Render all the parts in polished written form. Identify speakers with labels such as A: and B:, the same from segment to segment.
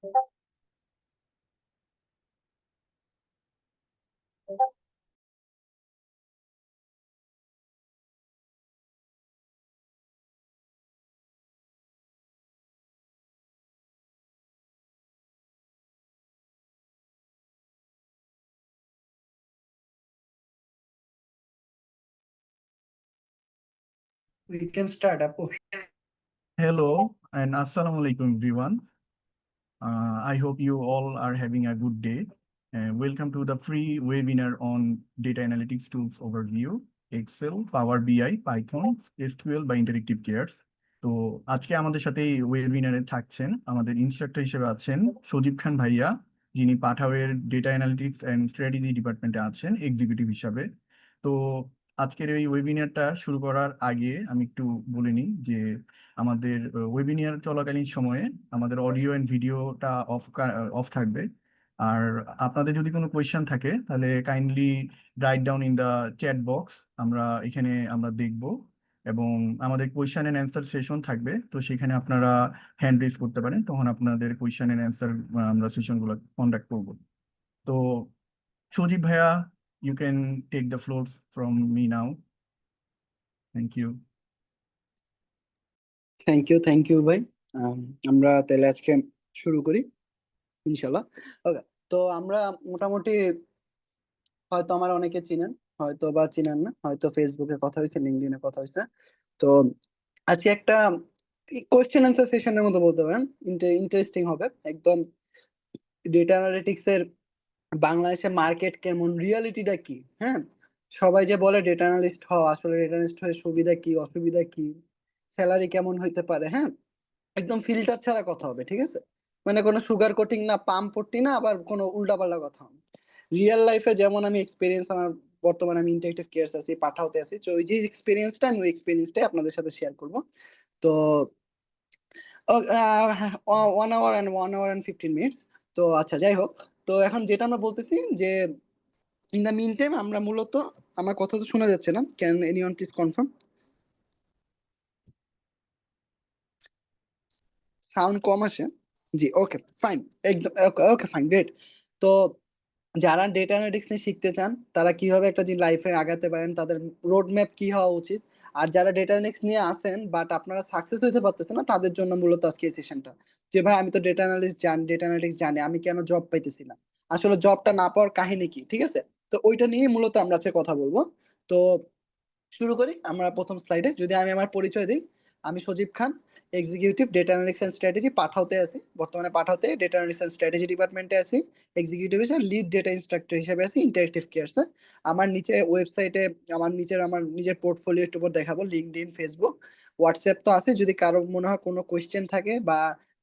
A: We can start, Apu.
B: Hello and Assalamu alaikum everyone. I hope you all are having a good day. Welcome to the free webinar on data analytics tools overview, Excel, Power BI, Python, SQL by Interactive Cares. তো আজকে আমাদের সাথে ওয়েবিনারে থাকছেন আমাদের instructor হিসেবে আছেন সজীব খান ভাইয়া, যিনি পাঠাওয়ের ডেটা অ্যানালিটিক্স অ্যান্ড স্ট্র্যাটেজি ডিপার্টমেন্টে আছেন এক্সিকিউটিভ হিসাবে। তো আজকের এই ওয়েবিনারটা শুরু করার আগে আমি একটু বলে নিই যে আমাদের ওয়েবিনার চলাকালীন সময়ে আমাদের অডিও এন্ড ভিডিওটা অফ থাকবে। আর আপনাদের যদি কোনো কোয়েশ্চেন থাকে তাহলে kindly write down in the chat box, আমরা দেখব। এবং আমাদের কোয়েশ্চেন এন্ড অ্যান্সার সেশন থাকবে, তো সেখানে আপনারা হ্যান্ড রেজ করতে পারেন, তখন আপনাদের কোয়েশ্চেন এন্ড অ্যান্সার আমরা সেশনগুলো কন্ডাক্ট করব। তো সজীব ভাইয়া, you can take the floor from me now. Thank you.
A: Thank you ভাই। আমরা তাহলে আজকে শুরু করি ইনশাল্লাহ। ওকে, তো আমরা মোটামুটি হয়তো আমার অনেকে চিনেন, হয়তো বা চিনেন না, হয়তো ফেসবুকে কথা হয়েছে, লিঙ্কডইনে কথা হয়েছে। তো আজকে একটা কোয়েশ্চেন অ্যান্সার সেশনের মতো বলতে পারেন, ইন্টারেস্টিং হবে একদম। ডেটা অ্যানালিটিক্স এর বাংলাদেশে মার্কেট কেমন, রিয়ালিটিটা কি, হ্যাঁ। সবাই যে বলে ডেটা অ্যানালিস্ট হও, আসলে ডেটা অ্যানালিস্ট হয়ে সুবিধা কি, অসুবিধা কি, স্যালারি কেমন হইতে পারে, হ্যাঁ। একদম ফিল্টার ছাড়া কথা হবে, ঠিক আছে। মানে কোনো সুগার কোটিং না, পাম পট্টি না, আবার কোনো উল্টাপাল্টা কথা। রিয়েল লাইফে যেমন আমি এক্সপিরিয়েন্স আমার, বর্তমানে আমি ইন্টারেক্টিভ কেয়ারস আছি, পাঠাওতে আছি, তো ওই যে এক্সপিরিয়েন্সটা, আমি ওই এক্সপিরিয়েন্সটাই আপনাদের সাথে শেয়ার করব। তো 1 hour and 1 hour and 15 minutes। তো আচ্ছা, যাই হোক। তো এখন যেটা আমরা বলতেছি যে ইন দ্য মিন টাইম আমরা মূলত, আমার কথা তো শোনা যাচ্ছে না, can anyone please confirm? Sound কম আসে? জি, ওকে ফাইন, একদম ওকে, ওকে ফাইন, গ্রেট। তো যারা ডেটা অ্যানালিটিক্স নিয়ে শিখতে চান, তারা কিভাবে একটা লাইফে আগাতে পারেন, তাদের রোড ম্যাপ কি হওয়া উচিত, আর যারা ডেটা অ্যানালিটিক্স নিয়ে আসেন বাট আপনারা সাকসেস হতে পারতেছেন না, তাদের জন্য মূলত আজকে এই সেশনটা। যে ভাই আমি তো ডেটা অ্যানালিস্ট জানি, ডেটা অ্যানালিটিক্স জানি, আমি কেন জব পাইতেছি না, আসলে জবটা না পাওয়ার কাহিনী কি, ঠিক আছে। তো ওইটা নিয়ে মূলত আমরা আজকে কথা বলবো। তো শুরু করি আমরা প্রথম স্লাইডে। যদি আমি আমার পরিচয় দিই, আমি Sajib Khan, executive data analytics and strategy পাঠাওতে আছি। বর্তমানে পাঠাওতে ডেটা অ্যানালিটিক্স এন্ড স্ট্র্যাটেজি ডিপার্টমেন্টে আছি, এক্সিকিউটিভ হিসেবে, লিড ডেটা ইনস্ট্রাক্টর হিসেবে আছি ইন্টারেক্টিভ কেয়ারসে। আমার নিচে ওয়েবসাইটে আমার নিজের পোর্টফোলিও একটু পর দেখাবো, লিঙ্কডইন, ফেসবুক, হোয়াটসঅ্যাপ তো আছে। যদি কারো মনে হয় কোনো কোয়েশ্চেন থাকে বা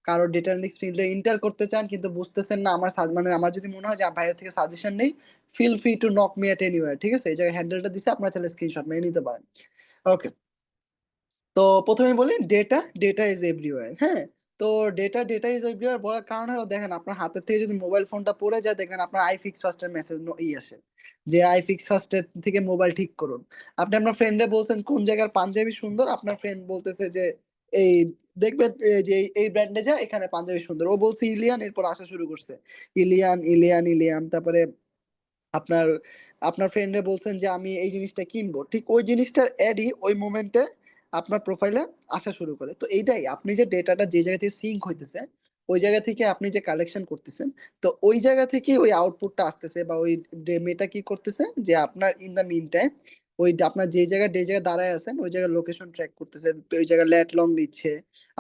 A: কারো ডেটা অ্যানালিটিক্স ফিল্ডে ইন্টার করতে চান কিন্তু বুঝতেছেন না, মানে আমার যদি মনে হয় যে ভাইয়ের থেকে সাজেশন নেই, feel free to knock me at anywhere, ঠিক আছে। এই জায়গায় হ্যান্ডেলটা দিছে, আপনারা চাইলে স্ক্রিনশট মেরে নিতে পারেন। ওকে, তো প্রথমে বলি ডেটা, ডেটা ইজ এভরিওয়্যার, হ্যাঁ। তো ডেটা ইজ এভরিওয়্যার বলার কারণ হলো, দেখেন আপনার হাতের থেকে যদি মোবাইল ফোনটা পড়ে যায়, দেখবেন আপনার আই ফিক্স ফার্স্টের মেসেজ আসে যে আই ফিক্স ফার্স্টের থেকে মোবাইল ঠিক করুন। আপনি আপনার ফ্রেন্ডে বলছেন কোন জায়গার পাঞ্জাবি সুন্দর, আপনার ফ্রেন্ড বলতেছে যে এই দেখবেন যে এই ব্র্যান্ডে যা, এখানে পাঞ্জাবি সুন্দর, ও বলছে ইলিয়ান, এরপর আসা শুরু করছে ইলিয়ান ইলিয়ান ইলিয়ান। তারপরে আপনার আপনার ফ্রেন্ডে বলছেন যে আমি এই জিনিসটা কিনবো, ঠিক ওই জিনিসটার অ্যাডই ওই মোমেন্টে আপনার প্রোফাইলে আসা শুরু করে। তো এইটাই, আপনি যে ডেটাটা যে জায়গা থেকে সিঙ্ক হইতেছে, ওই জায়গা থেকে আপনি যে কালেকশন করতেছেন, তো ওই জায়গা থেকে ওই আউটপুটটা আসতেছে, বা ওই মেয়েটা কি করতেছে যে আপনার ইন দা মিন টাইম ওই আপনার যে জায়গায় দাঁড়ায় আছেন, ওই জায়গায় লোকেশন ট্র্যাক করতেছে, ওই জায়গায় ল্যাট লং দিচ্ছে,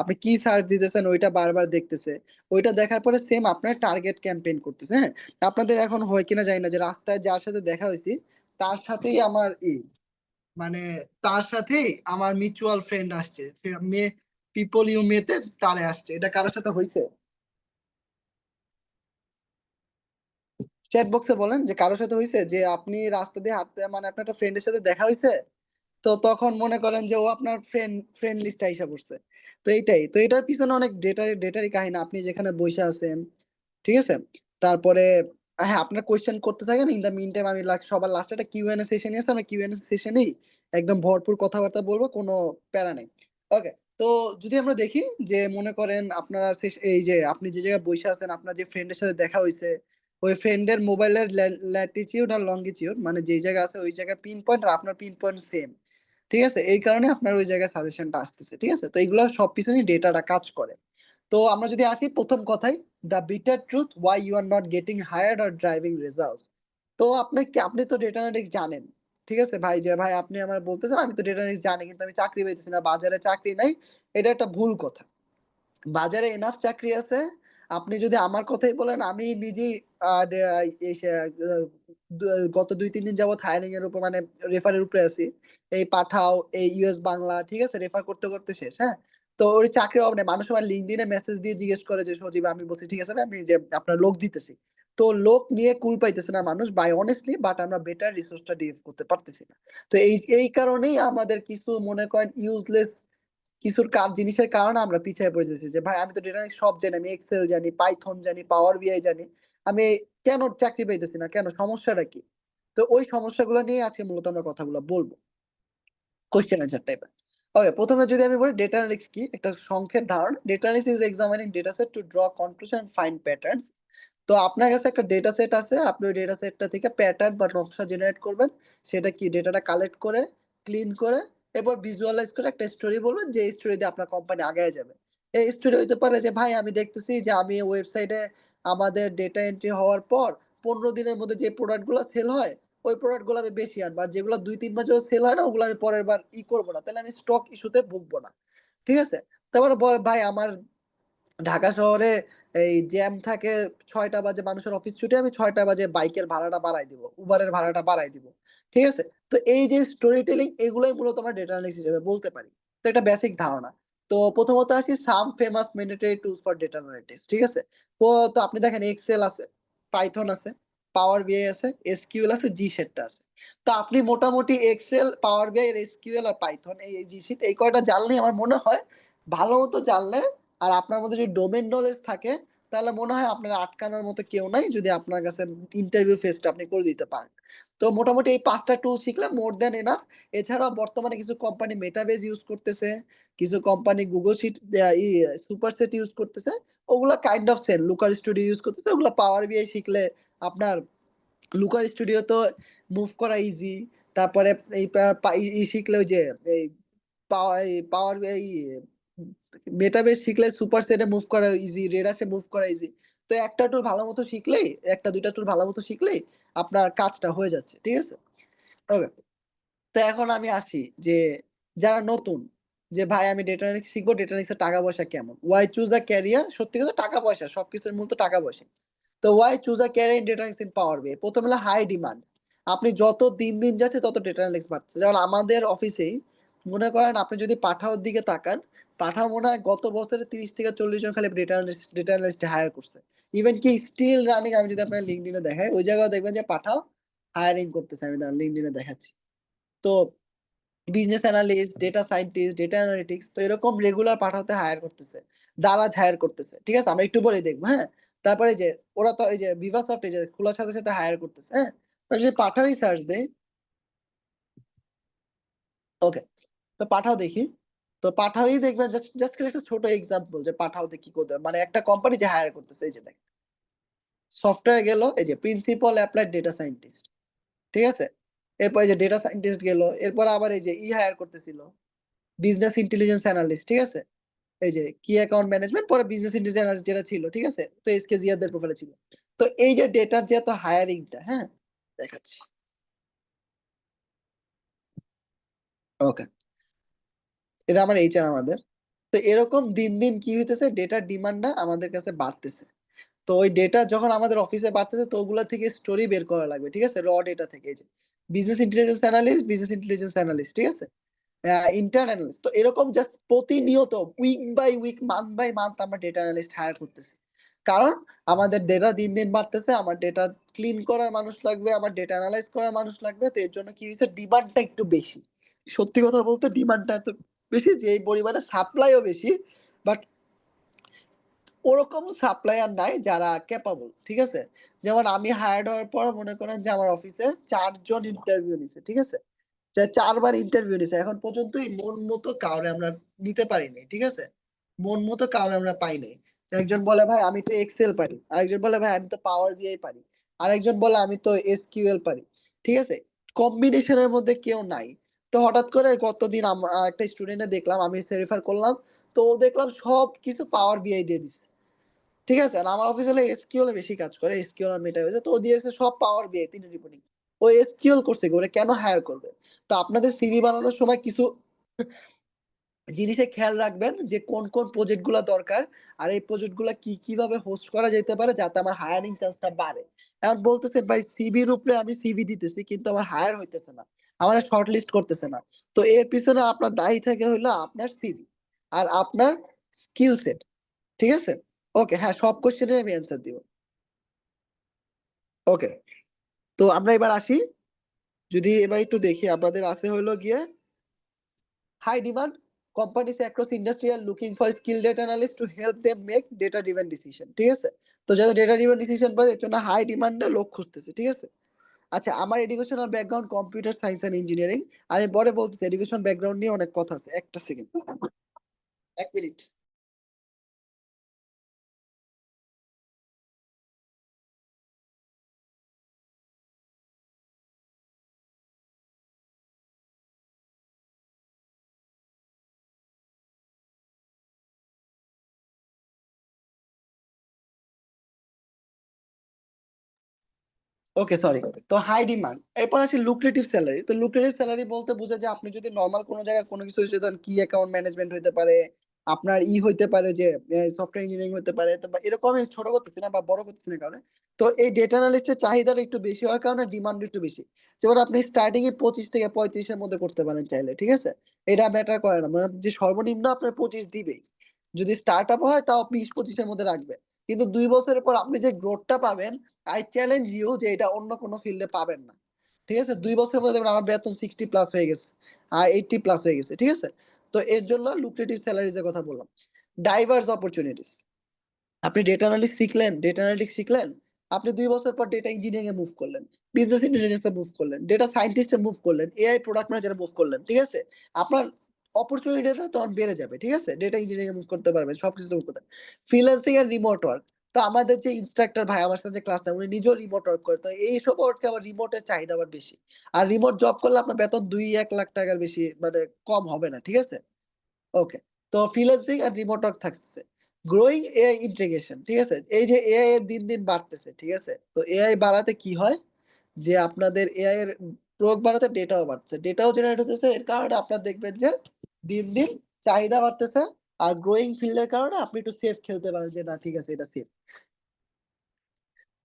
A: আপনি কি সার্চ দিতেছেন ওইটা বারবার দেখতেছে। ওইটা দেখার পরে সেম আপনার টার্গেট ক্যাম্পেইন করতেছে, হ্যাঁ। আপনাদের এখন হয় কিনা জানি না, যে রাস্তায় যার সাথে দেখা হয়েছি তার সাথেই আমার মানে তার সাথেই আমার মিউচুয়াল ফ্রেন্ড আসছে, মেয়ে, পিপল ইউ মেতে তারে আসছে, এটা কারোর সাথে হয়েছে? চ্যাট বক্সে বলেন যে কারোর সাথে হয়েছে, যে আপনি রাস্তা দিয়ে হাঁটতে, মানে আপনার একটা ফ্রেন্ডের সাথে দেখা হয়েছে, তো তখন মনে করেন যে ও আপনার ফ্রেন্ড লিস্টে আইসা পড়ছে। তো এইটাই, তো এটার পিছনে অনেক ডেটারই কাহিনী। আপনি যেখানে বসে আছেন, ঠিক আছে। তারপরে হ্যাঁ, আপনার কোয়েশ্চেন করতে থাকেন, ইন দা মিন টাইম আমি সবার লাস্টে একটা কিউএনএ সেশন আছে, আমরা কিউএনএ সেশনেই একদম ভরপুর কথাবার্তা বলবো, কোনো প্যারা নেই। ওকে, তো যদি আমরা দেখি যে মনে করেন আপনারা এই যে আপনি যে জায়গায় বসে আছেন, আপনার যে ফ্রেন্ডের সাথে দেখা হইছে, ওই ফ্রেন্ডের মোবাইলের ল্যাটিটিউড আর লঙ্গিটিউড মানে যেই জায়গায় আছে ওই জায়গায় পিন পয়েন্ট আর আপনার পিন পয়েন্ট সেম। ঠিক আছে? এই কারণে আপনার ওই জায়গায় সাজেশনটা আসতেছে। ঠিক আছে? তো এগুলা সব পিছনেই ডেটাটা কাজ করে। তো আমরা যদি আসি প্রথম কথায়, the bitter truth why you are not getting hired or driving results. তো আপনি তো ডেটা অ্যানালিটিক্স জানেন। ঠিক আছে ভাই, যে ভাই আপনি আমার বলতেছেন আমি তো ডেটা অ্যানালিটিক্স জানি কিন্তু আমি চাকরি পাইতেছি না, বাজারে চাকরি নাই। এটা একটা ভুল কথা। বাজারে এনাফ চাকরি আছে। আপনি যদি আমার কথাই বলেন, আমি নিজেই আ ডে এই সে আ দু গত ২-৩ দিন যাবৎ হায়ারিং এর উপর মানে রেফারের উপরে আছি। এই পাঠাও, এই ইউএস বাংলা, ঠিক আছে? রেফার করতে শেষ, হ্যাঁ? তো ওই চাকরির অভাব নেই। মানুষ আমার LinkedIn এ মেসেজ দিয়ে জিজ্ঞেস করে যে, "সজীব" আমি বলছি, "ঠিক আছে ভাই, আমি যে আপনার লোক দিতেছি।" তো লোক নিয়ে কুল পাইতেছে না মানুষ বাই honestly, বাট আমরা বেটার রিসোর্স টা ডিভ করতে পারতেছি না। তো এই কারণেই আমাদের কিছু মনে করেন ইউজলেস কিছুর জিনিসের কারণে আমরা পিছায় পড়ে যাচ্ছি যে, "ভাই আমি তো ডেটা সব জানি। আমি এক্সেল জানি, পাইথন জানি, পাওয়ার বিআই জানি। আমি কেন চাকরি পাইতেছি না? কেন? সমস্যাটা কি?" তো ওই সমস্যাগুলো নিয়ে আজকে মূলত আমরা কথাগুলো বলব। কোয়েশ্চেন অ্যান্সার টাইপের। ওকে, ১ম এ যদি আমি বলি ডেটা অ্যানালিটিক্স কি? একটা সংক্ষেপ ধারণা। Data analysis is examining data set to draw conclusion and find patterns. তো আপনার কাছে একটা ডেটা সেট আছে। আপনি ওই ডেটা সেটটা থেকে প্যাটার্ন বা নকশা জেনারেট করবেন। সেটা কি? ডেটাটা কালেক্ট করে, ক্লিন করে, এরপর ভিজুয়ালাইজ করে একটা স্টোরি বলবেন যে স্টোরি দিয়ে আপনার কোম্পানি আগায়া যাবে। এই স্টোরি হইতে পারে যে, ভাই আমি দেখতেছি যে আমি ওয়েবসাইটে আমাদের ডেটা এন্ট্রি হওয়ার পর ১৫ দিনের মধ্যে যে প্রোডাক্ট গুলা সেল হয়, ওই প্রোডাক্ট গুলো আমি বেশি আনবো। আর যেগুলো ২-৩ মাসেও সেল হয় না, ওগুলো আমি পরের বার করব না। তাহলে আমি স্টক ইস্যুতে ভুগবো না। ঠিক আছে? তারপরে ভাই আমার ঢাকা শহরে এই জ্যাম থাকে ৬টা বাজে মানুষের অফিস ছুটি, আমি ৬টা বাজে বাইকের ভাড়াটা বাড়ায় দিব। উবারের ভাড়াটা বাড়ায় দিব। ঠিক আছে? তো এই যে স্টোরি টেলিং এগুলোই মূলত আমরা ডেটা অ্যানালিসিস হিসেবে বলতে পারি। তো এটা বেসিক ধারণা। তো প্রথমত আসি some famous mandatory tools for data analytics, ঠিক আছে? তো আপনি দেখেন এক্সেল আছে, পাইথন আছে, পাওয়ার বিআই আছে, এসকিউএল আছে, জিশেট টা আছে। তো আপনি মোটামুটি এক্সেল, পাওয়ার বিআই, এসকিউএল আর পাইথন এই জিশিট এই কয়টা জানলেই আমার মনে হয় ভালো মতো জানলে আর আপনার মধ্যে যদি ডোমেইন নলেজ থাকে, তাহলে মনে হয় আপনার আটকানোর মতো কেউ নাই যদি আপনার কাছে ইন্টারভিউ ফেসটা আপনি করে দিতে পারেন। তো মোটামুটি এই ৫ টা টুল শিখলে মোর দ্যান এনাফ। এছাড়াও বর্তমানে কিছু কোম্পানি মেটাবেজ ইউজ করতেছে, কিছু company Google sheet Superset use করতেছে। ওগুলা kind of same. Looker studio use করতেছে। ওগুলা পাওয়ার বিআই শিখলে আপনার লুকার স্টুডিও তো মুভ করা ইজি। তারপরে এই পা পা ই ই শিখলে ওই যে এই পাওয়ার এই মেটাবেস শিখলে সুপারসেটে মুভ করা ইজি, রেডাসে মুভ করা ইজি। তো একটা টুল ভালোমতো শিখলেই, ১ টা ২ টা টুল ভালোমতো শিখলেই আপনার কাজটা হয়ে যাচ্ছে। ঠিক আছে? ওকে। তো এখন আমি আসি যে যারা নতুন যে ভাই আমি ডেটা অ্যানালিটিক্স শিখবো, ডেটা অ্যানালিটিক্স এর টাকা পয়সা কেমন? Why choose a career? সত্যি কথা টাকা পয়সা। সবকিছুর মূল তো টাকা পয়সা। তো why choose a career in data analytics in Power BI? ১ম হলো হাই ডিমান্ড। আপনি যত দিন যাচ্ছে তত ডেটা অ্যানালিটিক্স বাড়তেছে। যেমন আমাদের অফিসেই মনে করেন আপনি যদি পাঠাওর দিকে তাকান, পাঠাও মনে হয় গত বছরে ৩০ থেকে ৪০ জন খালি ডেটা অ্যানালিস্ট হায়ার করছে। ইভেন কি স্টিল রানিং আমি যদি আপনার LinkedIn এ দেখাই, ওই জায়গায়ও দেখবেন যে পাঠাও হায়ারিং করতেছে। আমি দাঁড়ান LinkedIn এ দেখাচ্ছি। তো business analyst, data scientist, data analytics তো এরকম রেগুলার পাঠাতে হায়ার করতেছে। দারাজ হায়ার করতেছে। ঠিক আছে? আমরা একটু পরেই দেখব, হ্যাঁ? তারপরে এই যে ওরা তো এই যে ভিভাসফট এই যে খোলার সাথে হায়ার করতেছে, হ্যাঁ? তো যদি পাঠাওই সার্চ দেই, ওকে। তো পাঠাও দেখি। তো পাঠাওই দেখবেন জাস্ট একটা ছোট এক্সাম্পল যে পাঠাওতে কি করতে হবে। মানে একটা কোম্পানি যে হায়ার করতেছে এই যে দেখেন। সফটওয়্যার গেল এই যে প্রিন্সিপাল অ্যাপ্লাইড ডেটা সায়েন্টিস্ট। ঠিক আছে? এরপর এই যে ডেটা সায়েন্টিস্ট গেল। এরপর আবার এই যে হায়ার করতেছিল। বিজনেস ইন্টেলিজেন্স অ্যানালিস্ট, ঠিক আছে? এই যে কি অ্যাকাউন্ট ম্যানেজমেন্ট পরে বিজনেস ইন্টেলিজেন্স যেটা ছিল, ঠিক আছে? তো এসকে জিয়াদের প্রোফাইলে ছিল। তো এই যে ডেটার যে এত হায়ারিং টা, হ্যাঁ? দেখাচ্ছি। ওকে। এটা আমার এইচআর আমাদের। তো এরকম দিন কি হইতেছে ডেটার ডিমান্ডটা আমাদের কাছে বাড়তেছে। তো ওই ডেটা যখন আমাদের অফিসে বাড়তেছে তো ওগুলা থেকে স্টোরি বের করা লাগবে। ঠিক আছে? ডেটা থেকে এই যে বিজনেস ইন্টেলিজেন্স অ্যানালিস্ট, ঠিক আছে? Intern analyst. তো এরকম জাস্ট প্রতিনিয়ত week by week, month by month আমরা ডেটা অ্যানালিস্ট হায়ার করতেছি। কারণ আমাদের ডেটা দিন বাড়তেছে। আমার ডেটা ক্লিন করার মানুষ লাগবে, আমার ডেটা এনালাইজ করার মানুষ লাগবে। তো এর জন্য কি হইছে ডিমান্ডটা একটু বেশি। সত্যি কথা বলতে ডিমান্ডটা এত বেশি যে এই পরিমাণে সাপ্লাইও বেশি। বাট ওরকম সাপ্লায়ার নাই যারা ক্যাপাবল। ঠিক আছে? যেমন আমি হায়ার্ড হওয়ার পর মনে করেন যে আমার অফিসে ৪ জন ইন্টারভিউ নিছে। ঠিক আছে? সে 4 বার ইন্টারভিউ নিছে, এখন পর্যন্তই মন মতো কাউরে আমরা নিতে পারিনি, ঠিক আছে? মন মতো কাউরে আমরা পাই নাই। একজন বলে ভাই আমি তো এক্সেল পারি, আরেকজন বলে ভাই আমি তো পাওয়ার বিআই পারি, আরেকজন বলে আমি তো এসকিউএল পারি, ঠিক আছে? কম্বিনেশনের মধ্যে কেউ নাই। তো হঠাৎ করে গতদিন একটা স্টুডেন্টে দেখলাম, আমি রেফার করলাম, তো দেখলাম সব কিছু পাওয়ার বিআই দিয়ে দিছে, ঠিক আছে? আর আমার অফিস হলে এসকিউএল এ বেশি কাজ করে, এসকিউএল আর মেটা হয়েছে, তো ও দিয়েছে সব পাওয়ার বিআই 3 রিপোর্টিং। ও এসকিউএল করছে কি? ওরা কেন হায়ার করবে? তো আপনাদের সিভি বানানোর সময় কিছু জিনিসে খেয়াল রাখবেন যে কোন কোন প্রজেক্ট গুলা দরকার, আর এই প্রজেক্ট গুলা কিভাবে হোস্ট করা যেতে পারে যাতে আমার হায়ারিং চান্সটা বাড়ে। এখন বলতেছেন ভাই সিভির উপরে আমি সিভি দিতেছি কিন্তু আমার হায়ার হইতেছে না, আমার শর্ট লিস্ট করতেছে না। তো এর পিছনে আপনার দায়ী থেকে হইলো আপনার সিভি আর আপনার স্কিল সেট, ঠিক আছে? ওকে, হ্যাঁ, সব কোশ্চেনের আমি অ্যান্সার দিব। ওকে, তো আমরা এবার আসি, যদি এবার একটু দেখি আপনাদের আছে হইলো গিয়ে high demand companies across industry are looking for skilled data analysts to help them make data driven decision, ঠিক আছে? তো যারা ডেটা ড্রিভেন ডিসিশন পায় এর জন্য হাই ডিমান্ডে লোক খুঁজতেছে, ঠিক আছে? আচ্ছা, আমার educational background computer science and engineering. আমি পরে বলতেছি এডুকেশন ব্যাকগ্রাউন্ড নিয়ে অনেক কথা আছে, একটা সেকেন্ড, 1 মিনিট। ওকে, সরি। তো হাই ডিমান্ড, এরপর আসি লুক্রেটিভ স্যালারি। তো লুক্রেটিভ স্যালারি বলতে বোঝা যায় আপনি যদি নরমাল কোনো জায়গায় কোনো কিছু হইছে, ধরেন কি অ্যাকাউন্ট ম্যানেজমেন্ট হইতে পারে, আপনার হইতে পারে যে সফটওয়্যার ইঞ্জিনিয়ারিং হতে পারে, তো বা এরকম আমি ছোট করতেছি না বা বড় করতেছি না কারণে। তো এই ডেটা অ্যানালিস্টের চাহিদাটা একটু বেশি হয় কারণে ডিমান্ড একটু বেশি। যেমন আপনি স্টার্টিং এ 25 থেকে 35 এর মধ্যে করতে পারেন চাইলে, ঠিক আছে? এটা ম্যাটার করে না, মানে যে সর্বনিম্ন আপনার 25 দিবেই। যদি স্টার্ট আপ হয় তাও 20-25 এর মধ্যে রাখবে। কিন্তু 2 বছরের পর আপনি যে গ্রোথটা পাবেন, আই চ্যালেঞ্জ ইউ যে এটা অন্য কোনো ফিল্ডে পাবেন না, ঠিক আছে? 2 বছরের মধ্যে দেখবেন আমার বেতন 60 প্লাস হয়ে গেছে, 80 প্লাস হয়ে গেছে, ঠিক আছে? তো এর জন্য লুক্রেটিভ স্যালারিজ এর কথা বললাম। ডাইভার্স অপরচুনিটিস, আপনি ডেটা অ্যানালিস্ট শিখলেন, ডেটা অ্যানালিটিক্স শিখলেন, আপনি 2 বছর পর ডেটা ইঞ্জিনিয়ারিং এ মুভ করলেন, বিজনেস ইন্টেলিজেন্স এ মুভ করলেন, ডেটা সায়েন্টিস্ট এ মুভ করলেন, এআই প্রোডাক্ট ম্যানেজারে মুভ করলেন, ঠিক আছে? আপনার অপরচুনিটিটা তখন বেড়ে যাবে, ঠিক আছে? ডেটা ইঞ্জিনিয়ারিং এ মুভ করতে পারবেন, সবকিছু মুভ করতে। ফ্রিল্যান্সিং আর রিমোট ওয়ার্ক, তো আমাদের যে ইন্সট্রাক্টর ভাই আমার সাথে যে ক্লাস নেয় উনি নিজেও রিমোট ওয়ার্ক করে, তো এইসব ওয়ার্কে আবার রিমোটের চাহিদা আবার বেশি। আর রিমোট জব করলে আপনার বেতন 2-1 লাখ টাকার বেশি মানে কম হবে না, ঠিক আছে? ওকে। তো ফ্রিল্যান্সিং আর রিমোট ওয়ার্ক থাকতেছে। গ্রোইং এআই ইন্টিগ্রেশন, ঠিক আছে? এই যে এআই এর দিন, দিন বাড়তেছে, ঠিক আছে? তো এআই বাড়াতে কি হয়? যে আপনাদের এআই এর প্রয়োগ বাড়াতে ডেটাও বাড়ছে। ডেটাও জেনারেট হতেছে, এর কারণে আপনারা দেখবেন যে দিন, দিন চাহিদা বাড়তেছে। আর গ্রোইং ফিল্ড এর কারণে আপনি একটু সেফ খেলতে পারেন যে না ঠিক আছে এটা সেফ।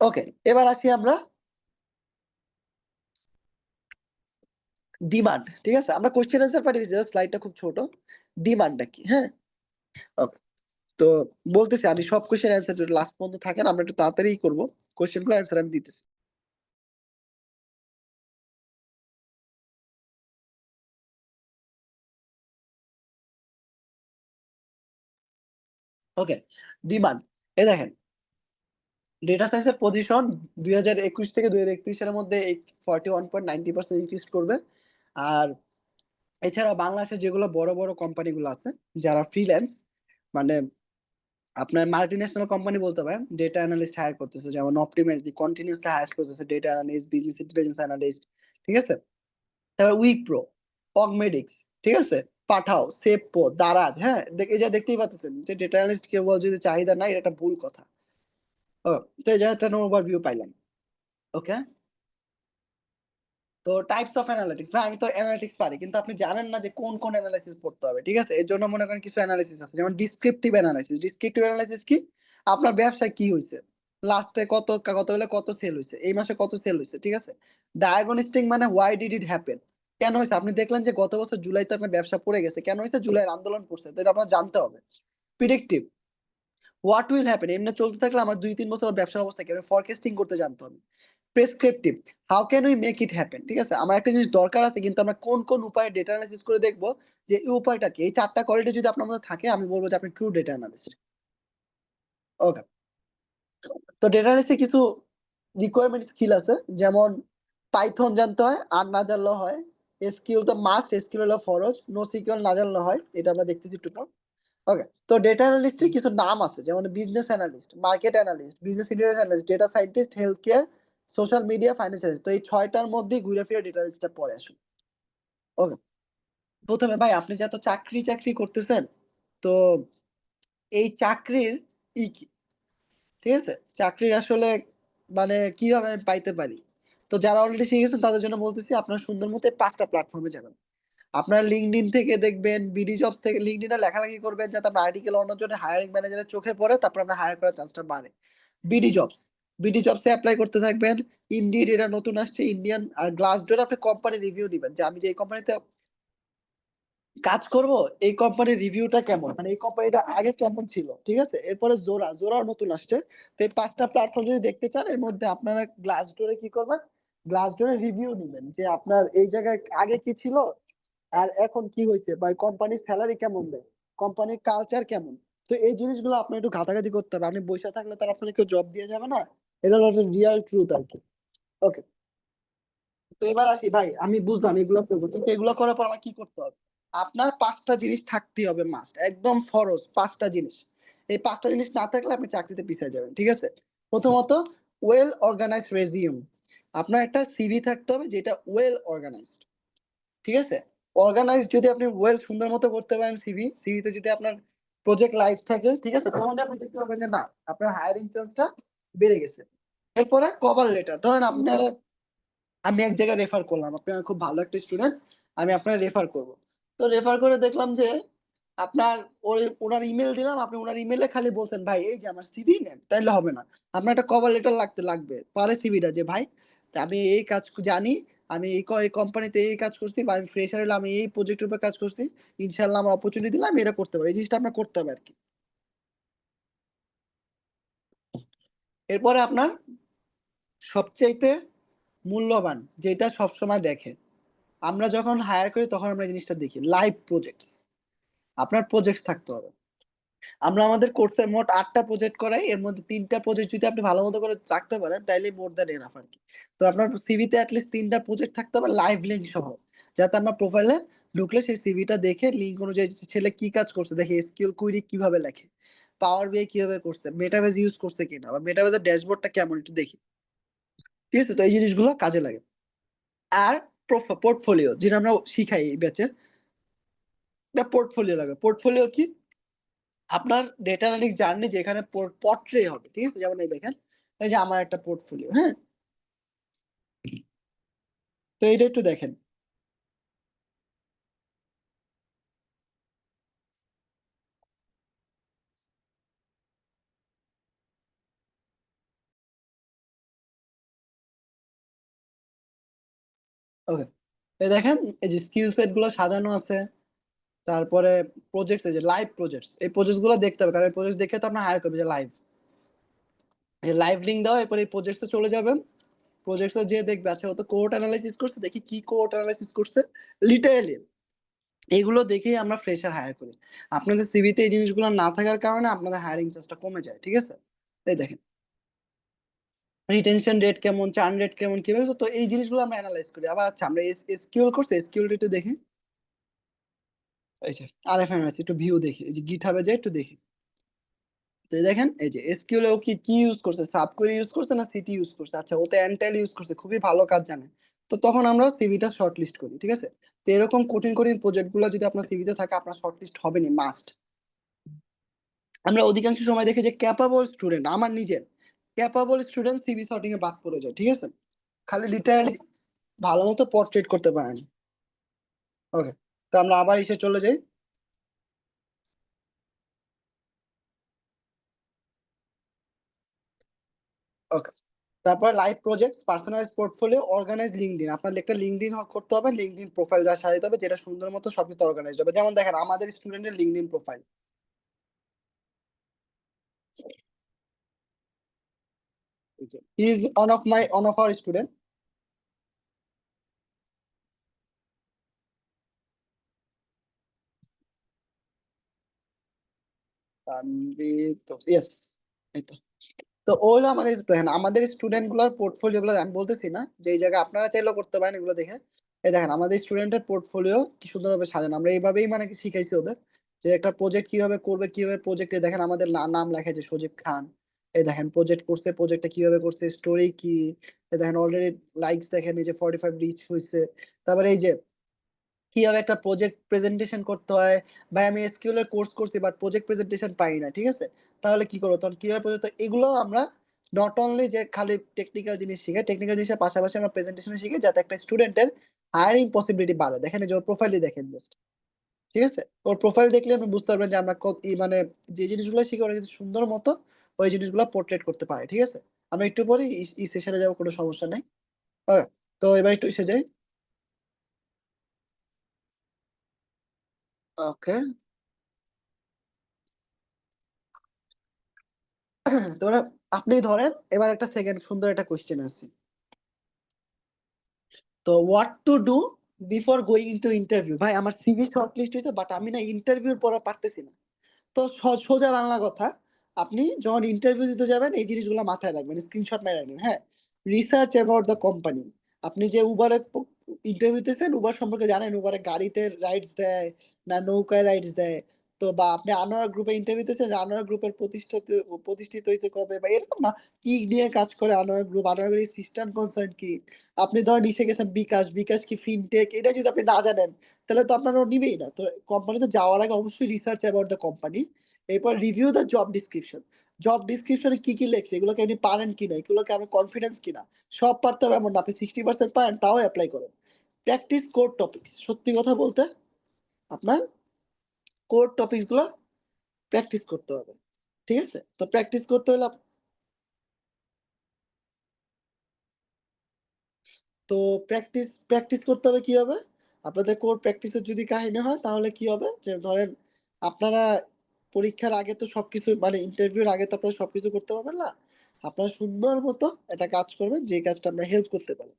A: ওকে, এবার আসি আমরা ডিমান্ড, ঠিক আছে? আমরা কোয়েশ্চেন অ্যান্সার পাঠিয়েছি, জাস্ট স্লাইডটা খুব ছোট। ডিমান্ডটা কি? হ্যাঁ? ওকে। তো বলতেছি আমি সব কোয়েশ্চেন অ্যান্সার যদি লাস্ট পর্যন্ত থাকেন আমরা একটু তাড়াতাড়ি করব। কোয়েশ্চেন গুলো অ্যান্সার আমি দিতেছি। ওকে, ডিমান্ড। এই দেখেন ডেটা সায়েন্সের পজিশন 2021 থেকে 2031 সালের মধ্যে 41.90% ইনক্রিজ করবে। আর এছাড়া বাংলাদেশে যেগুলো বড় বড় কোম্পানিগুলো আছে যারা ফ্রিল্যান্স, মানে আপনার মাল্টিন্যাশনাল কোম্পানি বলতে পারেন, ডেটা অ্যানালিস্ট হায়ার করতেছে, যেমন অপটিমাইজ দি কন্টিনিউয়াসলি হায়ার করতেছে data analyst, business intelligence analyst, ঠিক আছে? তারপর উইপ্রো, অগমেডিক্স, ঠিক আছে? পাঠাও, সেভপো, দারাজ, হ্যাঁ, এই যে দেখতেই পাচ্ছেন যে ডেটা অ্যানালিস্ট কেবল যদি চাহিদা নাই, এটা একটা ভুল কথা। ও, তো এই যে একটা ওভারভিউ পাইলাম। ওকে, তো টাইপস অফ অ্যানালিটিক্স, ভাই আমি তো অ্যানালিটিক্স পারি কিন্তু আপনি জানেন না যে কোন কোন অ্যানালাইসিস পড়তে হবে, ঠিক আছে? এর জন্য মনে করেন কিছু অ্যানালিসিস আছে, যেমন ডিসক্রিপটিভ অ্যানালাইসিস। ডিসক্রিপটিভ অ্যানালাইসিস কি? আপনার ব্যবসায় কি হয়েছে, লাস্টে কত হলে কত সেল হয়েছে, এই মাসে কত সেল হয়েছে, ঠিক আছে? ডায়াগনস্টিক মানে হোয়াই ডিড ইট হ্যাপেন, কেন হয়েছে? আপনি দেখলেন যে গত বছর জুলাইতে আপনার ব্যবসা পড়ে গেছে, কেন হয়েছে? জুলাইয়ের আন্দোলন পড়ছে, তো এটা আপনার জানতে হবে। প্রিডিক্টিভ, হোয়াট উইল হ্যাপেন, এমনি চলতে থাকলে আমার 2-3 বছর ব্যবসার অবস্থা কি হবে, ফরকাস্টিং করতে জানতে হবে। Prescriptive, how can we make it happen, ঠিক আছে? আমার একটা জিনিস দরকার আছে কিন্তু আমরা কোন কোন উপায়ে ডেটা অ্যানালিসিস করে দেখবো যে এই উপায়টা কি। এই 4টা কোয়ালিটি যদি আপনার মধ্যে থাকে আমি বলবো যে আপনি ট্রু ডেটা অ্যানালিস্ট। ওকে, তো ডেটা অ্যানালিস্টে কিছু রিকোয়ারমেন্ট স্কিল আছে, যেমন পাইথন জানতে হয়, আর না জানলেও হয়। এসকিউএল তো মাস্ট, এসকিউএল হলো ফরজ, নো সিকিউএল না জানলে হয়, এটা আমরা দেখতেছি একটু পর। ওকে, তো ডেটা অ্যানালিস্টের কিছু নাম আছে, যেমন business analyst, market analyst, business intelligence analyst, data scientist, health care, social media, finance. তো এই 6টার মধ্যেই ঘুরে ফিরে ডেটা অ্যানালিস্টটা পড়ে আসুন। ওকে, প্রথমে ভাই আপনি যত চাকরি চাকরি করতেছেন, তো এই চাকরির কি, ঠিক আছে, চাকরির আসলে মানে কিভাবে আমি পাইতে পারি। তো যারা অলরেডি শিখে গেছেন তাদের জন্য বলতেছি, আপনারা সুন্দর মতো 5টা প্ল্যাটফর্মে যাবেন। আপনার লিঙ্কডইন থেকে দেখবেন, বিডি জবস থেকে লিঙ্কডইনে লেখালেখি করবেন যাতে আপনার আর্টিকেল অন্যের জন্য হায়ারিং ম্যানেজারের চোখে পড়ে, তারপর আপনার হায়ার করার চান্সটা বাড়ে। বিডি জবস, বিডি জবসে অ্যাপ্লাই করতে থাকবেন। ইন্ডিড এটা নতুন আসছে, ইন্ডিয়ান আর গ্লাসডোরে আপনি কোম্পানি রিভিউ দিবেন যে আমি যে এই কোম্পানিতে কাজ করব, এই কোম্পানির রিভিউটা কেমন, মানে এই কোম্পানিটা আগে কেমন ছিল, ঠিক আছে। এরপরে জোরা, জোরাও নতুন আসছে। তো এই 5টা প্ল্যাটফর্ম যদি দেখতে চান, এর মধ্যে আপনারা গ্লাসডোরে কি করবেন, গ্লাসডোরে রিভিউ নিবেন যে আপনার এই জায়গায় আগে কি ছিল আর এখন কি হয়েছে, বা কোম্পানির স্যালারি কেমন দেয়, কোম্পানির কালচার কেমন। তো এই জিনিসগুলো আপনি একটু ঘাটাঘাটি করতে হবে, আপনি বসে থাকলে তার আপনাকে কেউ জব দিয়ে যাবে না। এটা হলো রিয়াল ট্রুথ আর কি। ওকে, তো এবার আসি ভাই, আমি বুঝলাম এগুলো করবো, কিন্তু এগুলো করার পর আমার কি করতে হবে। আপনার 5টা জিনিস থাকতেই হবে, মাস্ট, একদম ফরজ 5টা জিনিস। এই 5টা জিনিস না থাকলে আপনি চাকরিতে পিছিয়ে যাবেন, ঠিক আছে। প্রথমত, ওয়েল অর্গানাইজড রেজিউম। আপনার একটা সিভি থাকতে হবে যেটা ওয়েল অর্গানাইজড, ঠিক আছে। অর্গানাইজ যদি আপনি ওয়েল সুন্দর মতো করতে পারেন, সিভিতে যদি আপনার প্রজেক্ট লাইফ থাকে, ঠিক আছে, তখন আপনি দেখতে পাবেন যে না, আপনার হায়ারিং চান্সটা বেড়ে গেছে। এরপরে কভার লেটার, ধরেন আপনার, আমি এক জায়গায় রেফার করলাম, আপনার খুব ভালো একটা স্টুডেন্ট, আমি আপনার রেফার করব। তো রেফার করে দেখলাম যে আপনার ওনার ইমেল দিলাম, আপনি ওনার ইমেলে খালি বলছেন ভাই এই যে আমার সিভি নেন, তাইলে হবে না। আপনার একটা কভার লেটার লাগবে পরে সিভিটা, যে ভাই তা আমি এই কাজ জানি, আমি এই কোম্পানিতে এই কাজ করছি, বা আমি ফ্রেশার হলে আমি এই প্রজেক্টের উপর কাজ করছি, ইনশাল্লাহ আমার অপরচুনিটি দিলে আমি এটা করতে পারি। এই জিনিসটা আপনার করতে হবে আর কি। এরপরে আপনার সবচাইতে মূল্যবান যেটা সবসময় দেখে, আমরা যখন হায়ার করি তখন আমরা এই জিনিসটা দেখি, লাইভ প্রজেক্ট। আপনার প্রজেক্ট থাকতে হবে। আমরা আমাদের কোর্সে মোট 8টা প্রজেক্ট করাই, এর মধ্যে 3টা প্রজেক্ট যদি আপনি ভালো মতো করে রাখতে পারেন তাইলে মোর দ্যান এনাফ আর কি। তো আপনার সিভিতে অ্যাটলিস্ট 3টা প্রজেক্ট থাকতে হবে লাইভ লিঙ্ক সহ, যাতে আমরা প্রোফাইলে ঢুকলে সেই সিভিটা দেখে লিঙ্ক অনুযায়ী ছেলে কি কাজ করছে দেখে, এসকিউএল কুইরি কিভাবে লেখে, পাওয়ার বিআই কিভাবে করছে, মেটাবেস ইউজ করছে কিনা, বা মেটাবেসের ড্যাশবোর্ডটা কেমন একটু দেখি, ঠিক আছে। তো এই জিনিসগুলো কাজে লাগে। আর পোর্টফোলিও যেটা আমরা শিখাই এই ব্যাচে, পোর্টফোলিও লাগে। পোর্টফোলিও কি, আপনার ডেটা অ্যানালিটিক্স জার্নি যেখানে পর্ট্রে হবে, ঠিক আছে। যেমন এই দেখেন, এই যে আমার একটা পোর্টফোলিও, হ্যাঁ, তো এইটা একটু দেখেন। ওকে, এই দেখেন, এই যে স্কিল সেট গুলো সাজানো আছে, তারপরে প্রজেক্ট, এই যে লাইভ প্রজেক্ট, এই প্রজেক্ট গুলো দেখতে হবে, কারণ এই প্রজেক্ট দেখে তো আপনার হায়ার করবে, যে লাইভ, এই লাইভ লিঙ্ক দাও, এরপর এই প্রজেক্টে চলে যাবেন। প্রজেক্টটা যে দেখবে, আচ্ছা ও তো কোড অ্যানালাইসিস করছে, দেখি কি কোড অ্যানালাইসিস করছে, লিটারেলি এগুলো দেখেই আমরা ফ্রেশার হায়ার করি। আপনাদের সিভিতে এই জিনিসগুলো না থাকার কারণে আপনাদের হায়ারিং চান্সটা কমে যায়, ঠিক আছে। এই দেখেন, রিটেনশন রেট কেমন, চার্ন রেট কেমন, কিভাবে, তো এই জিনিসগুলো আমরা অ্যানালাইজ করি। আবার আচ্ছা, আমরা এসকিউএল করছি, এসকিউএল একটু দেখি। এই যে আরএফএমএস একটু ভিউ দেখি, এই যে গিটহাবে যাই একটু দেখি। তো এই দেখেন, এই যে এসকিউএল ও কি কি ইউজ করছে, সাবকোয়েরি ইউজ করছে না সিটি ইউজ করছে, আচ্ছা ও তো এনটেল ইউজ করছে, খুবই ভালো কাজ জানে। তো তখন আমরা সিভিটা শর্ট লিস্ট করি, ঠিক আছে। তো এরকম কঠিন কঠিন প্রজেক্ট গুলো যদি আপনার সিভিতে থাকে, আপনার শর্ট লিস্ট হবেনি, মাস্ট। আমরা অধিকাংশ সময় দেখি যে ক্যাপাবল স্টুডেন্ট, আমার নিজের ক্যাপাবল স্টুডেন্ট সিভি শর্টিং এ বাদ পড়ে যায়, ঠিক আছে, খালি লিটারালি ভালো মতো পোর্ট্রেট করতে পারেন। ওকে, তো আমরা আবার এসে চলে যাই। ওকে, তারপর live project, personalize portfolio, organize LinkedIn. আপনার একটা লিঙ্কডইন করতে হবে, লিঙ্কডইন প্রোফাইল যা সাজাতে হবে, যেটা সুন্দর মতো সবকিছু অর্গানাইজ হবে। যেমন দেখেন আমাদের স্টুডেন্টের LinkedIn profile, he is one of our student. Tanvir, তো ইয়েস, এই তো। তো ও হলো আমাদের, দেখেন আমাদের স্টুডেন্ট গুলার পোর্টফোলিও গুলো, আমি বলতেছি না যে এই জায়গায় আপনারা চাইলেও করতে পারেন এগুলো দেখে। এই দেখেন আমাদের স্টুডেন্টের পোর্টফোলিও কি সুন্দরভাবে সাজানো, আমরা এইভাবেই মানে কি শিখাইছি ওদের যে একটা প্রজেক্ট কিভাবে করবে, কিভাবে প্রজেক্টে দেখেন আমাদের নাম লেখা যে সজীব খান, এই দেখেন প্রজেক্ট করছে, প্রজেক্টটা কিভাবে করছে, স্টোরি কি, এই দেখেন অলরেডি লাইকস দেখেন এই যে 45 রিচ হয়েছে। তারপরে এই যে কিভাবে একটা প্রজেক্ট প্রেজেন্টেশন করতে হয়, ভাই আমি এসকিউএল এর কোর্স করছি বাট প্রজেক্ট প্রেজেন্টেশন পাই না, ঠিক আছে, তাহলে কি করবো তখন, কিভাবে প্রজেক্ট, এগুলো আমরা নট অনলি যে খালি টেকনিক্যাল জিনিস শিখে, টেকনিক্যাল জিনিসের পাশাপাশি আমরা প্রেজেন্টেশন শিখে যাতে একটা স্টুডেন্টের হায়ারিং পসিবিলিটি বাড়ে। দেখেন এই যে ওর প্রোফাইলই দেখেন জাস্ট, ঠিক আছে, ওর প্রোফাইল দেখলে আপনি বুঝতে পারবেন যে আমরা মানে যে জিনিসগুলো শিখে ওরা কিন্তু সুন্দর মতো ওই জিনিসগুলো পোর্ট্রেট করতে পারে, ঠিক আছে। আমরা একটু পরে এই সেশনে যাবো, কোনো সমস্যা নেই। Okay, তো এবার একটু এসে যাই। ওকে, তোমরা আপনি ধরেন এবার একটা সেকেন্ড সুন্দর একটা কোশ্চেন আছে, তো what to do before going into interview. ভাই আমার সিভি শর্টলিস্ট হয়েছে বাট আমি না ইন্টারভিউর পর আর পারতেছি না। তো সোজা বাংলা কথা, আপনি যখন ইন্টারভিউ দিতে যাবেন এই জিনিসগুলো মাথায় রাখবেন, স্ক্রিনশট মেরে রাখবেন, হ্যাঁ। রিসার্চ অ্যাবাউট দ্য কোম্পানি, আপনি যে উবারে ইন্টারভিউ দিতেছেন, উবার সম্পর্কে জানেন, উবারে গাড়িতে রাইডস দেয় না নৌকায় রাইডস দেয়, তো বা আপনি আনোয়ার গ্রুপে ইন্টারভিউ দিতেছেন, যে আনোয়ার গ্রুপের প্রতিষ্ঠিত হয়েছে কবে, বা এরকম না, কি নিয়ে কাজ করে আনোয়ার গ্রুপ, আনোয়ার গ্রুপের সিস্টেম কনসার্ন কি, আপনি ধরেন ইসে গেছেন বিকাশ, বিকাশ কি ফিনটেক, এটা যদি আপনি না জানেন তাহলে তো আপনার ও নিবেই না। তো কোম্পানিতে যাওয়ার আগে অবশ্যই রিসার্চ অ্যাবাউট দ্য কোম্পানি, এরপর review the job description, job ডিসক্রিপশনে কি কি লেখছে, এগুলোকে আপনি পারেন কিনা, এগুলোকে আপনার কনফিডেন্স কিনা, সব পারতে হবে এমন না, আপনি 60% পারেন তাও অ্যাপ্লাই করেন। প্র্যাকটিস কোর টপিক, সত্যি কথা বলতে আপনার কোর টপিকস গুলো প্র্যাকটিস করতে হবে, ঠিক আছে। তো প্র্যাকটিস করতে হলে তো প্র্যাকটিস প্র্যাকটিস করতে হবে কি হবে, আপনাদের কোর প্র্যাকটিসের যদি কাহিনী হয় তাহলে কি হবে, যে ধরেন আপনারা পরীক্ষার আগে তো সবকিছু মানে ইন্টারভিউর আগে তো আপনারা সবকিছু করতে পারবেন না, আপনারা সুন্দর মতো একটা কাজ করবেন যে কাজটা আমরা হেল্প করতে পারি।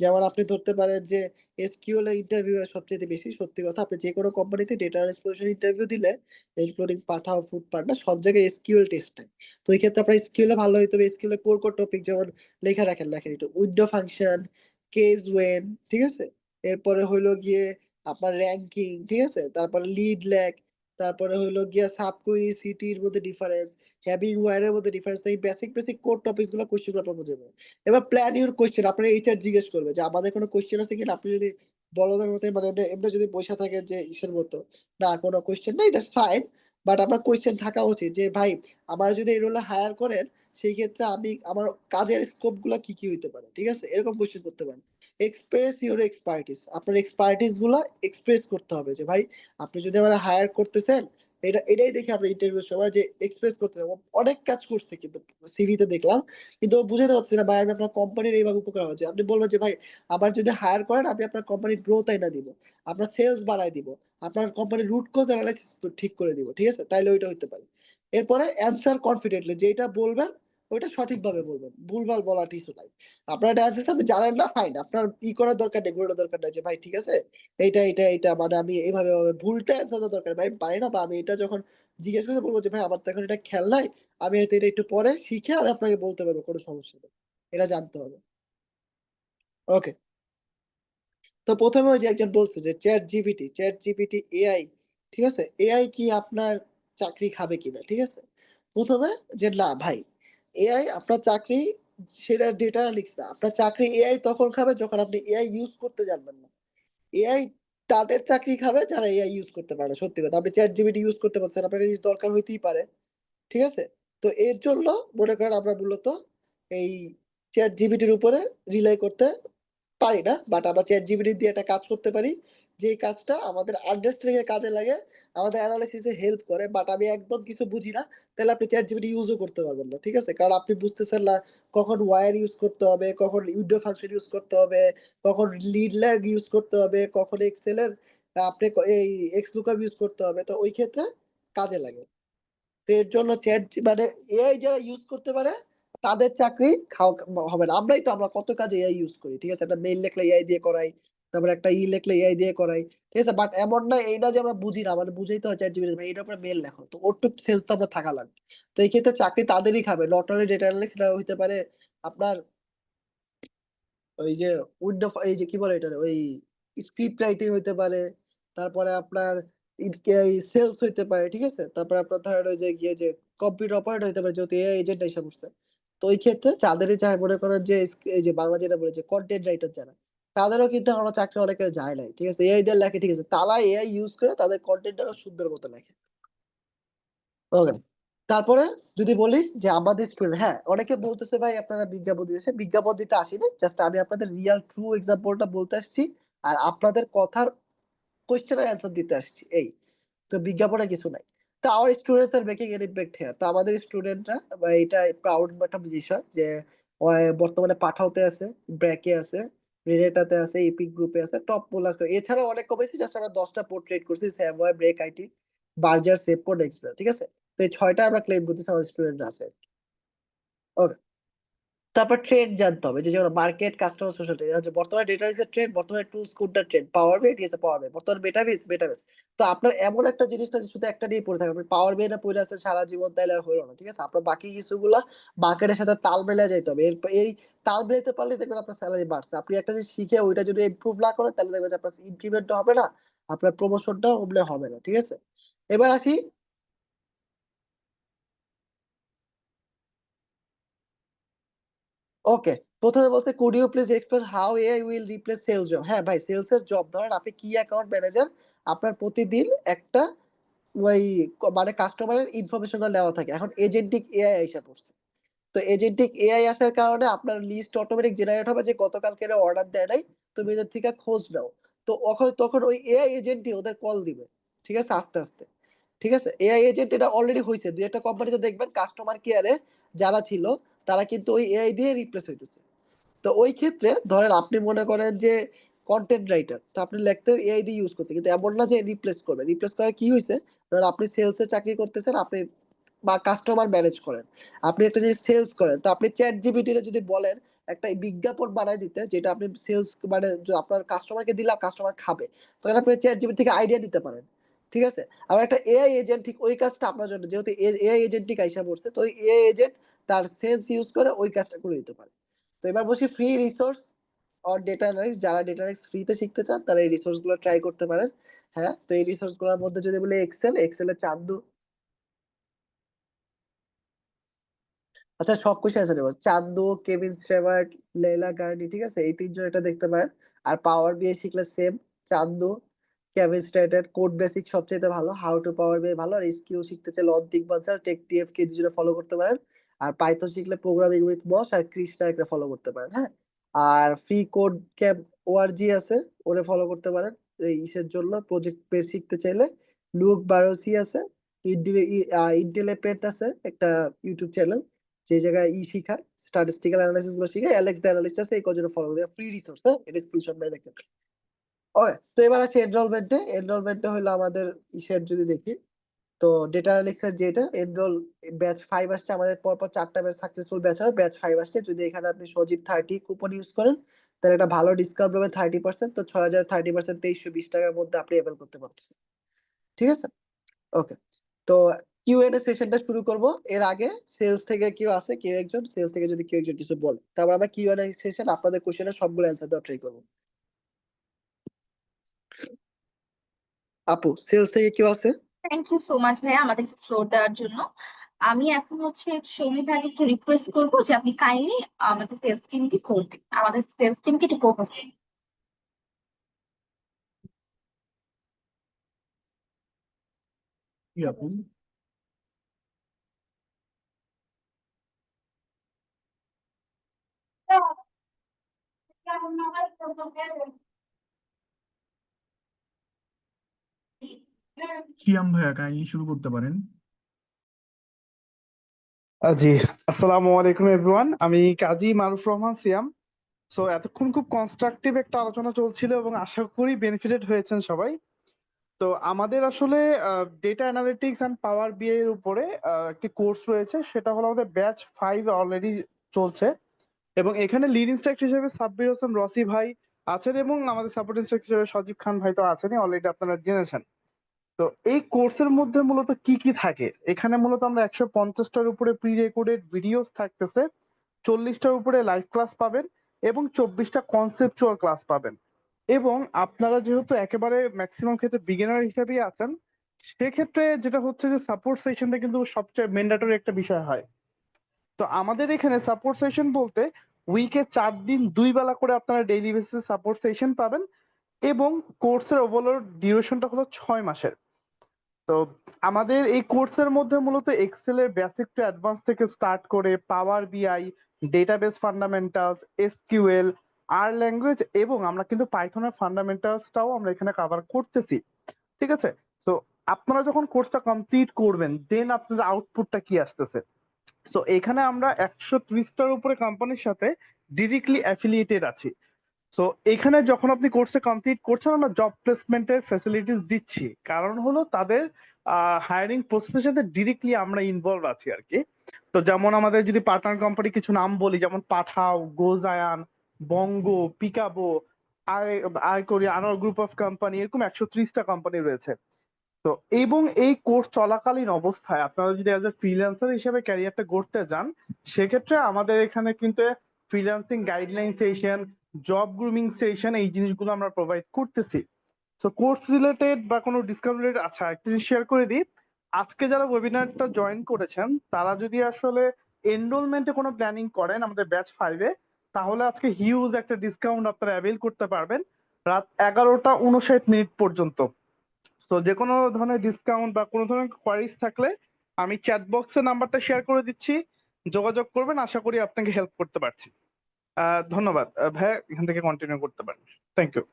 A: যেমন আপনি ধরতে পারেন যে এসকিউএল এর ইন্টারভিউ সবচেয়ে বেশি, সত্যি কথা, আপনি যে কোনো কোম্পানিতে ডেটা অ্যানালিস্ট পজিশন ইন্টারভিউ দিলে ইনক্লুডিং পাঠাও ফুড পান্ডা সব জায়গায় এসকিউএল টেস্ট নেয়। তো এই ক্ষেত্রে আপনার এসকিউএল ভালো হইতে হবে, এসকিউএল কোর কোর টপিক যেমন লেখা রাখেন, লেখেন একটু উইন্ডো ফাংশন, কেস ওয়েন, ঠিক আছে, এরপরে হইলো গিয়ে আপনার র্যাঙ্কিং, ঠিক আছে, তারপরে লিড ল্যাগ, তারপরে হইলো গিয়ে সাব কুইরি সিটির মধ্যে ডিফারেন্স, হ্যাভিং ওয়্যারের মধ্যে ডিফারেন্স, তো এই বেসিক বেসিক কোর টপিকস গুলো কোশ্চেন আপনার বুঝে যাবেন। এবার প্ল্যান ইউর কোশ্চেন, আপনার এইচআর জিজ্ঞেস করবে যে আমাদের কোনো কোশ্চেন আছে কিনা, আপনি যদি বলদের মতো মানে এমনি যদি বসে থাকেন যে ইসের মতো, না কোনো কোশ্চেন নেই, দ্যাটস ফাইন, বাট আপনার কোশ্চেন থাকা উচিত যে ভাই আমার যদি এই রোলে হায়ার করেন সেই ক্ষেত্রে আমি আমার কাজের স্কোপ গুলা কি কি হইতে পারে, ঠিক আছে, এরকম কোশ্চেন করতে পারেন। এক্সপ্রেস ইউর এক্সপার্টিস, আপনার এক্সপার্টিস গুলা এক্সপ্রেস করতে হবে যে ভাই আপনি যদি আমার হায়ার করতেছেন, এটাই দেখে আপনি ইন্টারভিউ সময় যে এক্সপ্রেস করতে হবে। ও অনেক কাজ করছে কিন্তু সিভিতে দেখলাম, কিন্তু ও বুঝাতে পারছে না ভাই আমি আপনার কোম্পানির এইভাবে উপকার হচ্ছে, আপনি বলবেন যে ভাই আবার যদি হায়ার করেন আমি আপনার কোম্পানির গ্রোথ আইনা দিব, আপনার সেলস বাড়াই দিব, আপনার কোম্পানির রুট কজ অ্যানালাইসিস ঠিক করে দিব, ঠিক আছে, তাইলে ওইটা হইতে পারে। এরপরে অ্যান্সার কনফিডেন্টলি, যেটা বলবেন ওইটা সঠিকভাবে বলবেন, ভুলভাল বলার কিছু নাই। আপনার ডান্স আপনি জানেন না, ফাইন, আপনার ই করার দরকার নেই, ঘোরানোর দরকার নাই যে ভাই ঠিক আছে এইটা মানে আমি এইভাবে ভুলটা অ্যান্সার দেওয়ার দরকার, ভাই পারি না, বা আমি এটা যখন জিজ্ঞেস করতে বলবো যে ভাই আমার তো এখন এটা খেয়াল নাই, আমি হয়তো এটা একটু পরে শিখে আমি আপনাকে বলতে পারবো, কোনো সমস্যা নেই, এটা জানতে হবে। ওকে, তো প্রথমে ওই যে একজন বলছে যে চ্যাট জিপিটি এআই, ঠিক আছে, এআই কি আপনার চাকরি খাবে কিনা, ঠিক আছে। প্রথমে যে না ভাই, এআই আপনার চাকরি, সেটা ডেটা লিখছে, আপনার চাকরি এআই তখন খাবে যখন আপনি এআই ইউজ করতে জানবেন না। এআই তাদের চাকরি খাবে যারা এআই ইউজ করতে পারে, সত্যি কথা, আপনি চ্যাট জিপিটি ইউজ করতে পারছেন, আপনার এই দরকার হইতেই পারে, ঠিক আছে। তো এর জন্য মনে করেন আমরা মূলত এই চ্যাট জিপিটির উপরে রিলাই করতে পারি না, বাট আমরা চ্যাট জিপিটি দিয়ে একটা কাজ করতে পারি, যে কাজটা আমাদের আন্ডারস্ট্যান্ডিং এর কাজে লাগে, আমাদের অ্যানালাইসিসে হেল্প করে, বাট আমি একদম কিছু বুঝি না, তাহলে আপনি চ্যাট জিপিটি ইউজও করতে পারবেন না, ঠিক আছে, কারণ আপনি বুঝতেছেন না কখন ওয়্যার ইউজ করতে হবে, কখন উইন্ডো ফাংশন ইউজ করতে হবে, কখন লিড ল্যাগ ইউজ করতে হবে, কখন এক্সেল এর আপনি এই এক্স লুকআপ ইউজ করতে হবে, তো ওই ক্ষেত্রে কাজে লাগে। তো এর জন্য চ্যাট মানে এআই যারা ইউজ করতে পারে তাদের চাকরি খাওয়া হবে না। আমরা কত কাজে এআই ইউজ করি, ঠিক আছে, একটা মেইল লেখলে এআই দিয়ে করাই, তারপর একটা লেখলে এআই দিয়ে করাই, ঠিক আছে, বাট এমন না এই না যে আমরা বুঝি না, মানে বুঝাইতে হয় চ্যাট জিপিটি ভাই এটার উপরে মেইল লেখো, তো ওর তো সেন্স তো আপনার থাকা লাগবে। তো এই ক্ষেত্রে চাকরি তাদেরই খাবে, নট অনলি ডেটা অ্যানালিস্ট, এটা হইতে পারে আপনার ওই যে উইন্ডো, এই যে কি বলে এটা ওই স্ক্রিপ্ট রাইটিং হইতে পারে, তারপরে আপনার সেলস হইতে পারে, ঠিক আছে? তারপরে আপনার ধরেন ওই যে গিয়ে যে কম্পিউটার অপারেটর হইতে পারে, যেহেতু এআই এজেন্ট এসে পড়ছে। তো ওই ক্ষেত্রে যাদেরই চাই মনে করেন যে এই যে বাংলা যেটা বলেছে কন্টেন্ট রাইটার যারা, তাদেরও কিন্তু আমরা চাকরি অনেকে যায় নাই, ঠিক আছে? এআই দিয়ে লেখে, ঠিক আছে, তারা এআই ইউজ করে তাদের কন্টেন্ট আরো সুন্দর মতো লেখে। ওকে, তারপরে যদি বলি যে আমাদের স্টুডেন্ট, হ্যাঁ অনেকে বলতেছে ভাই আপনারা বিজ্ঞাপন দিতেছে, বিজ্ঞাপন দিতে আসিনি, জাস্ট আমি আপনাদের রিয়াল ট্রু এক্সাম্পলটা বলতে আসছি, আর আপনাদের কথার কোয়েশ্চেনের অ্যান্সার দিতে আসছি, এই তো বিজ্ঞাপনে কিছু নাই। তো our students are making an impact here. তো আমাদের স্টুডেন্টরা, এটা প্রাউড একটা বিষয় যে বর্তমানে পাঠাওতে আছে, ব্র্যাকে আছে, রেনেটাতে আছে, এপিক গ্রুপে আছে, টপ মোলাস, এছাড়াও অনেক কোম্পানি, জাস্ট আমরা 10টা পোর্ট্রেট করছি, স্যাভয়, ব্রেক আইটি, বার্জার, সেপো, নেক্সটরা, ঠিক আছে? তো এই 6টা আমরা ক্লেম করতেছি আমাদের স্টুডেন্টরা আছে। ওকে, তারপর ট্রেন্ড জানতে হবে, যে যেমন মার্কেট, কাস্টমার, সোশ্যাল, হচ্ছে বর্তমানে ডেটাবেসের ট্রেন্ড, বর্তমানে টুলস কোনটা ট্রেন্ড, পাওয়ার বি, ঠিক আছে, পাওয়ার বি, বর্তমানে বেটাবেস। তো আপনার এমন একটা জিনিস না যে শুধু একটা নিয়ে পড়ে থাকবে, আপনি পাওয়ার বি না পড়ে আছেন সারা জীবন, তাইলে আর হলো না, ঠিক আছে? আপনার বাকি কিছুগুলা মার্কেটের সাথে তাল মিলিয়ে যাইতে হবে। এই তাল মিলাতে পারলে দেখবেন আপনার স্যালারি বাড়ছে। আপনি একটা জিনিস শিখে ওইটা যদি ইমপ্রুভ না করেন, তাহলে দেখবেন যে আপনার ইনক্রিমেন্টও হবে না, আপনার প্রমোশনটাও হবে না, ঠিক আছে? এবার আসি, ওকে, প্রথমে বলতে could you please explain how AI will replace sales job. হ্যাঁ ভাই, সেলস এর জব, ধরেন আপনি কি অ্যাকাউন্ট ম্যানেজার, আপনার প্রতিদিন একটা ওই মানে কাস্টমারের ইনফরমেশন নেওয়া থাকে, এখন এজেন্টিক এআই আইসা পড়ছে। তো এজেন্টিক এআই আসার কারণে আপনার লিস্ট অটোমেটিক জেনারেট হবে, যে গতকালকে অর্ডার দেয় নাই, তুমি এদের থেকে খোঁজ নাও। তো তখন ওই এআই এজেন্টই ওদের কল দিবে, ঠিক আছে, আস্তে আস্তে, ঠিক আছে? এআই এজেন্ট এটা অলরেডি হয়েছে, দুই একটা কোম্পানিতে দেখবেন কাস্টমার কেয়ারে যারা ছিল, তারা কিন্তু ওই এআই দিয়ে রিপ্লেস হইতেছে। তো ওই ক্ষেত্রে ধরেন আপনি মনে করেন যে কন্টেন্ট রাইটার, তো আপনি লিখতে এআই দিয়ে ইউজ করছেন, কিন্তু এমন না যে রিপ্লেস করবে। রিপ্লেস করা কি হয়েছে, ধরেন আপনি সেলসে চাকরি করতেছেন, আপনি বা কাস্টমার ম্যানেজ করেন, আপনি একটা জিনিস সেলস করেন, তো আপনি চ্যাট জিপিটি তে যদি বলেন একটা বিজ্ঞাপন বানায় দিতে, যেটা আপনি সেলস মানে আপনার কাস্টমারকে দিলে কাস্টমার খাবে, তখন আপনি চ্যাট জিপিটি থেকে আইডিয়া নিতে পারেন, ঠিক আছে? আবার একটা এআই এজেন্ট ঠিক ওই কাজটা আপনার জন্য, যেহেতু এআই এজেন্টিক আইসা পড়ছে, তো ওই এআই এজেন্ট তার সেন্স ইউজ করে ওই কাজটা করে দিতে পারে। তো এবার বসি free resource or data analyst, যারা ডেটা অ্যানালিস্ট ফ্রিতে শিখতে চান তারা এই রিসোর্স গুলো ট্রাই করতে পারেন। হ্যাঁ, তো এই রিসোর্স গুলোর মধ্যে যদি বলি এক্সেলের চান্দু, আচ্ছা সব কিছু আছে দেবো, চান্দু, কেভিন স্ট্রেভার্ট, লেলা গার্নি, ঠিক আছে, এই তিনজন এটা দেখতে পারেন। আর পাওয়ার বিআই শিখলে সেম, চান্দু, কেভিন স্ট্রেভার্ট, কোড বেসিক সবচেয়ে ভালো, হাউ টু পাওয়ার বিআই ভালো, আর এসকিউ শিখতে চাইলে অদ্দিক বাজার, টেক টিএফ কে দুজনে ফলো করতে পারেন। আর পাইথন শিখলে প্রোগ্রামিং উইথ বস আর কৃষ্ণা একটা ফলো করতে পারেন। হ্যাঁ, আর ফ্রি কোড ক্যাম্প ওআরজি আছে, ওরে ফলো করতে পারেন এই ইসের জন্য, প্রজেক্ট বেস শিখতে চাইলে। লুক বারোসি আছে, ইন্টেলেপেন্ট আছে একটা ইউটিউব চ্যানেল, যে জায়গায় শিখায় স্ট্যাটিস্টিক্যাল অ্যানালাইসিস গুলো শিখায়, অ্যালেক্স দ্য অ্যানালিস্ট আছে, এই কজনে ফলো করে, ফ্রি রিসোর্স, হ্যাঁ, এটা স্ক্রিনশট মেরে রাখতে। ওকে, তো এবার আসি এনরোলমেন্টে হলো আমাদের ইসের যদি দেখি, তো ডেটা অ্যানালিসিস যেটা এনরোল, ব্যাচ 5 আসছে আমাদের, পরপর 4টা ব্যাচ সাকসেসফুল ব্যাচ হয়, ব্যাচ 5 আসছে। যদি এখানে আপনি সজীব 30 কুপন ইউজ করেন, তাহলে একটা ভালো ডিসকাউন্ট পাবেন 30%, তো 6000 30% 2320 টাকার মধ্যে আপনি অ্যাভেল করতে পারতেছেন, ঠিক আছে? ওকে, তো কিউএনএ সেশনটা শুরু করব। এর আগে সেলস থেকে কেউ আছে, কেউ একজন সেলস থেকে যদি কেউ একজন কিছু বলে, তারপর আমরা কিউএনএ সেশন আপনাদের কোশ্চেনের সবগুলো অ্যান্সার দেওয়া ট্রাই করবো। আপু, সেলস থেকে কেউ আছে?
C: থ্যাংক ইউ সো মাচ ভাইয়া আমাদেরকে ফ্লোর দেওয়ার জন্য। আমি এখন হচ্ছে সৌমি ভাইকে একটু রিকোয়েস্ট করবো যে আপনি কাইন্ডলি আমাদের সেলস টিমকে ফোন দিন, আমাদের সেলস টিমকে একটু কোঅপারেট করুন।
B: কি আপু? সিয়াম ভাইয়া কাইন্ডলি শুরু করতে পারেন।
D: জি, আসসালামু আলাইকুম এভরিওয়ান। আমি কাজী মারুফ রহমান সিয়াম। সো এতক্ষণ খুব কনস্ট্রাকটিভ একটা আলোচনা চলছিল এবং আশা করি বেনিফিটেড হয়েছেন সবাই। তো আমাদের আসলে ডেটা অ্যানালিটিক্স অ্যান্ড পাওয়ার বিআই এর উপরে একটি কোর্স রয়েছে, সেটা হলো আমাদের ব্যাচ 5 অলরেডি চলছে, এবং এখানে লিড ইনস্ট্রাক্টর হিসেবে সাব্বির হোসেন রসি ভাই আছেন, এবং আমাদের সাপোর্ট ইনস্ট্রাক্টর হিসেবে সজীব খান ভাই তো আছেনই, অলরেডি আপনারা জেনেছেন। তো এই কোর্সের মধ্যে মূলত কি কি থাকে, এখানে মূলত আমরা 150টার উপরে প্রি রেকর্ডেড ভিডিওস থাকতেছে, 40টার উপরে লাইভ ক্লাস পাবেন, এবং 24টা কনসেপচুয়াল ক্লাস পাবেন। এবং আপনারা যেহেতু একেবারে ম্যাক্সিমাম ক্ষেত্রে বিগিনার হিসেবেই আছেন, সেক্ষেত্রে যেটা হচ্ছে যে সাপোর্ট সেশনটা কিন্তু সবচেয়ে ম্যান্ডেটরি একটা বিষয় হয়। তো আমাদের এখানে সাপোর্ট সেশন বলতে উইকে 4 দিন 2 বেলা করে আপনারা ডেইলি বেসিসে সাপোর্ট সেশন পাবেন এবং কোর্সের ওভারঅল ডিউরেশনটা হলো 6 মাসের। তো আমাদের এই কোর্সের মধ্যে মূলত এক্সেল এর বেসিক টু অ্যাডভান্স থেকে স্টার্ট করে পাওয়ার বিআই, ডেটাবেস ফান্ডামেন্টালস, এসকিউএল, আর ল্যাঙ্গুয়েজ এবং আমরা কিন্তু পাইথনের ফান্ডামেন্টালসটাও আমরা এখানে কভার করতেছি। ঠিক আছে? তো আপনারা যখন কোর্সটা কমপ্লিট করবেন দেন আপনাদের আউটপুটটা কি আসতেছে। সো এখানে আমরা 130টার উপরে কোম্পানির সাথে ডিরেক্টলি অ্যাফিলিয়েটেড আছি। সো এখানে যখন আপনি কোর্সে কমপ্লিট করছেন আমরা জব প্লেসমেন্টের ফ্যাসিলিটিস দিচ্ছি, কারণ হলো তাদের হায়ারিং প্রসেসের সাথে ডিরেক্টলি আমরা ইনভলভ আছি আর কি। তো যেমন আমাদের যদি পার্টনার কোম্পানি কিছু নাম বলি, যেমন পাঠাও, GoZayaan, বঙ্গো, পিকাবো, আইকরি, Anwar group of company, এরকম 130টা কোম্পানি রয়েছে। তো এবং এই কোর্স চলাকালীন অবস্থায় আপনারা যদি অ্যাজ এ ফ্রিল্যান্সার হিসেবে ক্যারিয়ারটা গড়তে যান, সেক্ষেত্রে আমাদের এখানে কিন্তু freelancing guideline session, job grooming session, এই জিনিসগুলো আমরা প্রোভাইড করতেছি। সো কোর্স রিলেটেড বা কোনো ডিসকাউন্ট রিলেটেড, আচ্ছা একটা জিনিস শেয়ার করে দিই, আজকে যারা ওয়েবিনারটা জয়েন করেছেন তারা যদি আসলে এনরোলমেন্টে কোনো প্ল্যানিং করেন আমাদের ব্যাচ 5-এ, তাহলে আজকে হিউজ একটা ডিসকাউন্ট আপনারা অ্যাভেল করতে পারবেন রাত 11টা 59 পর্যন্ত। সো যে কোনো ধরনের ডিসকাউন্ট বা কোনো ধরনের কোয়ারিজ থাকলে আমি চ্যাট বক্সে নাম্বারটা শেয়ার করে দিচ্ছি, যোগাযোগ করবেন, আশা করি আপনাকে হেল্প করতে পারছি। ধন্যবাদ ভাইয়া, এখান থেকে কন্টিনিউ করতে পারেন। Thank you.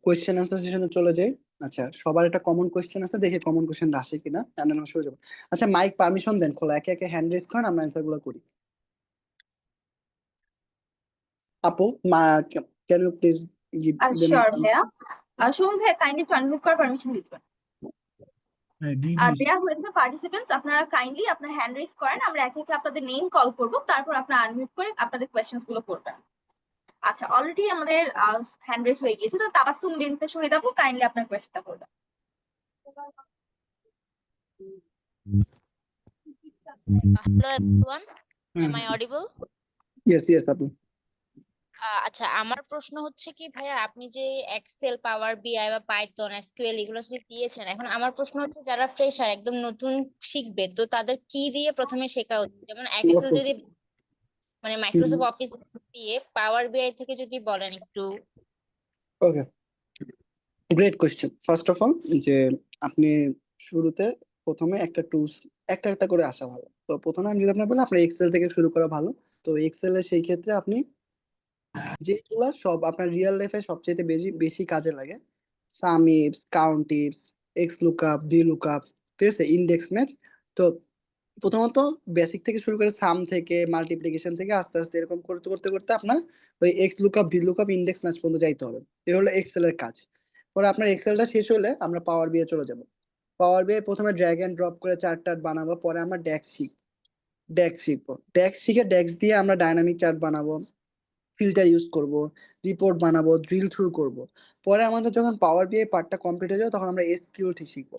A: কোয়েশ্চেন আনসার সেশনে চলে যাই। আচ্ছা, সবার একটা কমন কোয়েশ্চেন আছে, দেখি কমন কোয়েশ্চেনটা আসে কিনা, তাহলে আমরা শুরু যাবো। আচ্ছা, মাইক পারমিশন দেন খোলা, একে একে হ্যান্ড রেজ করেন, আমরা অ্যান্সার গুলো করি। আপু, মা, can you please give them?
C: Sure ভাইয়া। সৌমি ভাইয়া কাইন্ডলি একটু আনমিউট করার পারমিশন দিবেন।
B: হ্যাঁ, দিদি।
C: দেয়া হয়েছে পার্টিসিপেন্টস, আপনারা কাইন্ডলি আপনার হ্যান্ড রেজ করেন, আমরা একে একে আপনাদের নেম কল করব, তারপর আপনারা আনমিউট করে আপনাদের কোয়েশ্চেন্স গুলো করবেন। আচ্ছা, অলরেডি আমাদের হ্যান্ড রেজ হয়ে গিয়েছে, তো তাবাসসুম বিনতে শহীদ আপু কাইন্ডলি আপনার কোয়েশ্চেনটা করবেন।
E: Hello everyone, am I audible?
A: Yes yes আপু।
E: আচ্ছা, আমার প্রশ্ন হচ্ছে কি ভাইয়া, আপনি যে এক্সেল, পাওয়ার বিআই বা পাইথন, এসকিউএল এগুলো যে দিয়েছেন, এখন আমার প্রশ্ন হচ্ছে যারা ফ্রেশার একদম নতুন শিখবে, তো তাদের কি দিয়ে প্রথমে শেখা উচিত? যেমন এক্সেল যদি মানে মাইক্রোসফট অফিস দিয়ে, পাওয়ার বিআই থেকে যদি বলেন একটু।
A: Okay, great question. First of all, যে আপনি শুরুতে প্রথমে একটা টুলস একটা একটা করে আসা ভালো। তো প্রথমে আমি যদি আপনার বলি, আপনার এক্সেল থেকে শুরু করা ভালো। তো এক্সেলে সেই ক্ষেত্রে আপনি যেগুলা সব আপনার রিয়েল লাইফে সবচেয়ে বেশি বেশি কাজে লাগে, sum ifs, count ifs, X lookup, V lookup, ঠিক আছে, ইন্ডেক্স ম্যাচ। তো প্রথমত বেসিক থেকে শুরু করে সাম থেকে মাল্টিপ্লিকেশন থেকে আস্তে আস্তে এরকম করতে করতে করতে আপনার ওই x lookup, V lookup, index match পর্যন্ত যাইতে হবে। এ হলো এক্সেল এর কাজ। পরে আপনার এক্সেলটা শেষ হলে আমরা পাওয়ার বিআই চলে যাব। পাওয়ার বিআই প্রথমে ড্র্যাগ এন্ড ড্রপ করে চার্ট টার্ট বানাবো, পরে আমরা ডেক্স শিখবো। ডেক্স শিখে ডেক্স দিয়ে আমরা ডাইনামিক চার্ট বানাবো, ফিল্টার ইউজ করব, রিপোর্ট বানাবো, ড্রিল থ্রু করব। পরে আমাদের যখন পাওয়ার বিআই পার্টটা কমপ্লিট হয়ে যাবে, তখন আমরা এসকিউএল ঠিক শিখবো।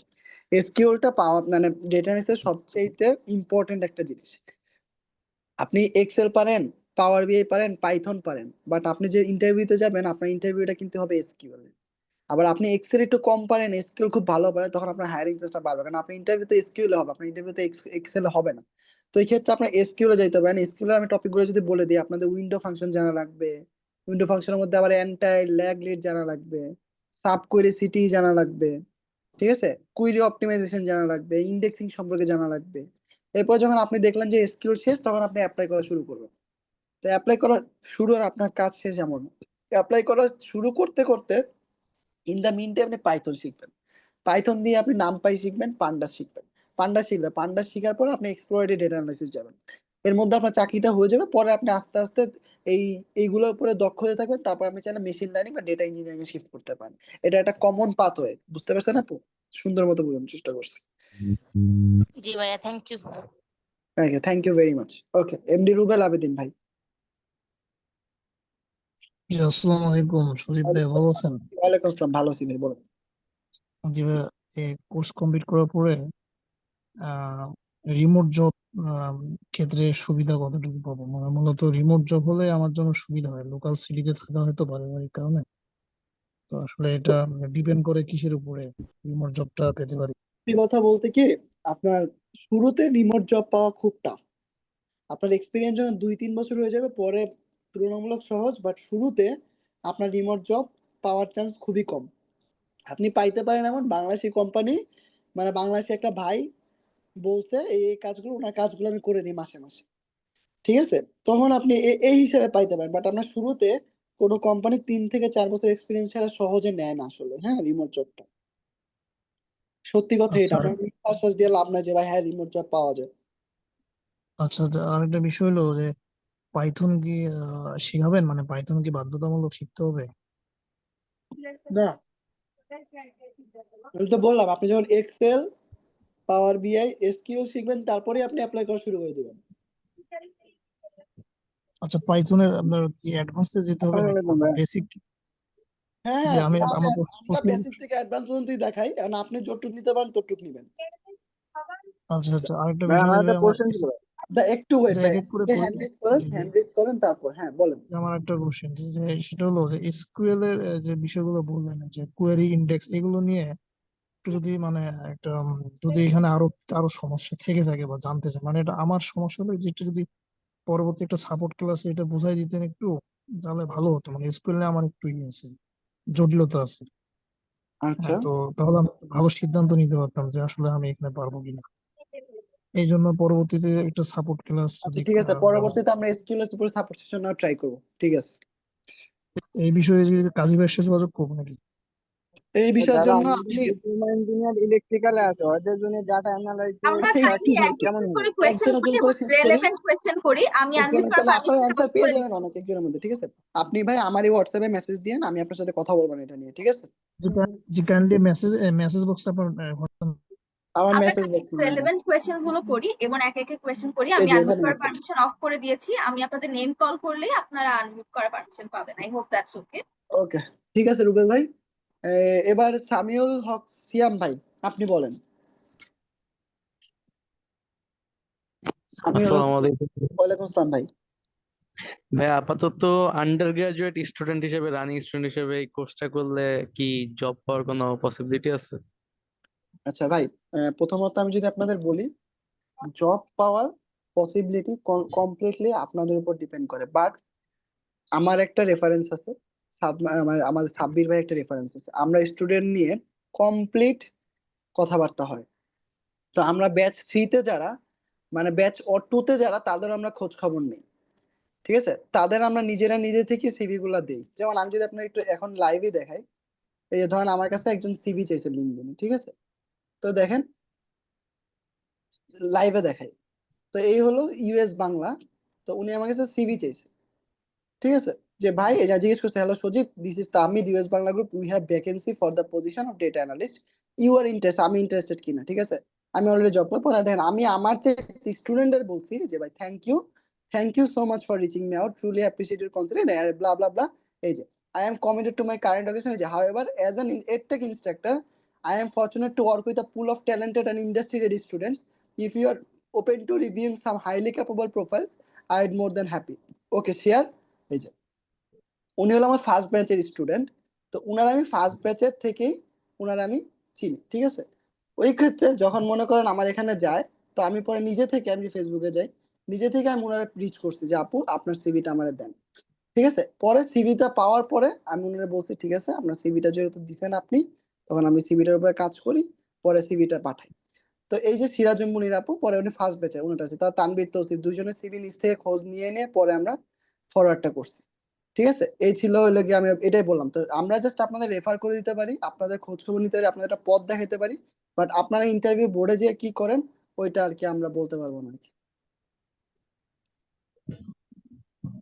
A: এসকিউএলটা পাওয়ার মানে ডেটা অ্যানালিসিসের সবচেয়ে ইম্পর্টেন্ট একটা জিনিস। আপনি এক্সেল পারেন, পাওয়ার বিআই পারেন, পাইথন পারেন, বাট আপনি যে ইন্টারভিউতে যাবেন আপনার ইন্টারভিউটা কিন্তু হবে এসকিউএল। আবার আপনি এক্সেল একটু কম পারেন, এসকিউএল খুব ভালো পারেন, তখন আপনার হায়ারিং চেষ্টা বাড়বে, কারণ আপনার ইন্টারভিউতে এসকিউএল হবে, আপনার ইন্টারভিউতে এক্সেল হবে না। তো এই ক্ষেত্রে আপনার এসকিউএল যাইতে পারেন। এসকিউএল আমি টপিকগুলো যদি বলে দিই, আপনাদের উইন্ডো ফাংশন জানা লাগবে, উইন্ডো ফাংশনের মধ্যে আবার এন্টাইর ল্যাগ লিড জানা লাগবে, সাব কোয়েরি সিটি জানা লাগবে, ঠিক আছে, কুইরি অপটিমাইজেশন জানা লাগবে, ইন্ডেক্সিং সম্পর্কে জানা লাগবে। এরপর যখন আপনি দেখলেন যে এসকিউএল শেষ, তখন আপনি অ্যাপ্লাই করা শুরু করবেন। তো অ্যাপ্লাই করা শুরু আর আপনার কাজ শেষ এমন না। অ্যাপ্লাই করা শুরু করতে করতে ইন দ্য মিন টাইম আপনি পাইথন শিখবেন। পাইথন দিয়ে আপনি নামপাই শিখবেন, পান্ডাস শিখবেন। পান্ডাস শিখার পর আপনি এক্সপ্লোরেটরি ডেটা অ্যানালাইসিস যাবেন। এর মধ্যে আপনার চাকরিটা হয়ে যাবে। পরে আপনি আস্তে আস্তে এইগুলোর উপরে দক্ষ হয়ে থাকবেন, তারপর আপনি চাইলে মেশিন লার্নিং বা ডেটা ইঞ্জিনিয়ারিং এ শিফট করতে পারেন। এটা একটা কমন পাথওয়ে, বুঝতে পারছেন আপু? সুন্দর মতো বোঝানোর চেষ্টা করছি।
E: জি ভাইয়া, thank you.
A: Okay, thank you very much. Okay, MD Rubel Abedin ভাই।
F: জি, আসসালামু আলাইকুম সজীব ভাই, ভালো আছেন?
A: ওয়ালাইকুম আসসালাম, ভালো আছি ভাই, বলুন।
F: জি ভাই, কোর্স কমপ্লিট করার পরে রিমোট জব ক্ষেত্রে সুবিধা কতটুকু পাবো? মানে মূলত রিমোট জব হলে আমার জন্য সুবিধা হয়, লোকাল সিটিতে থাকা হয়তো পারিবারিক কারণে। তো আসলে এটা ডিপেন্ড করে কিসের উপরে রিমোট জবটা পেতে পারি?
A: সত্যি কথা বলতে কি, আপনার শুরুতে রিমোট জব পাওয়া খুব টাফ। আপনার এক্সপিরিয়েন্স যখন 2-3 বছর হয়ে যাবে পরে তুলনামূলক সহজ, বাট শুরুতে আপনার রিমোট জব পাওয়ার চান্স খুবই কম। আপনি পাইতে পারেন এমন বাংলাদেশি কোম্পানি, মানে বাংলাদেশি একটা ভাই বলছে এই এই কাজগুলো, ওনার কাজগুলো আমি করে দিই মাসে মাসে, ঠিক আছে, তখন আপনি এই হিসেবে পাইতে পারেন। বাট আপনার শুরুতে কোনো কোম্পানি 3 থেকে 4 বছর এক্সপিরিয়েন্স ছাড়া সহজে নেয় না আসলে, হ্যাঁ, রিমোট জবটা। সত্যি কথা এটা,
F: আচ্ছা
A: আপনার আশ্বাস দিয়ে লাভ নাই যে ভাই হ্যাঁ রিমোট জব পাওয়া যায়।
F: আচ্ছা, আর একটা বিষয় হলো যে পাইথন কি শিখাবেন? মানে পাইথন কি বাধ্যতামূলক শিখতে হবে?
A: না, আমি তো বললাম আপনি যখন এক্সেল, পাওয়ার বিআই, এসকিউ শিখবেন তারপরে আপনি অ্যাপ্লাই করা শুরু করে দিবেন।
F: আচ্ছা, পাইথনের আপনার কি অ্যাডভান্সে যেতে হবে নাকি বেসিক?
A: হ্যাঁ
F: যে
A: হ্যাঁ,
F: আমি আমার
A: আমরা
F: প্রশ্ন,
A: বেসিক থেকে অ্যাডভান্স পর্যন্তই দেখাই, কারণ আপনি যতটুকু নিতে পারেন ততটুকু নিবেন।
F: আচ্ছা আচ্ছা, আরেকটা বিষয় যে আমার
A: একটু ওয়েট
F: যে
A: ভাই,
F: এক এক করে
A: হ্যান্ড রেজ করেন,
F: জি জি,
A: হ্যান্ড রেজ করেন, তারপর হ্যাঁ বলেন।
F: যে আমার একটা কোশ্চেন যে সেটা হলো যে এসকিউএল এর যে বিষয়গুলো বললেন, যে কোয়েরি ইন্ডেক্স এগুলো নিয়ে একটু যদি মানে একটা যদি এখানে আরো আরো সমস্যা থেকে থাকে বা জানতে চাই, মানে এটা আমার সমস্যা হলো যে একটু যদি পরবর্তী একটা সাপোর্ট ক্লাসে এটা বুঝাই দিতেন একটু, তাহলে ভালো হতো। মানে এসকিউএল এ আমার একটু ইয়ে আছে, জটিলতা আছে।
A: আচ্ছা
F: হ্যাঁ, তো তাহলে আমি একটু ভালো সিদ্ধান্ত নিতে পারতাম যে আসলে আমি এখানে পারবো কিনা। এই জন্য পরবর্তীতে একটা সাপোর্ট ক্লাস
A: আচ্ছা,
F: যদি
A: ঠিক আছে,
F: দেওয়া
A: পরবর্তীতে আমরা এসকিউএল এর উপর সাপোর্ট সেশন নেওয়ার ট্রাই করব, ঠিক আছে।
F: এই বিষয়ে যদি কাজী ভাইয়ের সাথে যোগাযোগ করবো নাকি?
A: এই বিষয়ের
G: যারা
A: জন্য
G: আমাদের
A: আপনি
G: ডিপ্লোমা ইঞ্জিনিয়ার ইলেকট্রিক্যালে আছে ওদের জন্য ডাটা
C: আমরা
G: অ্যানালাইসিস
A: একটু
C: কাইন্ডলি এক
A: একটু
C: এক
G: কেমন হবে?
C: করে কোয়েশ্চেন
A: একজন
C: করি
A: একজন
C: এবং
A: করে শেষ করি,
C: রেলেভেন্ট কোয়েশ্চেন করি। আমি
A: একজন
C: আনমিউট করার
A: তাহলে আপনার
C: পারমিশনটা
A: অ্যান্সার
C: পাস
A: পেয়ে
C: করে
A: যাবেন
C: দিচ্ছি।
A: অনেক একজনের মধ্যে, ঠিক আছে। আপনি ভাই আমারই হোয়াটসঅ্যাপে মেসেজ দিয়েন, আমি আপনার সাথে কথা বলবো না এটা নিয়ে, ঠিক আছে।
F: যে কাইন্ডলি মেসেজ বক্সে আপনার হোয়াটসঅ্যাপ।
A: আমার
C: আমরা
A: মেসেজ দেখুন,
C: রেলেভেন্ট কোয়েশ্চেন গুলো করি এবং এক এক কোয়েশ্চেন করি।
A: এই
C: আমি
A: যে
C: আনমিউট
A: এখানে
C: করার
A: মেসেজ।
C: পারমিশন অফ করে দিয়েছি। আমি আপনাদের নেম কল করলেই আপনারা আনমিউট করার পারমিশন পাবেন। I hope that's okay.
A: Okay, ঠিক আছে রুবেল ভাই। এবার সামিউল হক সিয়াম ভাই, আপনি বলেন। সামিউল হক,
H: আসসালামু আলাইকুম।
A: ওয়ালাইকুম আসসালাম ভাই।
H: ভাই আপাতত আন্ডার গ্রাজুয়েট স্টুডেন্ট হিসেবে, রানিং স্টুডেন্ট হিসেবে এই কোর্সটা করলে কি জব পাওয়ার কোনো পসিবিলিটি আছে?
A: আচ্ছা ভাই, প্রথমত আমি যদি আপনাদের বলি, জব পাওয়ার পসিবিলিটি কমপ্লিটলি আপনাদের উপর ডিপেন্ড করে, বাট আমার একটা রেফারেন্স আছে, আমাদের সাব্বির ভাই একটা রেফারেন্স আছে, আমরা স্টুডেন্ট নিয়ে কমপ্লিট কথাবার্তা হয়। তো আমরা ব্যাচ 3-তে যারা, মানে ব্যাচ 2-তে যারা, তাদের আমরা খোঁজ খবর নেই, ঠিক আছে। তাদের আমরা নিজেরা নিজে থেকে সিভি গুলা দেই। যেমন আমি যদি আপনার একটু এখন লাইভে দেখাই, এই যে ধরেন আমার কাছে একজন সিভি চাইছে লিঙ্কডইনে, ঠিক আছে, তো দেখেন লাইভে দেখাই। তো এই হলো ইউএস বাংলা, তো উনি আমার কাছে সিভি চাইছে, ঠিক আছে, যে ভাই এটা জিজ্ঞেস করছে, hello Sajib, this is Tamid, US Bangla group, we have vacancy for the position of data analyst, you are interest, আমি ইন্টারেস্টেড কিনা, ঠিক আছে। আমি অলরেডি জব করবো না, দেখেন আমি আমার যে স্টুডেন্টের বলছি যে ভাই thank you so much for reaching me out, truly appreciate your consider, blah blah blah. এই যে I am committed to my current occasion. However, as an EdTech instructor, I am fortunate to work with a pool of talented and industry-ready students. If you are open to reviewing some highly capable profiles, I'd more than happy. Okay, share. এই যে উনি হলো আমার first ব্যাচের student, তো উনার আমি first ব্যাচের থেকেই উনার আমি চিনি, ঠিক আছে। ওই ক্ষেত্রে যখন মনে করেন আমার এখানে যায়, তো আমি পরে নিজে থেকে, আমি ফেসবুকে যাই, নিজে থেকে আমি ওনারা রিচ করছি যে আপু আপনার সিভিটা আমারে দেন, ঠিক আছে। পরে সিভিটা পাওয়ার পরে আমি ওনারা বলছি ঠিক আছে, আপনার সিভিটা যেহেতু দিছেন আপনি, তখন আমি সিভিটার উপরে কাজ করি, পরে সিভিটা পাঠাই। তো এই যে সিরাজুম মুনির আপু, পরে উনি ফার্স্ট ব্যাচে, উনাটা আছে, তার তানবীর তৌসিফ, দুইজনের সিভি নিচ থেকে খোঁজ নিয়ে নিয়ে পরে আমরা ফরওয়ার্ডটা করছি, ঠিক আছে। এই ছিল হলো গিয়ে, আমি এটাই বললাম, তো আমরা জাস্ট আপনাদের রেফার করে দিতে পারি, আপনাদের খোঁজ খবর নিতে পারি, আপনাদের একটা পথ দেখাতে পারি, বাট আপনারা ইন্টারভিউ বোর্ডে যেয়ে কি করেন ওইটা আর কি আমরা বলতে পারবো না আর কি।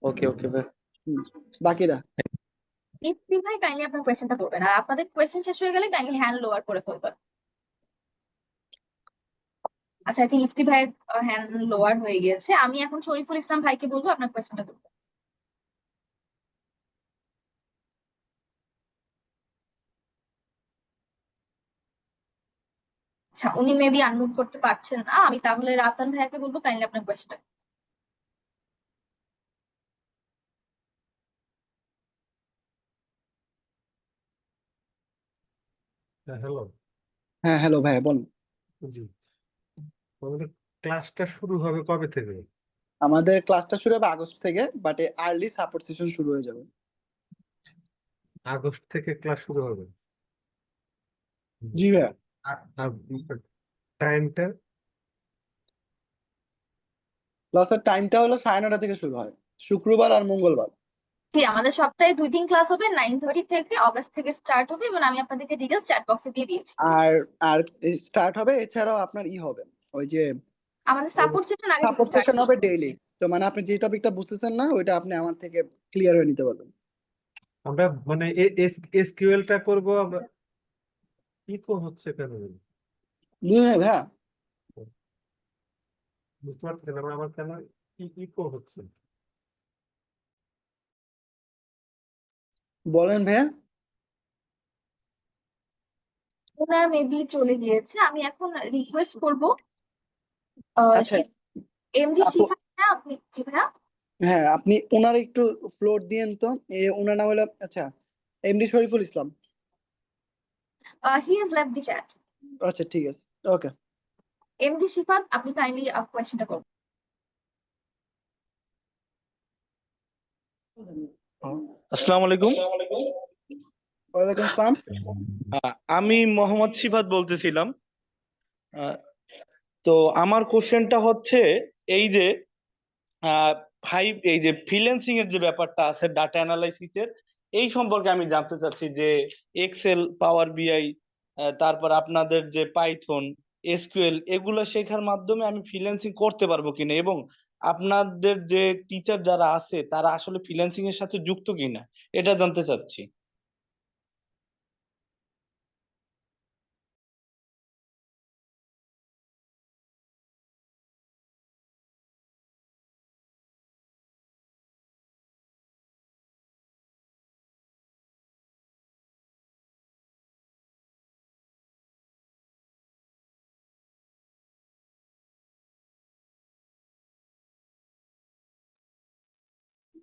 H: ওকে ওকে ভাই।
A: হুম, বাকিরা
C: ইফতি ভাই কাইন্ডলি আপনার কোয়েশ্চেনটা করবেন, আর আপনাদের কোয়েশ্চেন শেষ হয়ে গেলে কাইন্ডলি হ্যান্ড লোয়ার করে ফেলবেন। আচ্ছা, এখন ইফতি ভাইয়ের হ্যান্ড লোয়ার হয়ে গিয়েছে। আমি এখন শরীফুল ইসলাম ভাইকে বলবো আপনার কোয়েশ্চেনটা করবেন। আচ্ছা, উনি মেবি আনমিউট করতে পারছেন না। আমি তাহলে রাতান ভাইয়াকে বলবো কাইন্ডলি আপনার কোয়েশ্চেন।
I: হ্যালো।
A: হ্যাঁ হ্যালো ভাইয়া বলুন।
I: জি, আমাদের ক্লাসটা শুরু হবে কবে থেকে?
A: আমাদের ক্লাসটা শুরু হবে আগস্ট থেকে, বাট আর্লি সাপোর্ট সেশন শুরু হয়ে যাবে।
I: আগস্ট থেকে ক্লাস শুরু হবে।
A: জি ভাইয়া।
I: আর টাইমটা?
A: ক্লাসের টাইমটা হলো 9:30 থেকে শুরু হয়, শুক্রবার আর মঙ্গলবার।
C: জি, আমাদের সপ্তাহে 2 দিন ক্লাস হবে, 9:30 থেকে অগাস্ট থেকে স্টার্ট হবে এবং আমি আপনাদেরকে ডিটেইলস চ্যাট বক্সে দিয়ে দিয়েছি।
A: আর আর স্টার্ট হবে, এছাড়াও আপনার হবে ওই যে
C: আমাদের সাপোর্ট সেশন আগে থেকে
A: সাপোর্ট
C: স্টার্ট
A: সেশন হবে ডেইলি। তো মানে আপনি যে টপিকটা বুঝতেছেন না ওইটা আপনি আমার থেকে ক্লিয়ার হয়ে নিতে পারবেন।
I: আমরা মানে এসকিউএলটা করব আমরা। ইকো হচ্ছে কেন?
A: ভাইয়া
I: বুঝতে পারছেন আমার কেন ইকো হচ্ছে?
A: বলেন ভাইয়া।
C: ওনার মেবি চলে গিয়েছে। আমি এখন রিকোয়েস্ট করব
A: আচ্ছা
C: এমডি
A: আপু,
C: শিফা ভাইয়া, আপনি জি ভাইয়া।
A: হ্যাঁ আপনি ওনার একটু ফ্লোর দিয়েন তো। ওনার নাম হলো আচ্ছা MD Shariful Islam.
C: He has left the chat.
A: আচ্ছা ঠিক আছে, ওকে।
C: এমডি শিফাত, আপনি কাইন্ডলি কোয়েশ্চেনটা করুন।
J: আসসালামু আলাইকুম।
A: ওয়ালাইকুম আসসালাম।
J: আমি মোহাম্মদ সিফাত বলতেছিলাম। আহ, তো আমার কোশ্চেনটা হচ্ছে এই যে এই যে ফ্রিল্যান্সিং এর যে ব্যাপারটা আছে ডাটা অ্যানালাইসিসের, এই সম্পর্কে আমি জানতে চাচ্ছি যে এক্সেল, পাওয়ার বিআই, তারপর আপনাদের যে পাইথন, এসকিউএল, এগুলো শেখার মাধ্যমে আমি ফ্রিল্যান্সিং করতে পারবো কিনা, এবং আপনাদের যে টিচার যারা আছে তারা আসলে ফ্রিল্যান্সিং এর সাথে যুক্ত কিনা, এটা জানতে চাচ্ছি।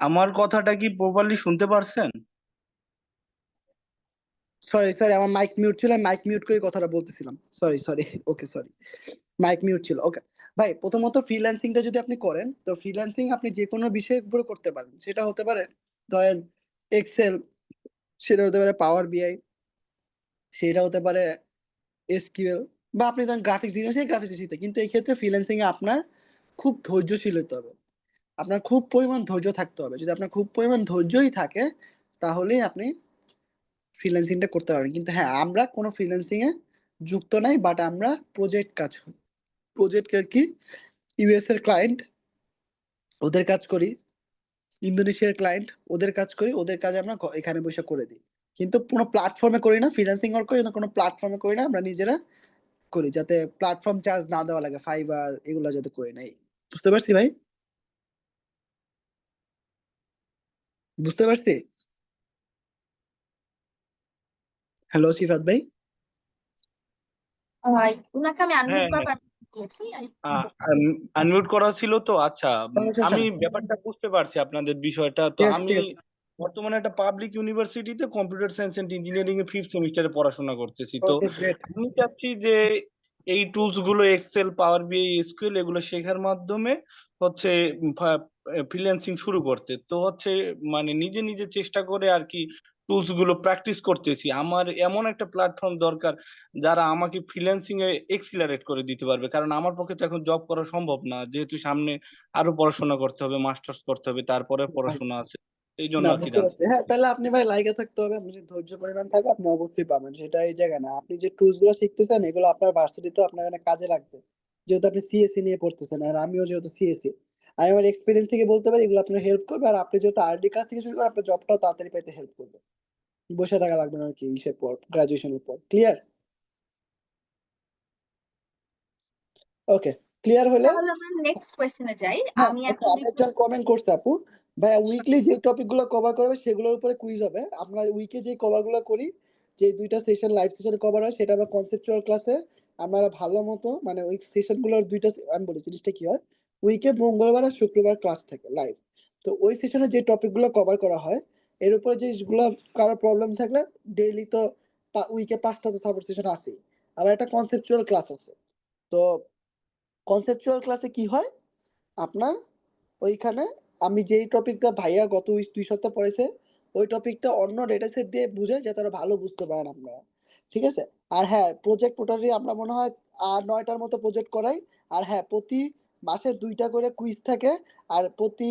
J: আমার কথাটা কি প্রপারলি শুনতে পারছেন?
A: সরি সরি, আমার মাইক মিউট ছিল, মাইক মিউট করে কথাটা বলতেছিলাম। Sorry sorry, okay sorry, mic mute ছিল। ওকে ভাই, প্রথমত ফ্রিল্যান্সিংটা যদি আপনি করেন তো ফ্রিল্যান্সিং আপনি যে কোনো বিষয়ের উপরে করতে পারেন। সেটা হতে পারে ধরেন এক্সেল, সেটা হতে পারে পাওয়ার বিআই, সেটা হতে পারে এসকিউএল, বা আপনি ধরেন গ্রাফিক্স ডিজাইন, গ্রাফিক্স শিখতে। কিন্তু এই ক্ষেত্রে ফ্রিল্যান্সিং এ আপনার খুব ধৈর্যশীল হতে হবে, আপনার খুব পরিমাণ ধৈর্য থাকতে হবে। যদি আপনার খুব পরিমাণ ধৈর্যই থাকে তাহলেই আপনি ফ্রিল্যান্সিংটা করতে পারবেন। কিন্তু হ্যাঁ, আমরা কোনো ফ্রিল্যান্সিং এ যুক্ত নাই, বাট আমরা প্রজেক্ট কাজ করি। প্রজেক্ট কি, ইউএস এর ক্লায়েন্ট, ওদের কাজ করি, ইন্দোনেশিয়ার ক্লায়েন্ট, ওদের কাজ করি, ওদের কাজ আমরা এখানে বসে করে দিই। কিন্তু কোনো প্ল্যাটফর্মে করি না, ফ্রিল্যান্সিং ওয়ার্ক করি না, কোনো প্ল্যাটফর্মে করি না, আমরা নিজেরা করি, যাতে প্ল্যাটফর্ম চার্জ না দেওয়া লাগে, ফাইবার এগুলো যাতে করি নাই। বুঝতে পারছি ভাই? বুঝতে পারছি। হ্যালো সিফাত ভাই।
C: উনাকে আমি আনমিউট
J: হ্যাঁ,
C: করার
J: হ্যাঁ,
C: পারমিশন দিয়েছি।
J: আনমিউট করা ছিল তো। আচ্ছা,
A: আচ্ছা,
J: আমি ব্যাপারটা বুঝতে পারছি আপনাদের বিষয়টা। তো
A: ঠিক আছে
J: আমি
A: ঠিক আছে।
J: বর্তমানে একটা পাবলিক ইউনিভার্সিটিতে কম্পিউটার সায়েন্স এন্ড ইঞ্জিনিয়ারিং এ 5th সেমিস্টারে পড়াশোনা করতেছি। তো
A: ওকে গ্রেট।
J: আমি চাচ্ছি যে এই টুলস গুলো এক্সেল, পাওয়ার বিআই, এসকিউএল এগুলো শেখার মাধ্যমে হচ্ছে ফ্রিল্যান্সিং শুরু করতে। তো হচ্ছে মানে নিজে নিজে চেষ্টা করে আর কি টুলস গুলো প্র্যাকটিস করতেছি। আমার এমন একটা প্ল্যাটফর্ম দরকার যারা আমাকে ফ্রিল্যান্সিং এ এক্সিলারেট করে দিতে পারবে, কারণ আমার পক্ষে তো এখন জব করা সম্ভব না, যেহেতু সামনে আরো পড়াশোনা করতে হবে, মাস্টার্স করতে হবে, তারপরে পড়াশোনা আছে। এই জন্য
A: না
J: আর কি
A: বুঝতে
J: জানতে।
A: পারছি। হ্যাঁ তাহলে আপনি ভাই লাইগে থাকতে হবে। আপনি যদি ধৈর্য পরিমাণ থাকে আপনি অবশ্যই পাবেন। সেটা এই জায়গা না, আপনি যে টুলস গুলো শিখতেছেন এগুলো আপনার ভার্সিটিতে আপনার এখানে কাজে লাগবে, যেহেতু আপনি সিএসসি নিয়ে পড়তেছেন আর আমিও যেহেতু সিএসসি। আমি আমার এক্সপিরিয়েন্স থেকে বলতে পারি এগুলো আপনার হেল্প করবে। আর আপনি যেহেতু আরডি কাজ থেকে শুরু করেন, আপনার জবটাও তাড়াতাড়ি পাইতে হেল্প করবে। বসে থাকা লাগবে না আর কি, ইসের পর, গ্রাজুয়েশনের পর। ক্লিয়ার? ওকে, ক্লিয়ার হলে
C: তাহলে আমরা নেক্সট কোয়েশ্চেনে যাই।
A: হ্যাঁ।
C: আমি
A: আচ্ছা,
C: এখন
A: আমি একজন কমেন্ট করছে আপু, ভাইয়া উইকলি যে টপিক গুলো কভার করবে সেগুলোর উপরে কুইজ হবে। আমরা উইকে যে কভার গুলো করি, যে 2টা সেশন লাইভ সেশনে কভার হয়, সেটা আমরা কনসেপচুয়াল ক্লাসে আমরা ভালো মতো মানে ওই সেশন গুলোর দুইটা আমি বলি জিনিসটা কি হয়, উইকে মঙ্গলবার আর শুক্রবার ক্লাস থাকে লাইভ। তো ওই সেশনে যে টপিক গুলো কভার করা হয় এর উপরে যেগুলো কারো প্রবলেম থাকলে ডেইলি তো উইকে 5টা তো সাপোর্ট সেশন আছেই, আবার একটা কনসেপচুয়াল ক্লাস আছে। তো কনসেপচুয়াল ক্লাসে কি হয় আপনার ওইখানে আমি যেই টপিকটা ভাইয়া গত 2 সপ্তাহ পড়েছে ওই টপিকটা অন্য ডেটা সেট দিয়ে বুঝে যাতে আরো ভালো বুঝতে পারেন আপনারা, ঠিক আছে। আর হ্যাঁ প্রজেক্ট টোটালি আমরা মনে হয় 9টার মতো প্রজেক্ট করাই। আর হ্যাঁ প্রতি মাসে 2টা করে কুইজ থাকে। আর প্রতি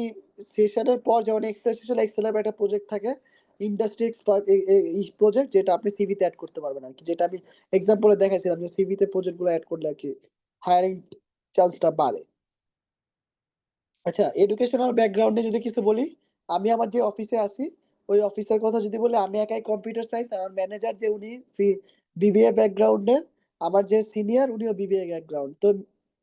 A: সেশনের পর যেমন এক্সেলের একটা প্রজেক্ট থাকে ইন্ডাস্ট্রি এক্সপার্ট প্রজেক্ট, যেটা আপনি সিভিতে অ্যাড করতে পারবেন আর কি, যেটা আমি এক্সাম্পলে দেখাইছিলাম যে সিভিতে প্রজেক্ট গুলো অ্যাড করলে আর কি হায়ারিং চান্সটা বাড়ে। আচ্ছা এডুকেশনাল ব্যাকগ্রাউন্ডে যদি কিছু বলি, আমি আমার যে অফিসে আছি ওই অফিসের কথা যদি বলি, আমি একাই কম্পিউটার সায়েন্স, আমার ম্যানেজার যে উনি বিবিএ ব্যাকগ্রাউন্ডের, আমার যে সিনিয়র উনিও বিবিএ ব্যাকগ্রাউন্ড। তো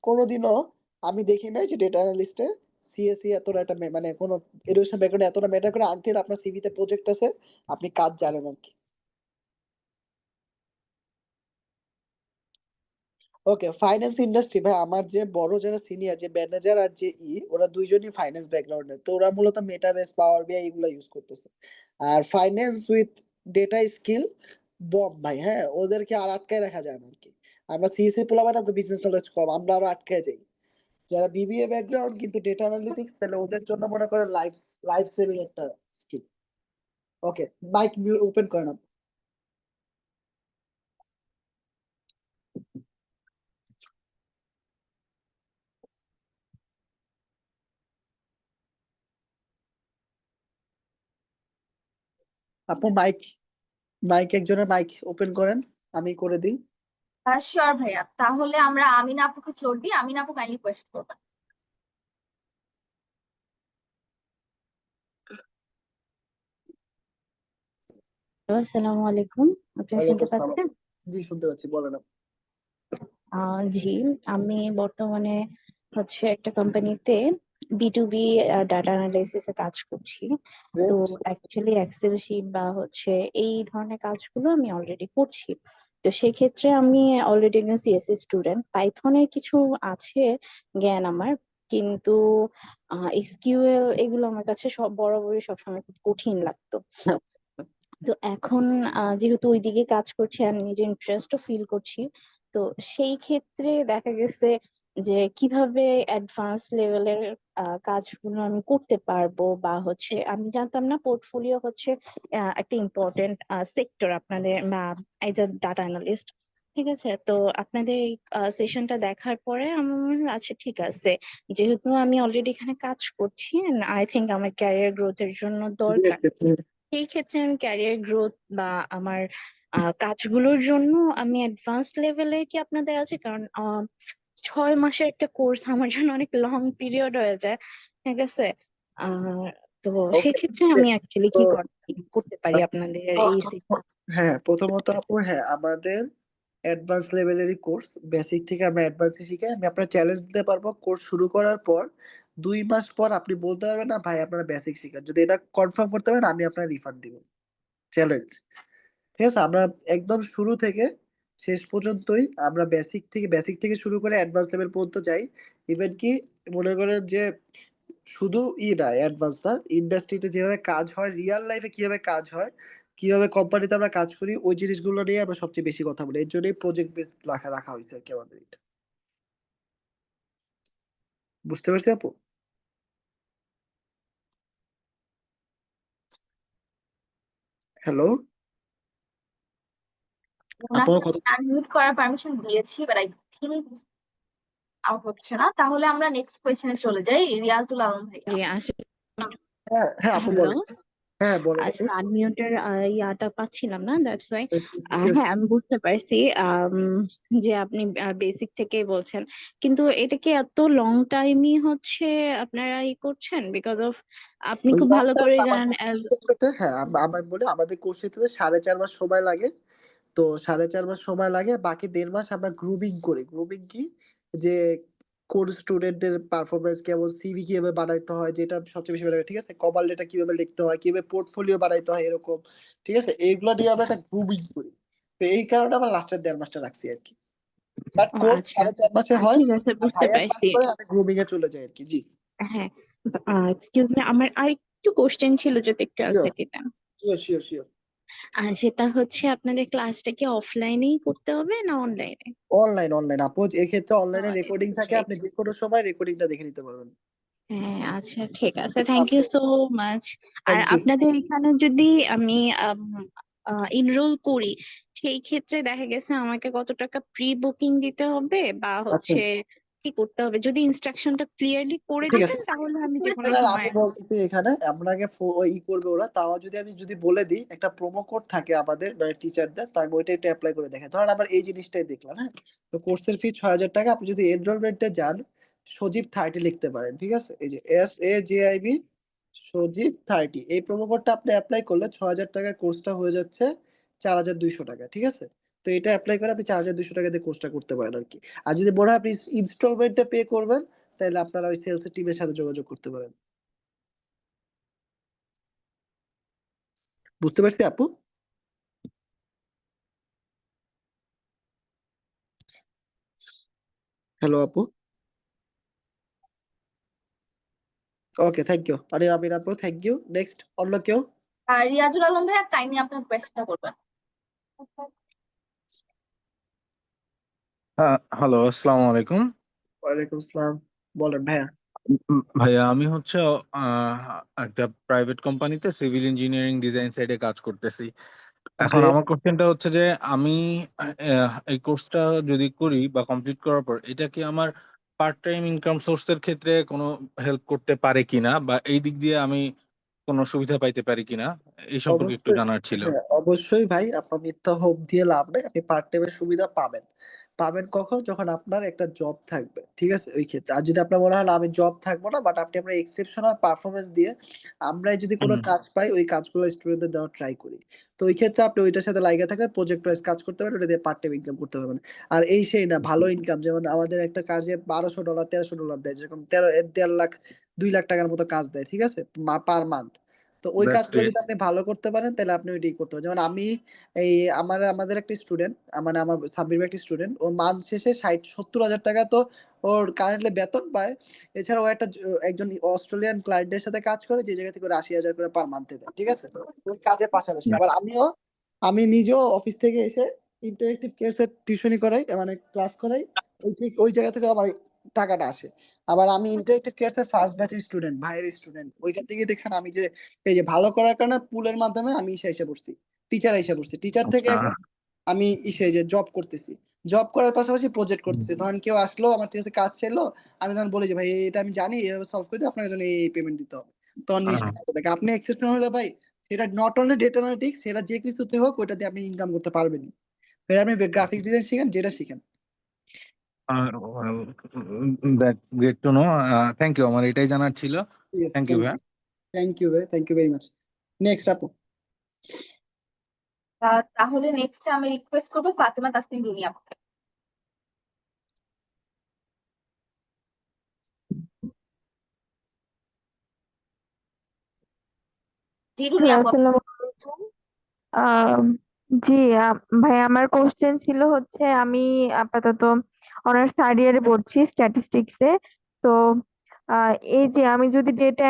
A: কোনোদিনও আমি দেখি নাই যে ডেটা অ্যানালিস্টে সিএসসি এতটা একটা মানে কোনো এডুকেশন ব্যাকগ্রাউন্ড এতটা ম্যাটার করে আনটিল আপনার সিভিতে প্রজেক্ট আছে আপনি কাজ জানেন আর কি। ওকে ফাইন্যান্স ইন্ডাস্ট্রি ভাই, আমার যে বড় যারা সিনিয়র যে ম্যানেজার আর যে ওরা দুইজনই ফাইন্যান্স ব্যাকগ্রাউন্ডের, তো ওরা মূলত মেটাবেস পাওয়ার বিআই এগুলো ইউজ করতেছে। আর ফাইন্যান্স উইথ ডেটা স্কিল বম ভাই, হ্যাঁ ওদেরকে আর আটকায় রাখা যায় না আর কি। আমরা সিএসসি পোলাবেন আমাকে বিজনেস নলেজ কম, আমরা আরো আটকায় যাই। যারা বিবিএ ব্যাকগ্রাউন্ড কিন্তু ডেটা অ্যানালিটিক্স, তাহলে ওদের জন্য মনে করে লাইফ লাইফ সেভিং একটা স্কিল। ওকে মাইক ওপেন করেন আপনি। আপু মাইক মাইক একজনের মাইক ওপেন করেন, আমি করে দিই।
C: শিওর ভাইয়া, তাহলে আমরা আমিনা আপুকে ফ্লোর দিই। আমিনা আপু কাইন্ডলি কোয়েশ্চেন করবেন।
K: আসসালামু আলাইকুম, আপনারা শুনতে
A: ওয়ালাইকুম আসসালাম।
K: পাচ্ছেন?
A: জি শুনতে পাচ্ছি, বলেন আপু।
K: জি, আমি বর্তমানে হচ্ছে একটা কোম্পানিতে B2B ডাটা অ্যানালাইসিস এ কাজ করছি। তো
A: Great.
K: অ্যাকচুয়ালি এক্সেল শিট বা হচ্ছে এই ধরনের কাজগুলো আমি অলরেডি করছি। তো সেক্ষেত্রে আমি অলরেডি একজন সিএসসি স্টুডেন্ট, পাইথনের কিছু আছে জ্ঞান আমার, কিন্তু এসকিউএল এগুলো আমার কাছে সব বরাবরই সবসময় খুব কঠিন লাগতো। তো এখন যেহেতু ওইদিকে কাজ করছি আর নিজে ইন্টারেস্টও ফিল করছি, তো সেই ক্ষেত্রে দেখা গেছে যে কিভাবে অ্যাডভান্স লেভেলের কাজগুলো আমি করতে পারবো, বা হচ্ছে আমি জানতাম না পোর্টফোলিও হচ্ছে একটা ইম্পর্টেন্ট সেক্টর আপনাদের এজ আ ডাটা অ্যানালিস্ট। ঠিক আছে, তো আপনাদের এই সেশনটা দেখার পরে আমার মনে হলো আচ্ছা ঠিক আছে, যেহেতু আমি অলরেডি এখানে কাজ করছি, আই থিঙ্ক আমার ক্যারিয়ার গ্রোথের জন্য দরকার। এই ক্ষেত্রে আমি ক্যারিয়ার গ্রোথ বা আমার কাজগুলোর জন্য আমি অ্যাডভান্স লেভেলের কি আপনাদের আছে? কারণ 6 মাসের একটা কোর্স আমার জন্য অনেক লং পিরিয়ড হয়ে যায়, ঠিক আছে। আহ তো
A: ওকে
K: সেক্ষেত্রে আমি অ্যাকচুয়ালি
A: তো
K: কি করতে পারি আপনাদের এই
A: হ্যাঁ প্রথমত আপু, হ্যাঁ আমাদের অ্যাডভান্স লেভেলেরই কোর্স, বেসিক থেকে আমরা অ্যাডভান্সে শিখাই। আমি আপনার চ্যালেঞ্জ দিতে পারবো কোর্স শুরু করার পর 2 মাস পর আপনি বলতে পারবেন না ভাই আপনারা বেসিক শিখান, যদি এটা কনফার্ম করতে পারেন আমি আপনার রিফান্ড দিব, চ্যালেঞ্জ। ঠিক আছে, আমরা একদম শুরু থেকে শেষ পর্যন্তই আমরা বেসিক থেকে শুরু করে অ্যাডভান্স লেভেল পর্যন্ত যাই। ইভেন কি মনে করেন যে শুধু না অ্যাডভান্স না, ইন্ডাস্ট্রিতে যেভাবে কাজ হয়, রিয়েল লাইফে কিভাবে কাজ হয়, কিভাবে কোম্পানিতে আমরা কাজ করি, ওই জিনিসগুলো নিয়ে আমরা সবচেয়ে বেশি কথা বলি। এর জন্যই প্রজেক্ট বেস রাখা রাখা হয়েছে আর কি আমাদের এটা। বুঝতে পারছি আপু? হ্যালো আপু
C: ওনাকে
A: আমার কথা
C: আনমিউট করার পারমিশন দিয়েছি, বাট আই থিংক হচ্ছে না। তাহলে আমরা নেক্সট কোয়েশ্চেনে চলে যাই। রিয়াজুল আলম ভাইয়া।
K: আসলে।
A: হ্যাঁ হ্যাঁ আপু
K: হ্যালো,
A: বলেন। হ্যাঁ বলেন আপু।
K: আচ্ছা আনমিউটের ইয়াটা পাচ্ছিলাম না, দ্যাটস ওয়াই। হ্যাঁ আমি বুঝতে পারছি যে আপনি বেসিক থেকেই বলছেন, কিন্তু এটা কি এত লং টাইমই হচ্ছে আপনারা করছেন? বিকজ অফ আপনি খুব ভালো করে জানেন
A: হ্যাঁ আমি বলি আমাদের কোর্স শেষে 4.5 মাস সময় লাগে। তো 4.5 মাস সময় লাগে, বাকি 1.5 মাস আমরা গ্রুমিং করি। গ্রুমিং কি, যে কোন স্টুডেন্টের পারফরমেন্স কেমন, সিভি কিভাবে বানাইতে হয়, যেটা সবচেয়ে বেশি ভালো লাগে, ঠিক আছে, কভার লেটার কিভাবে লিখতে হয়, কিভাবে পোর্টফোলিও বানাইতে হয়, এরকম ঠিক আছে, এইগুলো নিয়ে আমরা একটা গ্রুমিং করি। তো এই কারণে আমরা লাস্টের 1.5 মাসটা রাখছি আর কি। বাট
K: ও
A: কোর্স
K: আচ্ছা
A: 4.5 মাসে হয়।
K: ঠিক আছে,
A: আর
K: বুঝতে
A: ভাইয়া ক্লাস
K: পারছি।
A: করে, আমি গ্রুমিং এ চলে যাই আর কি। জি
K: হ্যাঁ, এক্সকিউজ মি, আমার আর একটু কোশ্চেন ছিল, যদি একটু
A: শিওর
K: অ্যান্সার দিতেন।
A: Sure sure sure.
K: সেটা হচ্ছে, আপনাদের ক্লাসটা কি অফলাইনেই করতে হবে না অনলাইনে?
A: অনলাইন অনলাইন আপু, এক্ষেত্রে অনলাইনে রেকর্ডিং থাকে, আপনি যে কোনো সময় রেকর্ডিংটা দেখে নিতে পারবেন।
K: হ্যাঁ, আচ্ছা ঠিক আছে, থ্যাংক ইউ সো মাচ। আর
A: থ্যাংক ইউ।
K: আপনাদের এখানে যদি আমি এনরোল করি, সেই ক্ষেত্রে দেখা গেছে আমাকে কত টাকা প্রি বুকিং দিতে হবে, বা
A: আচ্ছা
K: হচ্ছে কি করতে হবে? যদি ইনস্ট্রাকশনটা ক্লিয়ারলি করে
A: ঠিক আছে,
K: দিতেন তাহলে আমি যে কোনো
A: এখানে
K: সময়।
A: আমি বলতেছি, এখানে আপনাকে করবে ওরা, তাও যদি আমি বলে দিই, একটা প্রোমো কোড থাকে আমাদের মানে টিচারদের, তাই আমি ওইটা একটু অ্যাপ্লাই করে দেখে। ধরেন আবার এই জিনিসটাই দেখলাম, হ্যাঁ, তো কোর্সের ফি 6,000 টাকা। আপনি যদি এনরোলমেন্টে যান, সজীব 30 লিখতে পারেন, ঠিক আছে? এই যে SAJIB সজীব 30, এই প্রোমো কোডটা আপনি অ্যাপ্লাই করলে 6,000 টাকার কোর্সটা হয়ে যাচ্ছে 4,200 টাকা, ঠিক আছে? তো এটা অ্যাপ্লাই করে আপনি 4,200 টাকা দিয়ে কোর্সটা করতে পারেন আর কি। আর যদি বড় আপনি ইনস্টলমেন্টে পে করবেন, তাহলে আপনারা ওই সেলস টিমের সাথে যোগাযোগ করতে পারেন। বুঝতে পারছি আপু? হ্যালো আপু। ওকে, থ্যাংক ইউ। আরে আমির আপু, থ্যাংক ইউ। নেক্সট অন্য কেউ?
C: আর রিয়াজুল আলম ভাইয়া, কাইন্ডলি আপনার কোয়েশ্চেনটা করবেন।
L: হ্যালো, আসসালামু আলাইকুম।
A: ওয়ালাইকুম আসসালাম, বলেন ভাইয়া।
L: ভাইয়া আমি হচ্ছে আহ, একটা প্রাইভেট কোম্পানিতে সিভিল ইঞ্জিনিয়ারিং ডিজাইন সাইডে কাজ করতেছি। এখন
A: গ্রেট।
L: আমার কোশ্চেনটা হচ্ছে যে আমি এই কোর্সটা যদি করি বা কমপ্লিট করার পর, এটা কি আমার পার্ট টাইম ইনকাম সোর্সের ক্ষেত্রে কোনো হেল্প করতে পারে কিনা, বা এই দিক দিয়ে আমি কোনো সুবিধা পাইতে পারি কিনা, এই সম্পর্কে একটু
A: অবশ্যই,
L: জানার ছিল।
A: হ্যাঁ অবশ্যই ভাই, আপনার মিথ্যা হোপ দিয়ে লাভ নেই। আপনি পার্ট টাইমের সুবিধা পাবেন। পাবেন কখন? যখন আপনার একটা জব থাকবে, ঠিক আছে? ওই ক্ষেত্রে। আর যদি আপনার মনে হয় না আমি জব থাকবো না, বাট আপনি আপনার এক্সেপশনাল পারফরমেন্স দিয়ে আমরাই যদি কোনো
L: হুম।
A: কাজ পাই, ওই কাজগুলো স্টুডেন্টদের দেওয়ার ট্রাই করি। তো ওই ক্ষেত্রে আপনি ওইটার সাথে লাইগা থাকলে প্রজেক্ট ওয়াইজ কাজ করতে পারেন, ওটা দিয়ে পার্ট টাইম ইনকাম করতে পারবেন। আর এই সেই না, ভালো ইনকাম, যেমন আমাদের একটা কাজে $1,200 $1,300 দেয়, যেরকম 1.5 লাখ 2 লাখ টাকার মতো কাজ দেয়, ঠিক আছে, পার মান্থ। তো ওই
L: দ্যাটস
A: কাজগুলো
L: গ্রেট।
A: যদি আপনি ভালো করতে পারেন, তাহলে আপনি ওইটাই করতে পারেন। যেমন আমি এই আমাদের একটা স্টুডেন্ট, মানে আমার সাব্বির একটা স্টুডেন্ট, ও মান্থ শেষে 60-70 হাজার টাকা তো ওর কারেন্টলি বেতন পায়। এছাড়া ও একজন অস্ট্রেলিয়ান ক্লায়েন্টের সাথে কাজ করে, যে জায়গা থেকে ওর 80,000 করে পার মান্থে দেয়, ঠিক আছে? তো ওই কাজের পাশাপাশি আবার আমি নিজেও অফিস থেকে এসে ইন্টারেক্টিভ কেসের টিউশনি করাই, মানে ক্লাস করাই। ওই জায়গা থেকে আমার টাকাটা আসে। আবার আমি ইন্টারেক্টিভ কেসের ফার্স্ট ব্যাচের স্টুডেন্ট, ভাইয়ের স্টুডেন্ট। ওইখান থেকে দেখছেন আমি যে এই যে ভালো করার কারণে পুলের মাধ্যমে আমি এসে পড়ছি, টিচার এসে পড়ছি। টিচার থেকে
L: আচ্ছা।
A: এখন আমি যে জব করতেছি। জব করার পাশাপাশি প্রজেক্ট করতেছি। ধরেন কেউ আসলো আমার কাছে কাজ চাইলো, আমি তখন বলি যে ভাই এটা আমি জানি, এভাবে সলভ করে দিই, আপনাকে জন্য এই পেমেন্ট দিতে হবে। তখন জিনিসটা কাজে লাগে। আপনি এক্সেপশনাল হলে ভাই, সেটা নট অনলি ডেটা অ্যানালিটিক্স, সেটা যে কিছুতে হোক ওইটা দিয়ে আপনি ইনকাম করতে পারবেনই। ভাই আপনি গ্রাফিক্স ডিজাইন শিখেন, যেটা শিখেন।
L: That's great to know. Thank you, আমার এটাই জানার ছিল।
A: ইয়েস,
L: থ্যাংক ইউ ভাইয়া।
A: থ্যাংক ইউ ভাই, thank you very much. Next আপু।
C: তাহলে নেক্সট আমি রিকোয়েস্ট করবো ফাতেমা তাসনিম রুমি আপুকে। জি রুমি আপু,
M: আসসালামু আলাইকুম। আহ, জি ভাই, আমার কোশ্চেন ছিল হচ্ছে, আমি আপাতত অনার্স থার্ড ইয়ারে পড়ছি স্ট্যাটিস্টিক্সে। তো এই যে আমি যদি ডেটা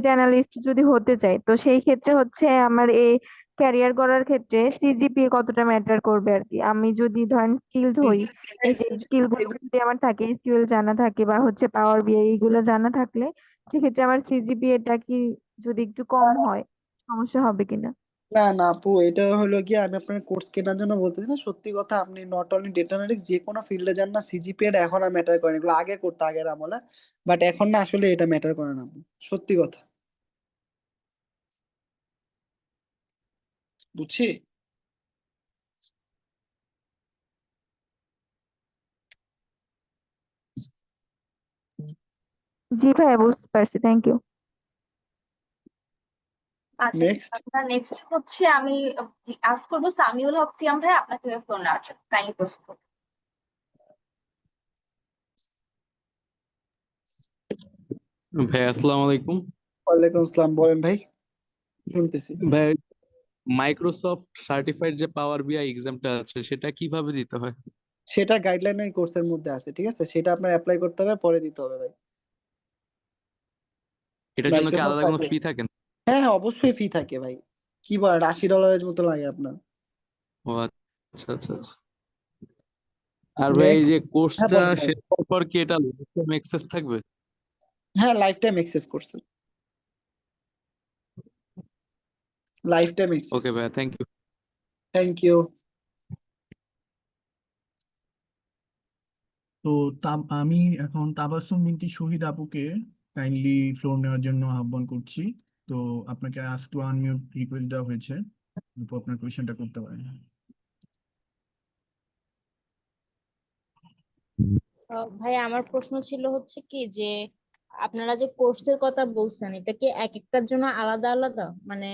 M: অ্যানালিস্ট যদি হতে চাই, তো সেই ক্ষেত্রে হচ্ছে আমার এই ক্যারিয়ার করার ক্ষেত্রে সিজিপিএ কতটা ম্যাটার করবে আর কি। আমি যদি ধরেন স্কিলড হই, এই যে স্কিল গুলো যদি আমার থাকে, এসকিউএল জানা থাকে বা হচ্ছে পাওয়ার বিআই এইগুলো জানা থাকলে, সেক্ষেত্রে আমার সিজিপিএটা কি যদি একটু কম হয় সমস্যা হবে কিনা?
A: না না আপু, এটা হলো গিয়ে আমি আপনার কোর্স কেনার জন্য বলতেছি না। সত্যি কথা, আপনি নট অনলি ডেটা অ্যানালিটিক্স, যে কোনো ফিল্ডে যান না, সিজিপিএ এখন আর ম্যাটার করে না। এগুলো আগে করতো, আগের আমলে, বাট এখন না, আসলে এটা ম্যাটার করে না আপু। সত্যি কথা। বুঝছি।
M: জি ভাইয়া, বুঝতে পারছি, থ্যাংক ইউ।
C: আচ্ছা
A: নেক্সট।
C: আপনার নেক্সট হচ্ছে আমি আজ করবো সামিউল হক সিয়াম ভাই, আপনাকে ফোন নেওয়ার জন্য কাইন্ডলি প্রস্তুত করুন।
H: ভাই আসসালামু আলাইকুম।
A: ওয়ালাইকুম আসসালাম, বলেন ভাই, শুনতেছি।
H: ভাই, মাইক্রোসফট সার্টিফাইড যে পাওয়ার বিআই এক্সামটা আছে সেটা কিভাবে দিতে হয়?
A: সেটা গাইডলাইন ওই কোর্সের মধ্যে আছে, ঠিক আছে? সেটা আপনার অ্যাপ্লাই করতে হবে, পরে দিতে হবে ভাই।
H: এটার জন্য কি
A: মাইক্রোসফট
H: আলাদা কোনো
A: থাকবে।
H: ফি থাকে না?
A: হ্যাঁ হ্যাঁ, অবশ্যই ফি থাকে ভাই। কি বলেন, $80 মতো লাগে আপনার।
H: ও আচ্ছা আচ্ছা আচ্ছা। আর ভাই এই
A: নেক্সট।
H: যে
A: হ্যাঁ
H: কোর্সটা
A: বলেন ভাই।
H: শেষ হওয়ার পর কি এটা লাইফটাইম অ্যাক্সেস থাকবে?
A: হ্যাঁ, লাইফ টাইম এক্সেস করছে, লাইফ টাইম এক্সেস।
H: ওকে ভাইয়া, থ্যাংক ইউ।
A: Thank you.
B: তো আমি এখন তাবাসসুম বিনতি শহীদ আপুকে কাইন্ডলি ফ্লোর নেওয়ার জন্য আহ্বান করছি। তো আপনাকে আস্ক টু আনমিউট রিকোয়েস্ট দেওয়া হয়েছে, আপু আপনার কোয়েশ্চেনটা করতে পারেন।
E: ভাই আমার প্রশ্ন ছিল হচ্ছে কি যে আপনারা যে কোর্সের কথা বলছেন এটা কি এক একটার জন্য আলাদা আলাদা, মানে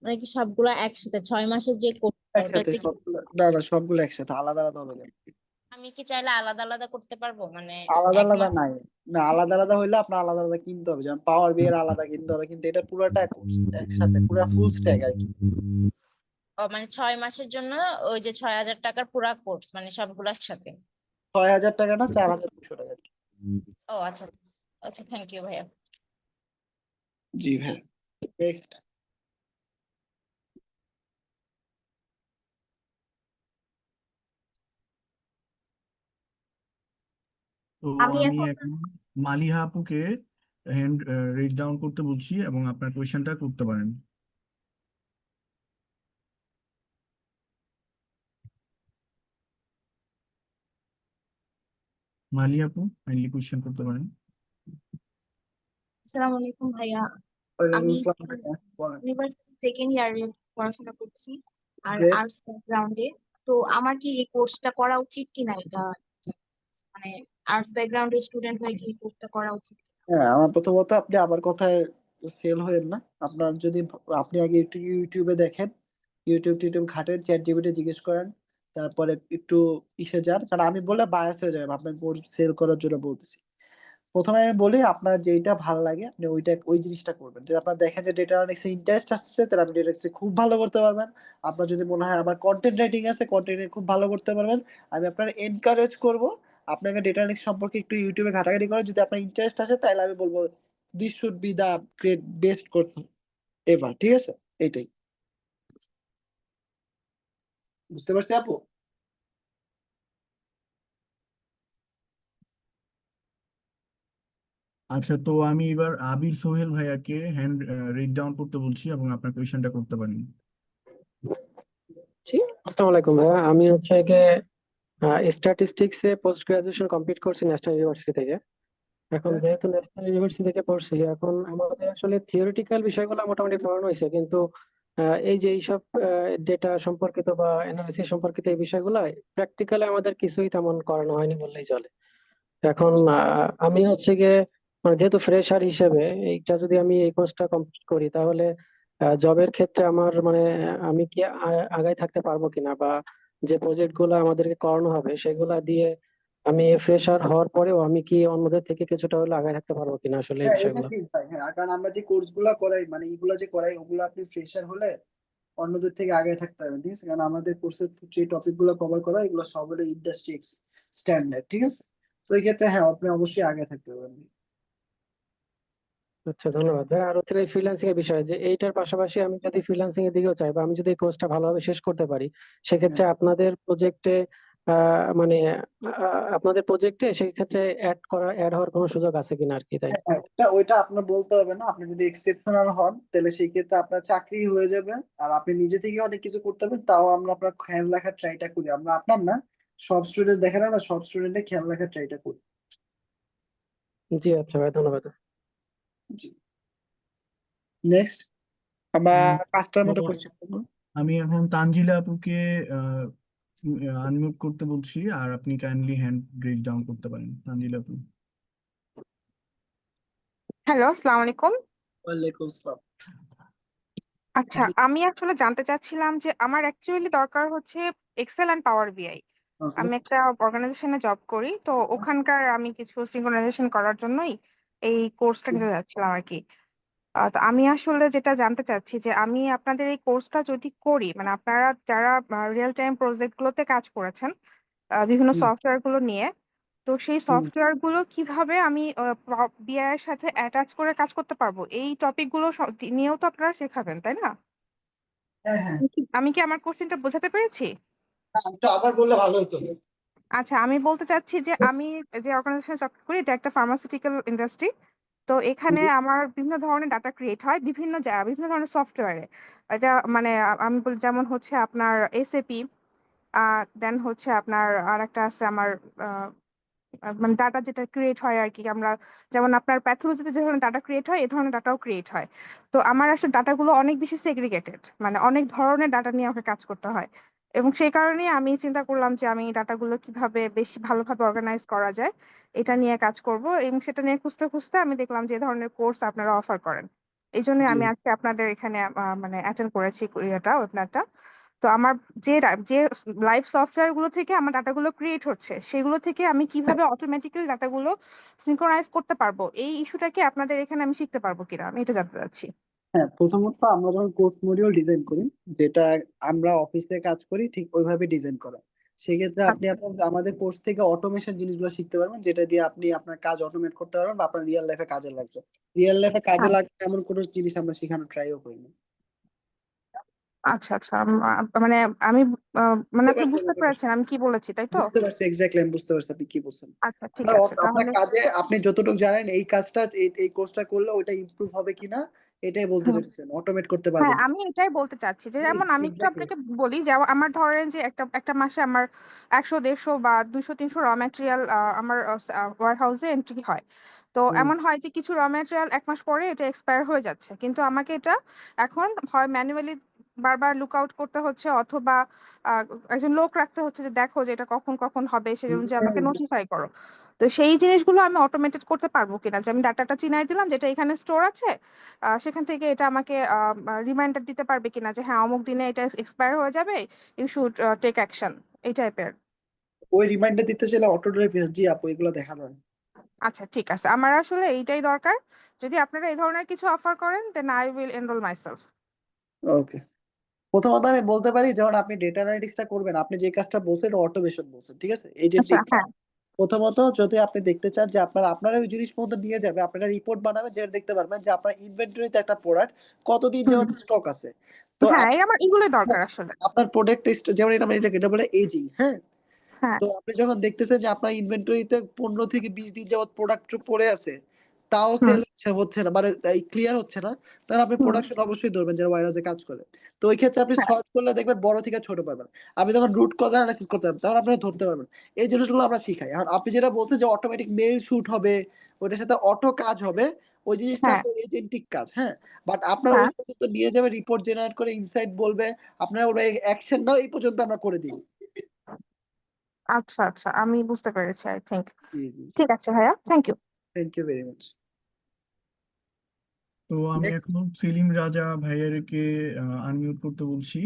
E: মানে কি সবগুলা একসাথে 6 মাসের যে কোর্সটা
A: একসাথে
E: ওটাতে কি
A: সবগুলো, না না, সবগুলো একসাথে, আলাদা আলাদা হবে কেন?
E: আমি কি চাইলে আলাদা আলাদা করতে পারবো, মানে
A: আলাদা
E: এক
A: আলাদা
E: মাস?
A: নাই। না, আলাদা আলাদা হইলে আপনার আলাদা আলাদা কিনতে হবে, যেমন পাওয়ার বি এর আলাদা কিনতে হবে, কিন্তু এটা পুরোটা কোর্স একসাথে, পুরো ফুল স্ট্যাক আর কি।
E: ও মানে 6 মাসের জন্য ওই যে 6,000 টাকার পুরা কোর্স মানে সবগুলো একসাথে?
A: $6,000 না, $4,200 আর কি।
E: ও আচ্ছা আচ্ছা, থ্যাংক ইউ ভাইয়া।
A: জি ভাই। নেক্সট।
B: তো
C: আমি
B: আমি
C: এখন
B: এখন মালিহা আপুকে হ্যান্ড রেজ ডাউন করতে বলছি এবং আপনার কোয়েশ্চেনটা করতে পারেন। মালিহা আপু কাইন্ডলি কোয়েশ্চেন করতে পারেন।
N: আসসালামু আলাইকুম ভাইয়া।
A: ওয়ালাইকুম
N: আমি
A: আসসালাম ভাইয়া, বলেন।
N: ইউনিভার্সিটি সেকেন্ড ইয়ারে পড়াশোনা করছি আর
A: গ্রেট।
N: আর্টস ব্যাকগ্রাউন্ডে। তো আমার কি এই কোর্সটা করা উচিত কিনা, এটা মানে আর্টস ব্যাকগ্রাউন্ডের স্টুডেন্ট হয়ে কি এই কোর্সটা করা উচিত?
A: হ্যাঁ, আমার প্রথমত আপনি আমার কথায় সেল হয়েন না। আপনার যদি আপনি আগে একটু ইউটিউবে দেখেন, টিউব ঘাটেন, চ্যাট জিপিটি জিজ্ঞেস করেন, তারপরে একটু ইসে যান, কারণ আমি বলে বায়াস হয়ে যাবে, আপনাকে কোর্স সেল করার জন্য বলতেছি। প্রথমে আমি বলি, আপনার যেইটা ভালো লাগে আপনি ওই জিনিসটা করবেন। যদি আপনার দেখেন যে ডেটা অ্যানালিটিক্সে ইন্টারেস্ট আসছে, তাহলে আপনি ডেটা অ্যানালিটিক্সে খুব ভালো করতে পারবেন। আপনার যদি মনে হয় আমার কন্টেন্ট রাইটিং আছে, কন্টেন্টে খুব ভালো করতে পারবেন, আমি আপনার এনকারেজ করব আপনাকে ডেটা অ্যানালিটিক্স সম্পর্কে একটু ইউটিউবে ঘাটাঘাটি করে, যদি আপনার ইন্টারেস্ট আছে তাহলে আমি বলবো this should be the great best course ever, ঠিক আছে? এইটাই। বুঝতে পারছি আপু?
B: আচ্ছা, তো আমি এবার আবির সোহেল ভাইয়াকে হ্যান্ড রেজ ডাউন করতে বলছি এবং আপনার কোয়েশ্চেনটা করতে পারেন।
O: জি, আসসালামু আলাইকুম ভাইয়া। আমি হচ্ছে গিয়ে স্ট্যাটিস্টিক্সে পোস্ট গ্রাজুয়েশন কমপ্লিট করছি ন্যাশনাল ইউনিভার্সিটি থেকে। এখন যেহেতু ন্যাশনাল ইউনিভার্সিটি থেকে পড়ছি, এখন আমাদের আসলে থিওরিটিক্যাল বিষয়গুলো মোটামুটি পড়ানো হয়েছে, কিন্তু এই যে এইসব ডেটা সম্পর্কিত বা অ্যানালিসিস সম্পর্কিত এই বিষয়গুলো প্র্যাকটিক্যালি আমাদের কিছুই তেমন করানো হয়নি বললেই চলে। এখন আমি হচ্ছে গিয়ে মানে যেহেতু ফ্রেশার হিসেবে এইটা যদি আমি এই কোর্সটা কমপ্লিট করি, তাহলে জবের ক্ষেত্রে আমার মানে আমি কি আগায় থাকতে পারবো কিনা, বা যে প্রজেক্ট গুলো আমাদেরকে করানো হবে সেগুলা দিয়ে আমি ফ্রেশার হওয়ার পরেও আমি কি অন্যদের থেকে কিছুটা হলে আগায় থাকতে পারবো কিনা আসলে এই
A: হ্যাঁ, এটা
O: বিষয়গুলো।
A: ঠিক ভাই। হ্যাঁ, কারণ আমরা যে কোর্স গুলা করাই, মানে এইগুলা যে করাই, ওগুলো আপনি ফ্রেশার হলে অন্যদের থেকে আগে থাকতে পারবেন, ঠিক আছে? কারণ আমাদের কোর্সের যে টপিক গুলো কভার করা, এগুলো সব হলো ইন্ডাস্ট্রি স্ট্যান্ডার্ড, ঠিক আছে? তো এই ক্ষেত্রে হ্যাঁ, আপনি অবশ্যই আগে থাকতে পারবেন।
O: আচ্ছা, ধন্যবাদ ভাই। আর হচ্ছে ফ্রিল্যান্সিং এর বিষয়ে যে এইটার পাশাপাশি আমি যদি ফ্রিল্যান্সিং এর দিকেও চাই, বা আমি যদি এই কোর্সটা ভালোভাবে শেষ করতে পারি, সেক্ষেত্রে
A: হ্যাঁ
O: আপনাদের প্রজেক্টে মানে আপনাদের প্রজেক্টে সেই ক্ষেত্রে অ্যাড হওয়ার কোনো সুযোগ আছে কিনা আর কি, তাই।
A: হ্যাঁ, ওইটা আপনার বলতে হবে না। আপনি যদি এক্সেপশনাল হন, তাহলে সেই ক্ষেত্রে আপনার চাকরি হয়ে যাবে, আর আপনি নিজে থেকে অনেক কিছু করতে পারবেন। তাও আমরা আপনার খেয়াল রাখার ট্রাইটা করি, আমরা আপনার না, সব স্টুডেন্ট দেখেন, আমরা সব স্টুডেন্টের খেয়াল রাখার ট্রাইটা করি।
O: জি, আচ্ছা ভাই, ধন্যবাদ।
A: জি। নেক্সট। আবার
B: উম,
A: 5টার
B: তো
A: মতো কোশ্চেন করবো।
B: আমি এখন তানজিলা আপুকে আনমিউট করতে বলছি, আর আপনি কাইন্ডলি হ্যান্ড রেজ ডাউন করতে পারেন, তানজিলা আপু।
P: হ্যালো, আসসালামু আলাইকুম।
A: ওয়ালাইকুম আসসালাম।
P: আচ্ছা,
A: জি।
P: আমি আসলে জানতে চাচ্ছিলাম যে আমার অ্যাকচুয়ালি দরকার হচ্ছে এক্সেল অ্যান্ড পাওয়ার বিআই।
A: ওকে।
P: আমি একটা অর্গানাইজেশনে জব করি, তো ওখানকার আমি কিছু সিঙ্ক্রোনাইজেশন করার জন্যই এই কোর্সটা নিতে যাচ্ছিলাম আর কি। তো আমি আসলে যেটা জানতে চাচ্ছি যে আমি আপনাদের এই কোর্সটা যদি করি, মানে আপনারা যারা রিয়েল টাইম প্রজেক্ট গুলোতে কাজ করেছেন, বিভিন্ন
A: হুম,
P: সফটওয়্যার গুলো নিয়ে। তো সেই
A: হুম।
P: সফটওয়্যার গুলো কিভাবে আমি বিআই এর সাথে অ্যাটাচ করে কাজ করতে পারবো, এই টপিক গুলো নিয়েও তো আপনারা শেখাবেন, তাই না?
A: হ্যাঁ, হ্যাঁ।
P: আমি কি আমার কোশ্চেনটা বোঝাতে পেরেছি?
A: একটু আবার বললে ভালো হতো।
P: আচ্ছা, আমি বলতে চাচ্ছি যে আমি যে অর্গানাইজেশনে চাকরি করি এটা একটা ফার্মাসিউটিক্যাল ইন্ডাস্ট্রি। তো এখানে আমার বিভিন্ন ধরনের ডাটা ক্রিয়েট হয় বিভিন্ন ধরনের সফটওয়্যারে। এটা মানে আমি বলি যেমন হচ্ছে আপনার এসএপি, দেন হচ্ছে আপনার আর একটা আছে আমার মানে ডাটা যেটা ক্রিয়েট হয় আর কি। আমরা যেমন আপনার প্যাথোলজিতে যে ধরনের ডাটা ক্রিয়েট হয় এই ধরনের ডাটাও ক্রিয়েট হয়। তো আমার আসলে ডাটাগুলো অনেক বেশি সেগ্রিগেটেড, মানে অনেক ধরনের ডাটা নিয়ে আমাকে কাজ করতে হয়। এবং সেই কারণেই আমি চিন্তা করলাম যে আমি ডাটাগুলো কিভাবে বেশি ভালোভাবে অর্গানাইজ করা যায় এটা নিয়ে কাজ করব। এবং সেটা নিয়ে খুঁজতে খুঁজতে আমি দেখলাম যে এই ধরনের কোর্স আপনারা অফার করেন। এই জন্য
A: জি।
P: আমি আজকে আপনাদের এখানে মানে অ্যাটেন্ড করেছি এটা ওয়েবিনারটা। তো আমার যে লাইভ সফটওয়্যার গুলো থেকে আমার ডাটাগুলো ক্রিয়েট হচ্ছে সেগুলো থেকে আমি কিভাবে অটোমেটিক্যালি ডাটাগুলো সিনক্রোনাইজ করতে পারবো, এই ইস্যুটাকে আপনাদের এখানে আমি শিখতে পারবো কিনা আমি এটা জানতে চাচ্ছি।
A: হ্যাঁ, প্রথমত আমরা যখন কোর্স মডিউল ডিজাইন করি, যেটা আমরা অফিসে কাজ করি ঠিক ওইভাবে ডিজাইন করা, সেক্ষেত্রে আপনি আমাদের কোর্স থেকে অটোমেশন জিনিসগুলো শিখতে পারবেন, যেটা দিয়ে আপনি আপনার কাজ অটোমেট করতে পারবেন বা আপনার রিয়েল লাইফে কাজে লাগবে। রিয়েল লাইফে কাজে লাগবে এমন কোনো জিনিস আমরা শেখানোর ট্রাইও করি না।
P: আচ্ছা আচ্ছা, মানে আমি মানে
A: বুঝতে
P: আপনি
A: পারছেন
P: বুঝতে
A: ব্যাপারটা?
P: পেরেছেন আমি কি বলেছি, তাই তো?
A: বুঝতে পারছি, এক্স্যাক্টলি আমি বুঝতে পারছি আপনি কি বলছেন।
P: আচ্ছা ঠিক
A: আপনার
P: আছে
A: আপনার
P: তাহলে।
A: কাজে আপনি যতটুকু জানেন এই কাজটা এই কোর্সটা করলে ওটা ইমপ্রুভ হবে কিনা, এটাই বলতে
P: হুম।
A: চাচ্ছেন, অটোমেট করতে
P: হ্যাঁ,
A: পারবেন
P: আমি এটাই বলতে চাচ্ছি যে যেমন আমি একটু
A: এক্স্যাক্টলি।
P: আপনাকে বলি যে আমার ধরেন যে একটা মাসে আমার 100 150 বা 200 300 র ম্যাটেরিয়াল আমার ওয়্যার হাউসে এন্ট্রি হয়। তো এমন হয় যে কিছু র ম্যাটেরিয়াল 1 মাস পরে এটা এক্সপায়ার হয়ে যাচ্ছে, কিন্তু আমাকে এটা এখন হয় ম্যানুয়ালি বারবার লুক আউট করতে হচ্ছে, অথবা আহ, একজন লোক রাখতে হচ্ছে যে দেখো যে এটা কখন কখন হবে, সেজন্য যে আমাকে নোটিফাই করো। তো সেই জিনিসগুলো আমি অটোমেটেড করতে পারবো কিনা, যে আমি ডাটাটা চিনাই দিলাম যেটা এখানে স্টোর আছে, সেখান থেকে এটা আমাকে রিমাইন্ডার দিতে পারবে কিনা যে হ্যাঁ অমুক দিনে এটা এক্সপায়ার হয়ে যাবে, ইউ শুড টেক অ্যাকশন, এই টাইপের।
A: ওই রিমাইন্ডার দিতে চাইলে অটো ড্রাইভ, জি আপু এগুলো দেখানো হয়।
P: আচ্ছা ঠিক আছে, আমার আসলে এইটাই দরকার। যদি আপনারা এই ধরনের কিছু অফার করেন then I will enroll myself.
A: Okay, প্রথমত আমি বলতে পারি যখন আপনি ডেটা অ্যানালিটিক্সটা করবেন, আপনি যে কাজটা বলছেন অটোমেশন বলছেন, ঠিক আছে,
P: আচ্ছা
A: এজেন্টিক।
P: হ্যাঁ।
A: প্রথমত যদি আপনি দেখতে চান যে আপনারা ওই জিনিস মধ্যে নিয়ে যাবে, আপনারা রিপোর্ট বানাবেন, যেটা দেখতে পারবেন যে আপনার ইনভেন্টরিতে একটা প্রোডাক্ট কতদিন
P: হুম।
A: যাবত স্টক আছে। তো
P: হ্যাঁ, আমার এগুলোই দরকার আসলে।
A: আপনার প্রোডাক্ট যেমন এটা বলে এজিং, হ্যাঁ।
P: হ্যাঁ।
A: তো আপনি যখন দেখতেছেন যে আপনার ইনভেন্টরিতে 15 থেকে 20 দিন যাবত প্রোডাক্ট পড়ে আছে, তাও
P: হুম।
A: সেল হচ্ছে না, মানে ক্লিয়ার হচ্ছে না, তাহলে আপনি
P: হুম।
A: প্রোডাকশন অবশ্যই ধরবেন যারা ওয়্যারহাউসে কাজ করে। তো ওই ক্ষেত্রে আপনি
P: হ্যাঁ।
A: সার্চ করলে দেখবেন বড় থেকে ছোট পাবেন। আপনি যখন রুট কজ অ্যানালাইসিস করতে পারবেন তখন আপনারা ধরতে পারবেন। এই জিনিসগুলো আমরা শিখাই। আর আপনি যেটা বলছেন যে অটোমেটিক মেইল শুট হবে, ওইটার সাথে অটো কাজ হবে, ওই জিনিসটা
P: হ্যাঁ।
A: আসলে এজেন্টিক কাজ, হ্যাঁ। বাট আপনারা ওই
P: হ্যাঁ।
A: পর্যন্ত নিয়ে যাবে, রিপোর্ট জেনারেট করে ইনসাইট বলবে, আপনারা ওরা অ্যাকশন নাও, এই পর্যন্ত আমরা করে দিই।
P: আচ্ছা আচ্ছা, আমি বুঝতে পেরেছি আই থিঙ্ক।
A: জি জি,
P: ঠিক আছে ভাইয়া, thank you.
A: Thank you very much.
B: তো আমি
A: নেক্সট,
B: এখন সেলিম রাজা ভাইয়ারকে আনমিউট করতে বলছি।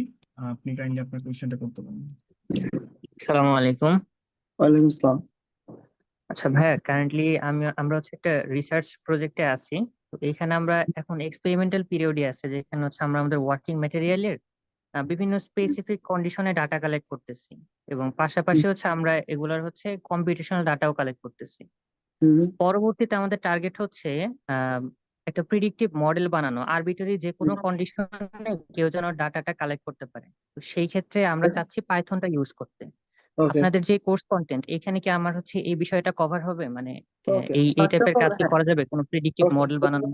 B: আপনি কাইন্ডলি আপনার কোয়েশ্চেনটা করতে পারেন।
Q: আসসালামু আলাইকুম।
A: ওয়ালাইকুম আসসালাম।
Q: আচ্ছা ভাইয়া, কারেন্টলি আমরা হচ্ছে একটা রিসার্চ প্রজেক্টে আছি। তো এইখানে আমরা এখন এক্সপেরিমেন্টাল পিরিয়ডে আছে, যেখানে হচ্ছে আমরা আমাদের ওয়ার্কিং ম্যাটেরিয়ালের বিভিন্ন স্পেসিফিক কন্ডিশনে ডাটা কালেক্ট করতেছি, এবং পাশাপাশি হচ্ছে আমরা এগুলার হচ্ছে কম্পিটিশনাল ডাটাও কালেক্ট করতেছি। পরবর্তীতে আমাদের টার্গেট হচ্ছে আহ একটা প্রিডিক্টিভ মডেল বানানো, আরবিটারি যে কোনো কন্ডিশনে কেউ যেন ডাটাটা কালেক্ট করতে পারে। তো সেই ক্ষেত্রে আমরা চাচ্ছি পাইথনটা ইউজ করতে।
A: ওকে
Q: আপনাদের যে কোর্স কন্টেন্ট এখানে কি আমার হচ্ছে এই বিষয়টা কভার হবে, মানে
A: ওকে,
Q: এই
A: ফার্স্ট অফ
Q: টাইপের
A: অল
Q: কাজ কি
A: হ্যাঁ,
Q: করা যাবে, কোনো প্রিডিক্টিভ
A: ওকে,
Q: মডেল বানানো?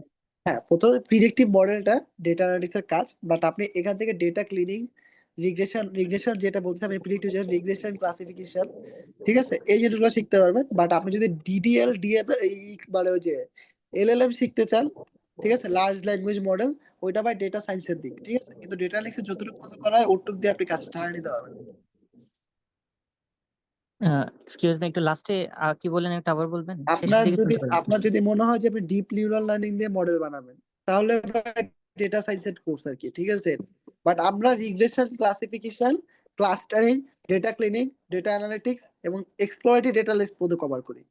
A: হ্যাঁ, প্রথমে প্রিডিক্টিভ মডেলটা ডেটা অ্যানালিটিক্স এর কাজ, বাট আপনি এখান থেকে ডেটা ক্লিনিং, রিগ্রেশন যেটা বলছি আমি, প্রিডিক্টিভ রিগ্রেশন, ক্লাসিফিকেশন, ঠিক আছে, এই জিনিসগুলো শিখতে পারবেন। বাট আপনি যদি ডিডিএল ডিএম এই মানে ওই যে এলএলএম শিখতে চান, ঠিক আছে, লার্জ ল্যাঙ্গুয়েজ মডেল, ওইটা ভাই ডেটা সায়েন্সের দিক, ঠিক আছে, কিন্তু ডেটা অ্যানালিটিক্স যতটুকু ফলো করা হয় ওটুকু দিয়ে আপনি কাজ চালিয়ে নিতে পারবেন।
Q: এক্সকিউজ মি, একটু লাস্টে কি বললেন, একটু আবার বলবেন, শেষের দিকে শুনতে পারলাম।
A: আপনার যদি মনে হয় যে আপনি ডিপ নিউরাল লার্নিং দিয়ে মডেল বানাবেন, তাহলে ডেটা সায়েন্সের কোর্স আর কি, ঠিক আছে। বাট আমরা regression, classification, clustering, data cleaning, data analytics এবং এক্সপ্লরেটরি ডেটা লেস পর্যন্ত কভার করি।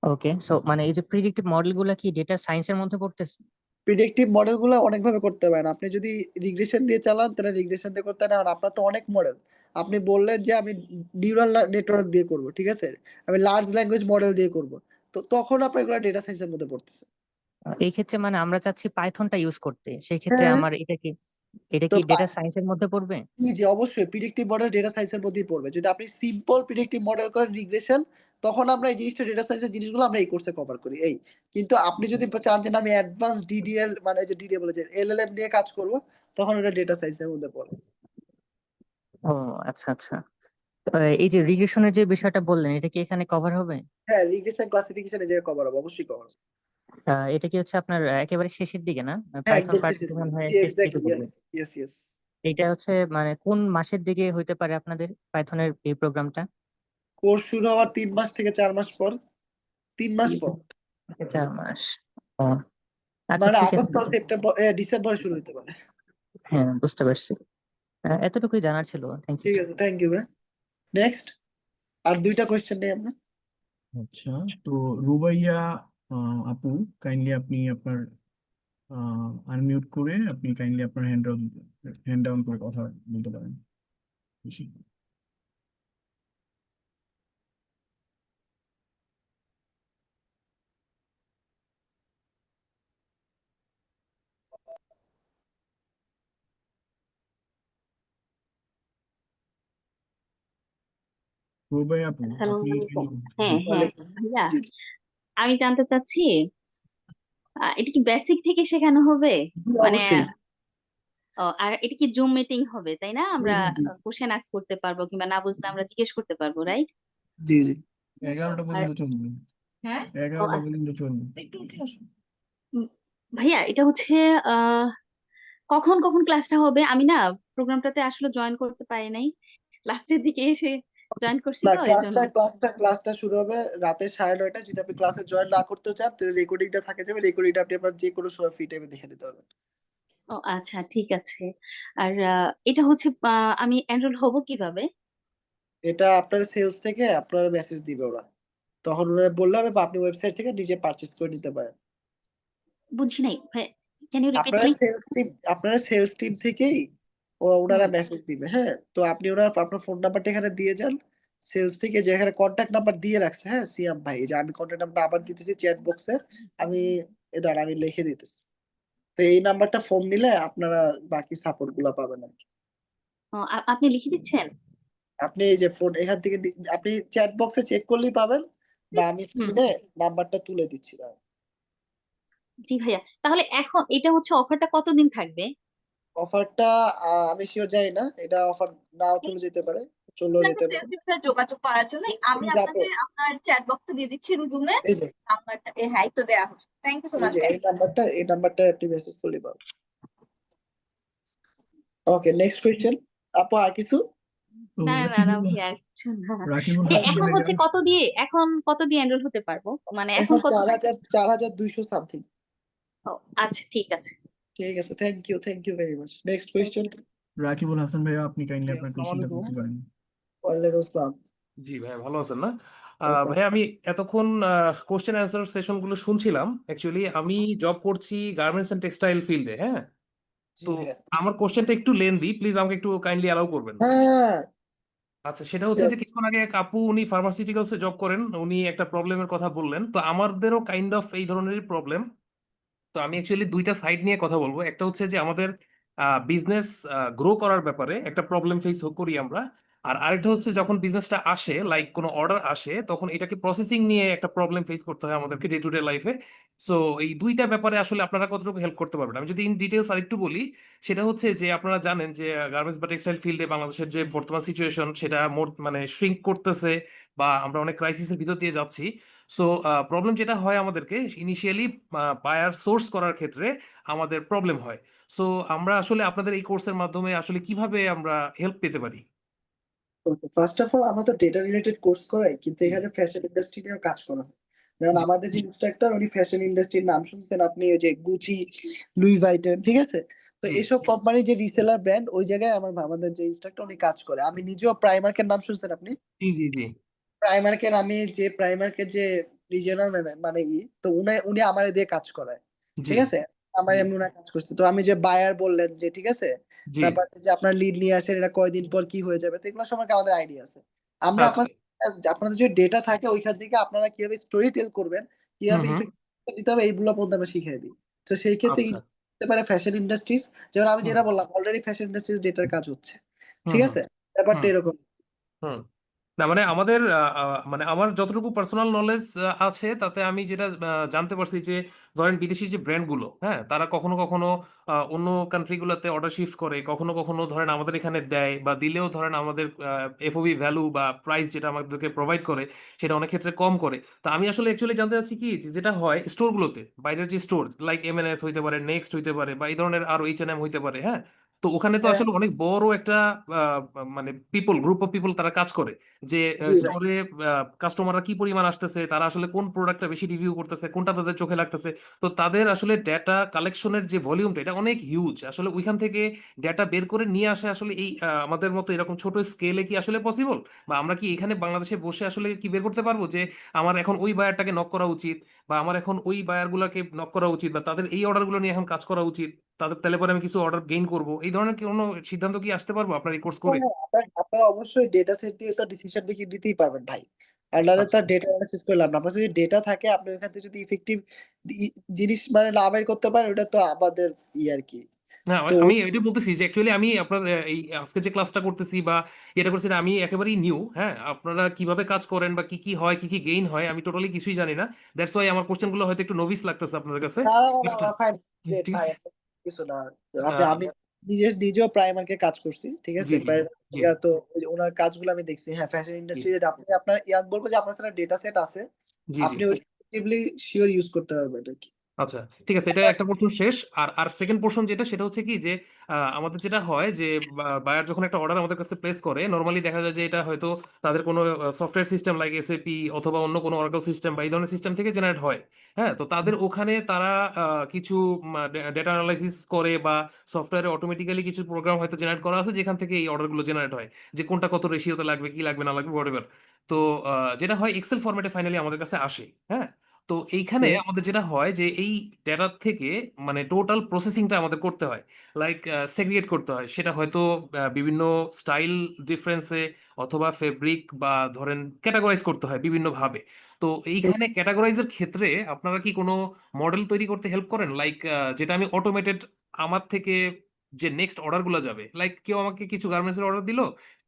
Q: ওকে, সো মানে এই যে প্রিডিক্টিভ মডেল গুলা কি ডেটা সায়েন্সের মধ্যে পড়তেছে?
A: প্রিডিক্টিভ মডেলগুলো অনেকভাবে করতে পারেন। আপনি যদি রিগ্রেশন দিয়ে চালান তাহলে রিগ্রেশন দিয়ে করতে পারেন, আর আপনার তো অনেক মডেল, আপনি বললেন যে আমি নিউরাল নেটওয়ার্ক দিয়ে করব, ঠিক আছে, আমি লার্জ ল্যাঙ্গুয়েজ মডেল দিয়ে করব, তো তখন আপনার এগুলো ডেটা সায়েন্সের মধ্যে পড়তেছে।
Q: এই ক্ষেত্রে মানে আমরা চাচ্ছি পাইথনটা ইউজ করতে, সেই ক্ষেত্রে
A: হ্যাঁ,
Q: আমার এটা
A: তো
Q: কি ডেটা সায়েন্সের মধ্যে পড়বে?
A: জি জি অবশ্যই প্রিডিক্টিভ মডেল ডেটা সায়েন্সের মধ্যেই পড়বে। যদি আপনি সিম্পল প্রিডিক্টিভ মডেল করেন রিগ্রেশন, তখন আমরা এই জিনিসটা ডেটা সায়েন্সের জিনিসগুলো আমরা এই কোর্সে কভার করি। এই কিন্তু আপনি যদি চান যে না, আমি অ্যাডভান্স ডিডিএল মানে যে ডিডিএল বলে যে এলএলএম নিয়ে কাজ করব, তখন ওটা ডেটা সায়েন্সের মধ্যে পড়ে।
Q: ও আচ্ছা আচ্ছা। তো, এই যে রিগ্রেশনের যে বিষয়টা বললেন, এটা কি এখানে কভার হবে?
A: হ্যাঁ, রিগ্রেশন ক্লাসিফিকেশন এই জায়গায় কভার হবে, অবশ্যই কভার হবে।
Q: এটা কি হচ্ছে আপনার একেবারে শেষের দিকে না?
A: হ্যাঁ,
Q: পাইথন
A: একদম
Q: পার্ট
A: শেষের
Q: মনে
A: দিকে।
Q: হয়
A: জি
Q: শেষ দিকে
A: এক্স্যাক্টলি,
Q: পড়বে।
A: Yes yes.
Q: এটা হচ্ছে মানে কোন মাসের দিকে হইতে পারে আপনাদের পাইথনের এই প্রোগ্রামটা?
A: কোর্স শুরু হওয়ার 3 মাস থেকে 4 মাস পর, 3 মাস পর,
Q: 4 মাস। ও আচ্ছা,
A: মানে
Q: ঠিক আছে।
A: আগস্ট বা সেপ্টেম্বর ডিসেম্বরে শুরু হতে পারে।
Q: হ্যাঁ, বুঝতে পারছি। এতটুকুই জানার ছিল। Thank you.
A: ঠিক আছে, থ্যাংক ইউ ভাই। নেক্সট আর 2টা কোশ্চেন নেই আমরা।
B: আচ্ছা, তো রুবাইয়া আপু, কাইন্ডলি আপনি আপনার আনমিউট করে আপনি কাইন্ডলি আপনার হ্যান্ড ডাউন করে কথা বলতে পারেন। বেশি। রুবাইয়া আপু,
R: আসসালামু
B: আপনি
R: আলাইকুম।
B: জি
R: হ্যাঁ হ্যাঁ ভাইয়া,
A: জি জি
R: আমি জানতে চাচ্ছি এটা কি বেসিক থেকে শেখানো হবে?
A: জি,
R: মানে
A: অবশ্যই।
R: আর এটা কি জুম মিটিং হবে তাই না?
A: জি
R: আমরা
A: জি জি
R: কোশ্চেন আস্ক করতে পারবো কিংবা না বুঝলে আমরা জিজ্ঞেস করতে পারবো, রাইট?
A: জি জি
B: 11টা
R: আর
B: পর্যন্ত চলবে।
R: হ্যাঁ
B: 11টা পর্যন্ত চলবে।
R: উম, ভাইয়া এটা হচ্ছে আহ কখন কখন ক্লাসটা হবে? আমি না প্রোগ্রামটাতে আসলে জয়েন করতে পারি নাই, লাস্টের দিকে এসে জয়েন করছি
A: না,
R: তো এই জন্য।
A: ক্লাসটা শুরু হবে রাতে 9:30টায়। যদি আপনি ক্লাসে জয়েন না করতে চান, তাহলে রেকর্ডিংটা থাকে যাবে, রেকর্ডিংটা আপনি আপনার যে কোনো সময় ফ্রি টাইমে দেখে নিতে পারবেন।
R: ও আচ্ছা, ঠিক আছে। আর এটা হচ্ছে আমি এনরোল হব কিভাবে?
A: এটা আপনার সেলস থেকে আপনার মেসেজ দিবে ওরা, তখন ওরা বললে হবে, বা আপনি ওয়েবসাইট থেকে নিজে পারচেজ করে নিতে পারেন।
R: বুঝি নাই, ক্যান ইউ রিপিট প্লিজ?
A: আপনারা সেলস টিম থেকেই ওনারা মেসেজ দিবে। হ্যাঁ, তো আপনি আপনার ফোন নাম্বারটা এখানে দিয়ে যান। সেলস থেকে যে এখানে কন্ট্যাক্ট নাম্বার দিয়ে রাখছে, হ্যাঁ সিয়াম ভাই, এই যে আমি কন্ট্যাক্ট নাম্বার আবার দিতেছি চ্যাট বক্সে। আমি দাঁড়া আমি লিখে দিতেছি। তো এই নাম্বারটা ফোন দিলে আপনারা বাকি সাপোর্ট গুলা পাবেন আর কি।
R: আপনি লিখে দিচ্ছেন?
A: আপনি এই যে ফোন এখান থেকে আপনি চ্যাট বক্সে চেক করলেই পাবেন, বা আমি স্ক্রিনে নাম্বারটা তুলে দিচ্ছি। দাঁড়ান।
R: জি ভাইয়া, তাহলে এখন এটা হচ্ছে অফারটা কতদিন থাকবে?
A: অফারটা আমি শিওর জানি না, এটা অফার নাও চলে যেতে পারে, চলেও যেতে পারে।
C: যোগাযোগ করার জন্য আমি
A: এই যে আপু,
C: আপনাকে আপনার চ্যাট বক্সে দিয়ে দিচ্ছি রুমের
A: এই যে
C: নাম্বারটা। হ্যাঁ, তো দেওয়া হচ্ছে। Thank you so much.
A: এই নাম্বারটা আপনি মেসেজ করলে পাবেন। Okay, next question. আপু আর কিছু?
B: তো
R: না না না ভাইয়া, আর কিছু না।
B: রাকিবুল
R: ভাইয়া,
B: হাসান
R: এখন হচ্ছে
B: ভাইয়া,
R: কত দিয়ে এনরোল হতে পারবো? মানে এখন
A: এখন
R: কত?
A: 4200 সামথিং।
R: ও আচ্ছা, ঠিক আছে।
A: ঠিক আছে, thank you very much. Next question.
B: Rakibul Hasan ভাইয়া, আপনি কাইন্ডলি
I: জি,
B: আপনার
I: আসসালামু
B: কোশ্চেনটা
I: আলাইকুম।
B: করতে পারেন।
A: ওয়ালাইকুম আসসালাম।
I: জি ভাই, ভালো আছেন না?
A: ওকে।
I: ভাই আমি এতক্ষণ কোশ্চেন অ্যান্সার সেশন গুলো শুনছিলাম। অ্যাকচুয়ালি আমি জব করছি গার্মেন্টস এন্ড টেক্সটাইল ফিল্ডে। হ্যাঁ,
A: জি
I: তো
A: ভাইয়া।
I: আমার কোশ্চেনটা একটু লেন্দি, প্লিজ আমাকে একটু কাইন্ডলি অ্যালাউ করবেন।
A: হ্যাঁ,
I: আচ্ছা, সেটা হচ্ছে যে কিছুক্ষণ আগে এক আপু উনি ফার্মাসিউটিক্যালসে জব করেন, উনি একটা প্রবলেমের কথা বললেন। তো আমাদেরও কাইন্ড অফ এই ধরনেরই প্রবলেম। তো আমি অ্যাকচুয়ালি দুইটা সাইড নিয়ে কথা বলবো। একটা হচ্ছে যে আমাদের বিজনেস গ্রো করার ব্যাপারে একটা প্রবলেম ফেস করি আমরা। আর আরেকটা হচ্ছে যখন বিজনেসটা আসে, লাইক কোনো অর্ডার আসে, তখন এটাকে প্রসেসিং নিয়ে একটা প্রবলেম ফেস করতে হয় আমাদেরকে ডে টু ডে লাইফে। সো এই দুইটা ব্যাপারে আসলে আপনারা কতটুকু হেল্প করতে পারবেন? আমি যদি ইন ডিটেলস আরেকটু বলি, সেটা হচ্ছে যে আপনারা জানেন যে গার্মেন্টস বা টেক্সটাইল ফিল্ডে বাংলাদেশের যে বর্তমান সিচুয়েশন, সেটা মোর মানে শ্রিঙ্ক করতেছে, বা আমরা অনেক ক্রাইসিসের ভিতর দিয়ে যাচ্ছি। সো প্রবলেম যেটা হয় আমাদেরকে ইনিশিয়ালি বায়ার সোর্স করার ক্ষেত্রে আমাদের প্রবলেম হয়। সো আমরা আসলে আপনাদের এই কোর্সের মাধ্যমে আসলে কিভাবে আমরা হেল্প পেতে পারি?
A: ফার্স্ট অফ অল আমরা তো ডেটা রিলেটেড কোর্স করাই, কিন্তু এখানে ফ্যাশন ইন্ডাস্ট্রি নিয়েও কাজ করা হয়। যেমন আমাদের যে ইনস্ট্রাক্টর, উনি ফ্যাশন ইন্ডাস্ট্রির নাম শুনছেন আপনি, ওই যে গুচি, লুই ভাইটন, ঠিক আছে। তো এইসব কোম্পানি যে রিসেলার ব্র্যান্ড, ওই জায়গায় আমাদের যে ইনস্ট্রাক্টর উনি কাজ করে। আমি নিজেও প্রাইমার্কের নাম শুনছেন আপনি?
I: জি জি জি।
A: প্রাইমার্কের যে রিজিওনাল মানে তো উনি আমার দিয়ে কাজ করায়,
I: জি
A: ঠিক আছে। আমার
I: জি
A: এমনি ওনার কাজ করছে। তো আমি যে বায়ার বললেন যে, ঠিক আছে,
I: জি
A: তারপর যে আপনার লিড নিয়ে আসেন এটা কয়দিন পর কি হয়ে যাবে, তো এগুলো সম্পর্কে আমাদের আইডিয়া আছে। আমরা
I: আচ্ছা
A: আপনাদের যে ডেটা থাকে ওইখান থেকে আপনারা কিভাবে স্টোরি টেল করবেন,
I: হুম
A: কিভাবে
I: হুম
A: ইফেক্ট দিতে হবে, এইগুলো পর্যন্ত আমরা শিখিয়ে দিই। তো সেই ক্ষেত্রে
I: আচ্ছা
A: হতে পারে ফ্যাশন ইন্ডাস্ট্রিজ, যেমন আমি
I: হুম
A: যেটা বললাম অলরেডি ফ্যাশন ইন্ডাস্ট্রিজ ডেটার কাজ হচ্ছে,
I: হুম
A: ঠিক
I: হুম
A: আছে, ব্যাপারটা
I: হুম
A: এরকম।
I: হুম না মানে আমাদের মানে আমার যতটুকু পার্সোনাল নলেজ আছে তাতে আমি যেটা জানতে পারছি যে ধরেন বিদেশি যে ব্র্যান্ডগুলো, হ্যাঁ, তারা কখনো কখনো অন্য কান্ট্রিগুলোতে অর্ডার শিফট করে, কখনো কখনো ধরেন আমাদের এখানে দেয়, বা দিলেও ধরেন আমাদের এফওবি ভ্যালু বা প্রাইস যেটা আমাদেরকে প্রোভাইড করে সেটা অনেক ক্ষেত্রে কম করে। তো আমি আসলে অ্যাকচুয়ালি জানতে চাচ্ছি কি যে যেটা হয় স্টোরগুলোতে, বাইরের যে স্টোর লাইক এমএনএস হইতে পারে, নেক্সট হইতে পারে, বা এই ধরনের আরো এইচএনএম হইতে পারে, হ্যাঁ, তো ওখানে তো
A: হ্যাঁ,
I: আসলে অনেক বড় একটা মানে গ্রুপ অফ পিপল তারা কাজ করে, যে
A: জি ভাই।
I: স্টোরে কাস্টমাররা কি পরিমাণ আসতেছে, তারা আসলে কোন প্রোডাক্টটা বেশি রিভিউ করতেছে, কোনটা তাদের চোখে লাগতেছে। তো তাদের আসলে ডেটা কালেকশনের যে ভলিউমটা এটা অনেক হিউজ, আসলে ওইখান থেকে ডেটা বের করে নিয়ে আসে আসলে এই আমাদের মতো এরকম ছোট স্কেলে কি আসলে পসিবল, বা আমরা কি এখানে বাংলাদেশে বসে আসলে কি বের করতে পারবো যে আমার এখন ওই বায়ারটাকে নক করা উচিত, বা আমার এখন ওই বায়ারগুলোকে নক করা উচিত, বা তাদের এই অর্ডারগুলো নিয়ে এখন কাজ করা উচিত, তাদের তাহলে পরে আমি কিছু অর্ডার গেইন করবো, এই ধরনের কি কোনো সিদ্ধান্ত কি আসতে পারবো আপনার এই কোর্স করে?
A: হ্যাঁ, আপনারা অবশ্যই ডেটা সেট দিয়ে তো ডিসিশন মেকিং দিতেই পারবেন ভাই। আর নাহলে তো
I: আচ্ছা
A: ডেটা অ্যানালাইসিস করে লাভ না। আপনার যদি ডেটা থাকে আপনি ওইখান থেকে যদি ইফেক্টিভ জিনিস মানে না বের করতে পারেন, ওটা তো আমাদের আর কি।
I: না
A: তো
I: আমি এটা বলতেছি যে অ্যাকচুয়ালি আমি আপনার এই আজকে যে ক্লাসটা করতেছি বা এটা করছি এটা আমি একেবারেই নিউ, হ্যাঁ, আপনারা কিভাবে কাজ করেন বা কি কি হয়, কি কি গেইন হয়, আমি টোটালি কিছুই জানি না। দ্যাটস ওয়াই আমার কোশ্চেনগুলো হয়তো একটু নভিস লাগতেছে আপনাদের কাছে,
A: না না না
I: বাট
A: না ফাইন, গ্রেট
I: ঠিক
A: ভাই,
I: আছে।
A: কিছু না। আপনি
I: আহ,
A: আমি নিজেও প্রাইমারকে কাজ করছি, ঠিক
I: জি
A: আছে,
I: জি
A: প্রাইমার
I: জি
A: তো ওই যে ওনার কাজগুলো আমি দেখছি। হ্যাঁ, ফ্যাশন
I: জি
A: ইন্ডাস্ট্রি আপনি আপনার বলবো যে আপনার সাথে ডেটা সেট আছে,
I: জি জি
A: আপনি ওই শিওর ইউজ করতে পারবেন আর কি।
I: আচ্ছা ঠিক আছে, এটা একটা পোর্শন শেষ। আর আর সেকেন্ড পোর্শন যেটা সেটা হচ্ছে কি যে আমাদের যেটা হয় যে বায়ার যখন একটা অর্ডার আমাদের কাছে প্লেস করে, নর্মালি দেখা যায় যে এটা হয়তো তাদের কোনো সফটওয়্যার সিস্টেম লাইক এসএপি অথবা অন্য কোনো অরাকল সিস্টেম বা এই ধরনের সিস্টেম থেকে জেনারেট হয়, হ্যাঁ, তো তাদের ওখানে তারা কিছু ডেটা অ্যানালাইসিস করে, বা সফটওয়্যারে অটোমেটিক্যালি কিছু প্রোগ্রাম হয়তো জেনারেট করা আছে যেখান থেকে এই অর্ডারগুলো জেনারেট হয়, যে কোনটা কত রেশিওতে লাগবে, কি লাগবে না লাগবে হোয়াটএভার। তো যেটা হয় এক্সেল ফরম্যাটে ফাইনালি আমাদের কাছে আসে, হ্যাঁ। তো এইখানে
A: হ্যাঁ,
I: আমাদের যেটা হয় যে এই ডেটা থেকে মানে টোটাল প্রসেসিংটা আমাদের করতে হয়, লাইক সেগ্রিগেট করতে হয়, সেটা হয়তো বিভিন্ন স্টাইল ডিফারেন্সে অথবা ফেব্রিক বা ধরেন ক্যাটাগরাইজ করতে হয় বিভিন্ন ভাবে। তো এইখানে ক্যাটাগরাইজের ক্ষেত্রে আপনারা কি কোনো মডেল তৈরি করতে হেল্প করেন, লাইক যেটা আমি অটোমেটেড আমার থেকে যে নেক্সট অর্ডারগুলো যাবে, লাইক কেউ আমাকে কিছু গার্মেন্টসের অর্ডার দিল,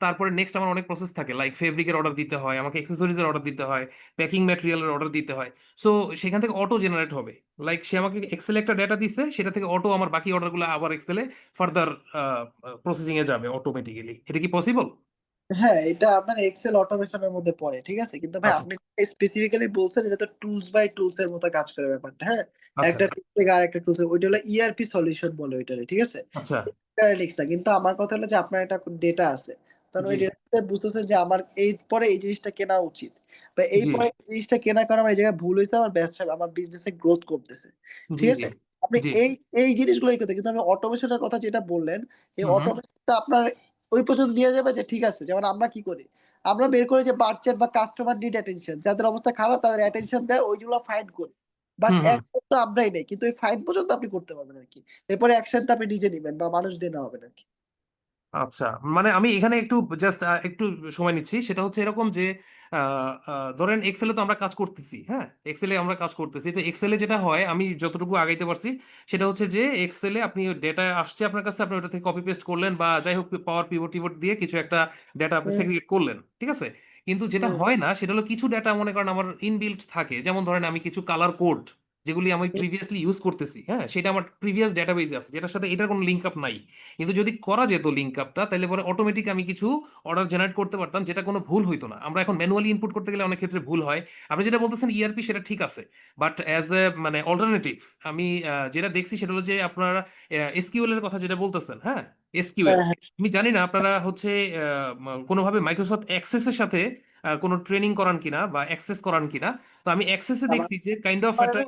I: তারপরে নেক্সট আমার অনেক প্রসেস থাকে, লাইক ফেব্রিকের অর্ডার দিতে হয়, আমাকে অ্যাক্সেসরিজের অর্ডার দিতে হয়, প্যাকিং ম্যাটেরিয়ালের অর্ডার দিতে হয়। সো সেখান থেকে অটো জেনারেট হবে, লাইক সে আমাকে এক্সেলে একটা ডেটা দিচ্ছে, সেটা থেকে অটো আমার বাকি অর্ডারগুলো আবার এক্সেলে ফার্দার প্রসেসিং এ যাবে অটোমেটিক্যালি। এটা কি পসিবল?
A: হ্যাঁ, এটা আপনার এক্সেল অটোমেশনের মধ্যে পড়ে, ঠিক আছে, কিন্তু ভাই
I: আচ্ছা
A: আপনি স্পেসিফিক্যালি বলছেন এটা তো টুলস বাই টুলস এর মতো কাজ করে ব্যাপারটা। হ্যাঁ,
I: আচ্ছা
A: একটা টুল থেকে আরেকটা টুলস, ওইটা হলো ইআরপি সলিউশন বলে ওইটারে, ঠিক আছে,
I: আচ্ছা
A: অ্যানালিটিক্স না। কিন্তু আমার কথা হলো যে আপনার একটা ডেটা আছে, তখন
I: জি
A: ওই ডেটাতে বুঝতেছেন যে আমার এই পরে এই জিনিসটা কেনা উচিত, বা এই
I: জি
A: পরে এই জিনিসটা কেনার কারণে আমার এই জায়গায় ভুল হয়েছে, আমার ব্যবসা আমার বিজনেসে গ্রোথ কমতেছে,
I: জি
A: ঠিক
I: জি
A: আছে। আপনি
I: জি
A: এই জিনিসগুলোই করতে, কিন্তু আপনি অটোমেশনের কথা যেটা বললেন, এই
I: হুম হুম
A: অটোমেশনটা আপনার ওই পর্যন্ত নিয়ে যাবে যে ঠিক আছে, যেমন আমরা কি করি, আমরা বের করি যে বার্চেট বা কাস্টমার নিড অ্যাটেনশন, যাদের অবস্থা খারাপ তাদের অ্যাটেনশন দেয়, ওইগুলো ফাইন্ড করি। বাট
I: হুম হুম
A: অ্যাকশন তো আমরাই নেই, কিন্তু ওই ফাইন পর্যন্ত আপনি করতে পারবেন আর কি। এরপরে অ্যাকশনটা আপনি নিজে নিবেন বা মানুষ দিয়ে নেওয়া হবে আর কি।
I: আচ্ছা মানে আমি এখানে একটু জাস্ট একটু সময় নিচ্ছি, সেটা হচ্ছে এরকম যে ধরেন এক্সেলে তো আমরা কাজ করতেছি, হ্যাঁ, এক্সেলে আমরা কাজ করতেছি, তো এক্সেলে যেটা হয় আমি যতটুকু আগাইতে পারছি সেটা হচ্ছে যে এক্সেলে আপনি ডেটা আসছে আপনার কাছে, আপনি ওটা থেকে কপি পেস্ট করলেন, বা যাই হোক পাওয়ার পিভট টিভট দিয়ে কিছু একটা ডেটা আপনি
A: হুম,
I: সেগ্রিগেট করলেন, ঠিক আছে। কিন্তু যেটা
A: হুম,
I: হয় না সেটা হলো কিছু ডেটা মনে করেন আমার ইনবিল্ট থাকে, যেমন ধরেন আমি কিছু কালার কোড যেগুলি আমি
A: হুম।
I: প্রিভিয়াসলি ইউজ করতেছি, হ্যাঁ, সেটা আমার প্রিভিয়াস ডেটাবেজে আছে যেটার সাথে এটার কোনো লিঙ্ক আপ নাই। কিন্তু যদি করা যেত লিঙ্ক আপটা, তাহলে পরে অটোমেটিক আমি কিছু অর্ডার জেনারেট করতে পারতাম, যেটা কোনো ভুল হইতো না। আমরা এখন ম্যানুয়ালি ইনপুট করতে গেলে অনেক ক্ষেত্রে ভুল হয়। আপনি যেটা বলতেছেন ইআরপি সেটা ঠিক আছে, বাট অ্যাজ এ মানে অল্টারনেটিভ আমি যেটা দেখছি সেটা হলো যে আপনার এসকিউএল এর কথা যেটা বলতেছেন, হ্যাঁ, এসকিউএল,
A: হ্যাঁ, হ্যাঁ।
I: আমি জানি না আপনারা হচ্ছে কোনোভাবে মাইক্রোসফট অ্যাক্সেসের সাথে কোনো ট্রেনিং করান কিনা বা অ্যাক্সেস করান কিনা। তো আমি অ্যাক্সেসে দেখছি যে কাইন্ড অফ একটা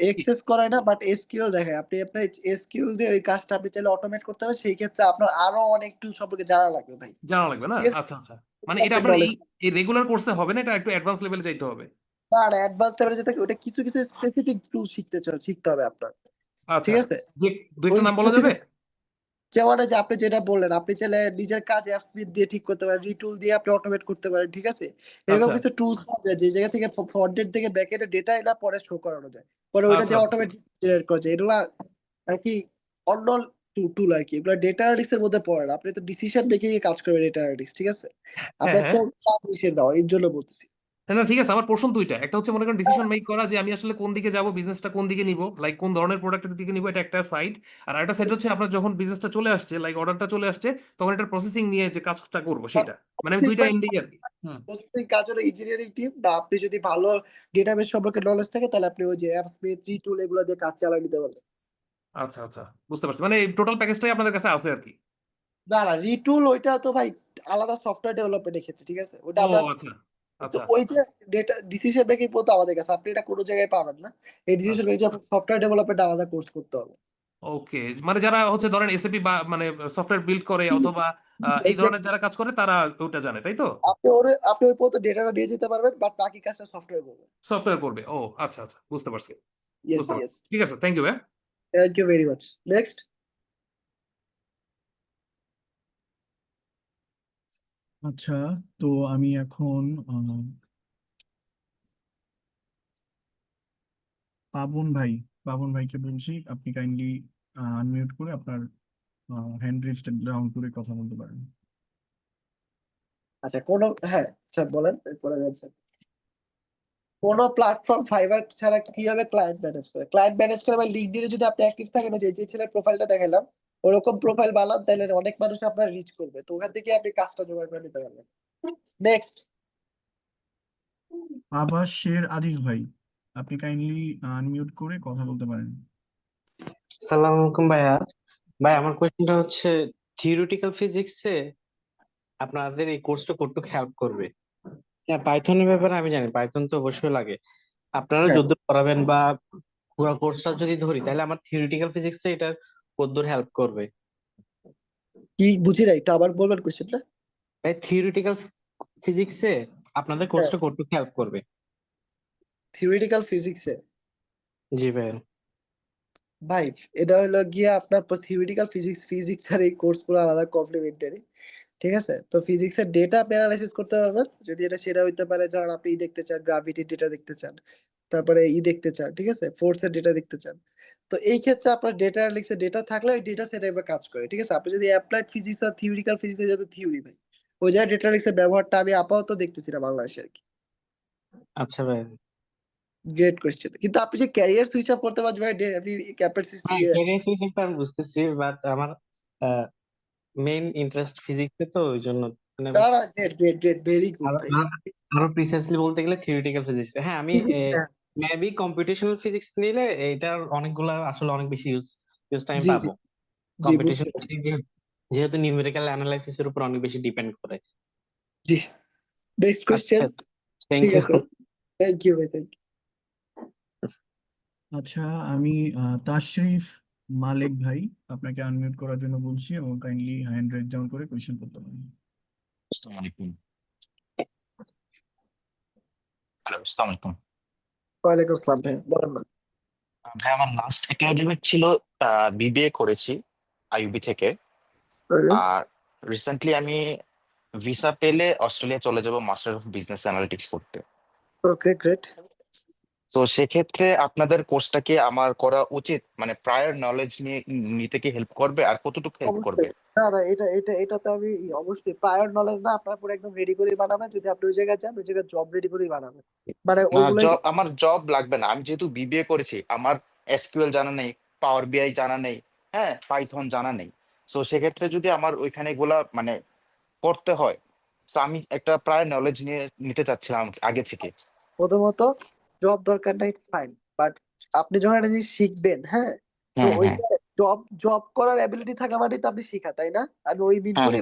A: এক্সেস করায় না, বাট এসকিউএল দেখায়। আপনি আপনার এসকিউএল দিয়ে ওই কাজটা আপনি চাইলে অটোমেট করতে হবে, সেই ক্ষেত্রে আপনার আরো অনেক টুল সম্পর্কে জানা লাগবে ভাই,
I: জানা লাগবে না।
A: ঠিক আছে।
I: আচ্ছা আচ্ছা, মানে এটা আপনার এই
A: নলেজ
I: এই রেগুলার কোর্সে হবে না, এটা একটু অ্যাডভান্স লেভেলে যাইতে হবে।
A: না না, অ্যাডভান্স লেভেলে যেতে ওটা কিছু কিছু স্পেসিফিক টুল শিখতে হবে আপনার,
I: আচ্ছা
A: ঠিক আছে।
I: দু দু
A: ওই
I: একটা নাম বলা যাবে?
A: স্পেসিফিক যেমন এই যে আপনি যেটা বললেন, আপনি চাইলে নিজের কাজ অ্যাপ স্মিথ দিয়ে ঠিক করতে পারেন, রিটুল দিয়ে আপনি অটোমেট করতে পারেন, ঠিক আছে? এরকম
I: আচ্ছা
A: কিছু টুলস পাওয়া যায় যে জায়গা থেকে ফ্রন্ট এন্ড থেকে ব্যাক এন্ডে ডেটা এলা পরে শো করানো যায়, পরে ওইটা
I: আচ্ছা
A: দিয়ে
I: আচ্ছা
A: অটোমেটিক জেনারেট করা যায়। এগুলা আর কি অন্য টুল আর কি, এগুলো ডেটা অ্যানালিটিক্স এর মধ্যে পড়ে না। আপনি তো ডিসিশন মেকিং এ কাজ করবেন ডেটা অ্যানালিটিক্স, ঠিক আছে?
I: হ্যাঁ
A: আপনার
I: হ্যাঁ
A: তো কাজ হিসেবে নাও, এর জন্য বলতেছি।
I: না না ঠিক আছে, আমার প্রশ্ন দুইটা। একটা হচ্ছে মনে করেন ডিসিশন মেক করা যে আমি আসলে কোন দিকে যাব, বিজনেসটা কোন দিকে নিব, লাইক কোন ধরনের প্রোডাক্টের দিকে নিব, এটা একটা সাইড। আর একটা সাইড হচ্ছে আপনার যখন বিজনেসটা চলে আসছে, লাইক অর্ডারটা চলে আসছে, তখন এটার প্রসেসিং নিয়ে যে কাজটা করব সেটা। মানে আমি দুইটা এন্ডেই আর কি। হুম।
A: প্রসেসিং কাজ হলো ইঞ্জিনিয়ারিং টিম, বা আপনি যদি ভালো ডেটাবেস সম্পর্কে নলেজ থাকে তাহলে আপনি ওই যে অ্যাপস্মিথ, রিটুল এগুলো দিয়ে কাজ চালিয়ে নিতে পারবেন।
I: আচ্ছা আচ্ছা, বুঝতে পারছি, মানে টোটাল প্যাকেজটাই আপনাদের কাছে আছে আর কি।
A: না না, রিটুল ওইটা তো ভাই আলাদা সফটওয়্যার ডেভেলপমেন্টের ক্ষেত্রে, ঠিক আছে? ওটা
I: ও
A: আমরা
I: আচ্ছা
A: তো
I: আচ্ছা
A: ওই যে ডেটা ডিসিশন মেকিং পড়তে আমাদের কাছে, আপনি এটা কোনো জায়গায় পাবেন না। এই ডিসিশন মেকিং সফটওয়্যার ডেভেলপমেন্ট আলাদা কোর্স করতে হবে।
I: ওকে, মানে যারা হচ্ছে ধরেন এসএপি বা মানে সফটওয়্যার বিল্ড করে অথবা এই ধরনের
A: এক্স্যাক্টলি,
I: যারা কাজ করে তারা ওটা জানে, তাই তো?
A: আপনি ওই পর্যন্ত ডেটাটা নিয়ে যেতে পারবেন, বাট বাকি কাজটা সফটওয়্যার করবে।
I: সফটওয়্যার করবে, ও আচ্ছা আচ্ছা, বুঝতে পারছি
A: ইয়েস
I: বুঝতে
A: ইয়েস,
I: পারছি। ঠিক আছে, থ্যাংক ইউ ভাই।
A: Thank you very much. Next.
B: আচ্ছা, তো আমি এখন পাবন ভাই, পাবন ভাইকে বলছি, আপনি কাইন্ডলি আনমিউট করে আপনার হ্যান্ড রেজড ডাউন করে কথা বলতে পারেন।
A: আচ্ছা কোন, হ্যাঁ আচ্ছা বলেন এরপরে answer। কোন প্ল্যাটফর্ম ফাইবার ছাড়া কিভাবে ক্লায়েন্ট ম্যানেজ করে? ক্লায়েন্ট ম্যানেজ করে বা লিঙ্কডইনে যদি আপনি অ্যাক্টিভ থাকেন, ওই যে ছেলের প্রোফাইলটা দেখালাম ওরকম প্রোফাইল বানান, তাহলে অনেক মানুষ আপনার রিচ করবে, তো ওখান থেকে আপনি কাজটা জোগাড় করে নিতে পারবেন। নেক্সট।
B: আবার শের আদিস ভাই, আপনি কাইন্ডলি আনমিউট করে কথা বলতে পারেন।
S: সালাম আলাইকুম ভাইয়া। ভাই আমার কোয়েশ্চেনটা হচ্ছে থিওরিটিক্যাল ফিজিক্সে আপনাদের এই কোর্সটা কতটুকু হেল্প করবে? হ্যাঁ, পাইথনের ব্যাপারে আমি জানি, পাইথন তো অবশ্যই লাগে। আপনারা
A: হ্যাঁ,
S: যদ্দূর পড়াবেন বা পুরো কোর্সটা যদি ধরি তাহলে আমার থিওরিটিক্যাল ফিজিক্সে এটা কতদূর হেল্প করবে?
A: কি বুঝি না, একটু আবার বলবেন কোশ্চেনটা।
S: ভাই থিওরিটিক্যাল ফিজিক্সে আপনাদের
A: হ্যাঁ,
S: কোর্সটা কতটুকু হেল্প করবে?
A: থিওরিটিক্যাল ফিজিক্সে
S: জি ভাই।
A: ভাই এটা হলো গিয়ে আপনার থিওরিটিক্যাল ফিজিক্স আর এই কোর্স পুরো আলাদা কমপ্লিমেন্টারি, ঠিক আছে? তো ফিজিক্সের ডেটা আপনি অ্যানালাইসিস করতে পারবেন, যদি এটা সেটা হইতে পারে যখন আপনি দেখতে চান, গ্রাভিটির ডেটা দেখতে চান, তারপরে দেখতে চান, ঠিক আছে, ফোর্সের ডেটা দেখতে চান। তো এই ক্ষেত্রে আপনার ডেটা অ্যানালিসিসের ডেটা থাকলে ওই ডেটা সেট এভাবে কাজ করে, ঠিক আছে? আপনি যদি অ্যাপ্লাইড ফিজিক্স আর থিওরিটিক্যাল ফিজিক্সের যত থিওরি ভাই, ওই জায়গায় ডেটা অ্যানালিসিসের ব্যবহারটা আমি আপাতত দেখতেছি না বাংলাদেশে আর কি।
S: আচ্ছা ভাই।
A: গ্রেট কোয়েশ্চেন, কিন্তু আপনি যে ক্যারিয়ার সুইচ আপ করতে পারছেন ভাই, আপনি ক্যাপাসিটি
S: হ্যাঁ, ক্যারিয়ার ফিজিক্সটা আমি বুঝতেছি, বাট আমার মেইন ইন্টারেস্ট ফিজিক্সে, তো ওই জন্য মানে
A: না না, great great great, very good
S: আরো
A: ভাই।
S: আরো প্রিসাইসলি বলতে গেলে থিওরিটিক্যাল ফিজিক্স। হ্যাঁ, আমি
A: ফিজিক্স,
S: মেবি কম্পিউটেশনাল ফিজিক্স নিলে এটার অনেকগুলা আসলে অনেক বেশি ইউজ টাইম
A: জি জি
S: পাবো।
A: জি, বুঝতে
S: কম্পিউটেশনাল
A: পারছি।
S: ফিজিক্স যেহেতু নিউমেরিক্যাল অ্যানালাইসিস এর উপর অনেক বেশি ডিপেন্ড করে।
A: জি, নেক্সট কোয়েশ্চেন।
S: আচ্ছা, থ্যাংক
A: ঠিক
S: ইউ।
A: আছে, থ্যাংক ইউ ভাই, থ্যাংক ইউ।
B: আচ্ছা, আমি তাশরিফ মালিক ভাই, আপনাকে আনমিউট করার জন্য বলছি এবং কাইন্ডলি হ্যান্ড রেজ ডাউন করে কোয়েশ্চেন করতে পারেন।
T: আসসালামু আলাইকুম। হ্যালো, আসসালামু আলাইকুম।
A: ওয়ালাইকুম আসসালাম ভাই, বলেন না।
T: ভাই আমার লাস্ট একাডেমিক ছিল বিবিএ করেছি আইইউবি থেকে। আর রিসেন্টলি আমি ভিসা পেলে অস্ট্রেলিয়া চলে যাব মাস্টার অফ বিজনেস অ্যানালিটিক্স করতে।
A: Okay great.
T: তো সেক্ষেত্রে আপনাদের কোর্সটা কি আমার করা উচিত, মানে প্রায়র নলেজ নিয়ে নিতে কি হেল্প করবে, আর কতটুকু হেল্প করবে?
A: অবশ্যই, না না, এটা তো আমি অবশ্যই প্রায়র নলেজ না, আপনার পুরো একদম রেডি করেই বানাবেন। যদি আপনি ওই জায়গায় যান, ওই জায়গায় জব রেডি করেই বানাবেন, মানে
T: না,
A: ওইগুলোই।
T: জব, আমার জব লাগবে না। আমি যেহেতু বিবিএ করেছি, আমার এসকিউএল জানা নেই, পাওয়ার বিআই জানা নেই, হ্যাঁ, পাইথন জানা নেই। তো সেক্ষেত্রে যদি আমার ওইখানে এগুলা মানে করতে হয়, তো আমি একটা প্রায় নলেজ নিয়ে নিতে চাচ্ছিলাম আগে থেকে।
A: প্রথমত জব দরকার নাই, ইটস ফাইন, বাট আপনি যখন একটা জিনিস শিখবেন, হ্যাঁ, তো
T: হ্যাঁ হ্যাঁ
A: ওইটা জব করার অ্যাবিলিটি থাকা মানে তো আপনি শিখা, তাই না? আমি ওই মিন
T: হ্যাঁ
A: করে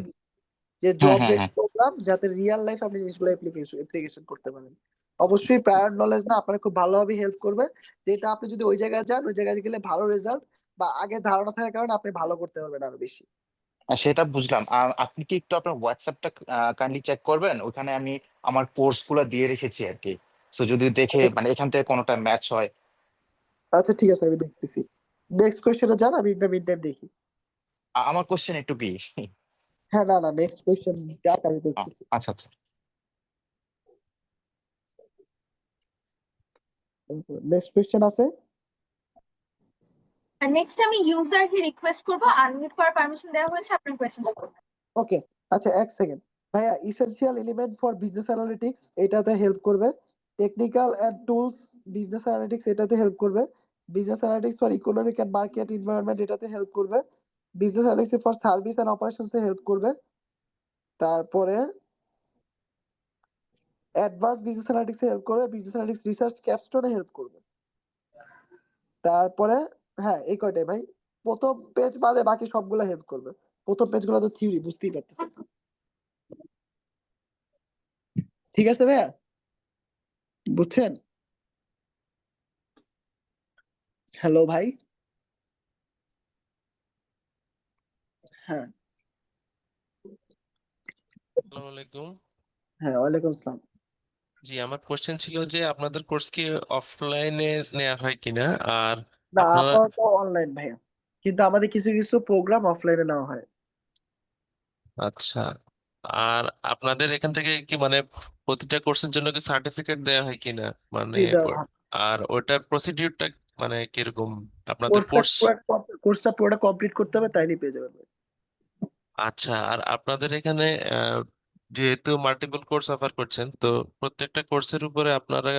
A: যে
T: হ্যাঁ
A: জব
T: হ্যাঁ
A: রেডি
T: হ্যাঁ
A: প্রোগ্রাম, যাতে রিয়েল লাইফ আপনি জিনিসগুলো অ্যাপ্লিকেশন করতে পারেন। অবশ্যই প্রায়র নলেজ না আপনার খুব ভালোভাবে হেল্প করবে, যেটা আপনি যদি ওই জায়গায় যান, ওই জায়গায় গেলে ভালো রেজাল্ট বা আগে ধারণা থাকার কারণে আপনি ভালো করতে পারবেন আরো বেশি।
T: সেটা বুঝলাম। আপনি কি একটু আপনার হোয়াটসঅ্যাপটা কাইন্ডলি চেক করবেন? ওখানে আমি আমার কোর্স গুলো দিয়ে রেখেছি আর কি। তো যদি দেখে
A: আচ্ছা
T: মানে এখান থেকে কোনোটা ম্যাচ হয়।
A: আচ্ছা, ঠিক আছে, আমি দেখতেছি। নেক্সট কোয়েশ্চেনে যান, আমি ইন দ্য মিন টাইম দেখি।
T: আমার কোশ্চেন একটু কি
A: হ্যাঁ, না নেক্সট কোয়েশ্চেন আমি দেখতেছি।
T: আচ্ছা আচ্ছা
A: নেক্সট কোয়েশ্চেন আছে।
C: নেক্সট আমি ইউজারকে রিকোয়েস্ট করব, আনমিউট করার পারমিশন দেওয়া হয়েছে, আপনার কোয়েশ্চেনটা করবেন।
A: ওকে, আচ্ছা এক সেকেন্ড ভাইয়া। Essential element for business analytics এটাতে হেল্প করবে। Technical and tools business analytics এটাতে হেল্প করবে। Business analytics for economic and market environment এটাতে হেল্প করবে। Business analytics for service and operations এ হেল্প করবে। তারপরে অ্যাডভান্স বিজনেস অ্যানালিটিক্স এ হেল্প করবে। বিজনেস অ্যানালিটিক্স রিসার্চ ক্যাপস্টোনে হেল্প করবে। তারপরে হ্যাঁ এই কয়টাই ভাই। প্রথম পেজ বাদে বাকি সবগুলো হেল্প করবে। প্রথম পেজগুলো তো থিওরি, বুঝতেই পারতেছেন। ঠিক আছে ভাইয়া, বুঝছেন? হ্যালো ভাই। হ্যাঁ
U: আসসালামু আলাইকুম।
A: হ্যাঁ, ওয়ালাইকুম আসসালাম।
U: জি, আমার কোশ্চেন ছিল যে আপনাদের কোর্স কি অফলাইনে নেওয়া হয় কিনা, আর
A: না,
U: আপনারা
A: আপাতত অনলাইন ভাইয়া, কিন্তু আমাদের কিছু কিছু প্রোগ্রাম অফলাইনে নেওয়া হয়।
U: আচ্ছা, আর আপনাদের এখান থেকে কি মানে প্রতিটা কোর্সের জন্য কি সার্টিফিকেট দেওয়া হয় কিনা, মানে
A: জি, দেওয়া হয়।
U: আর ওটার প্রসিডিউরটা মানে কিরকম আপনাদের
A: কোর্সটা
U: কোর্স?
A: কোর্সটা পুরোটা কমপ্লিট করতে হবে, তাইলেই পেয়ে যাবেন ভাই।
U: আচ্ছা, আর আপনাদের এখানে যেহেতু মাল্টিপল কোর্স অফার করছেন, তো প্রত্যেকটা কোর্সের উপরে আপনারা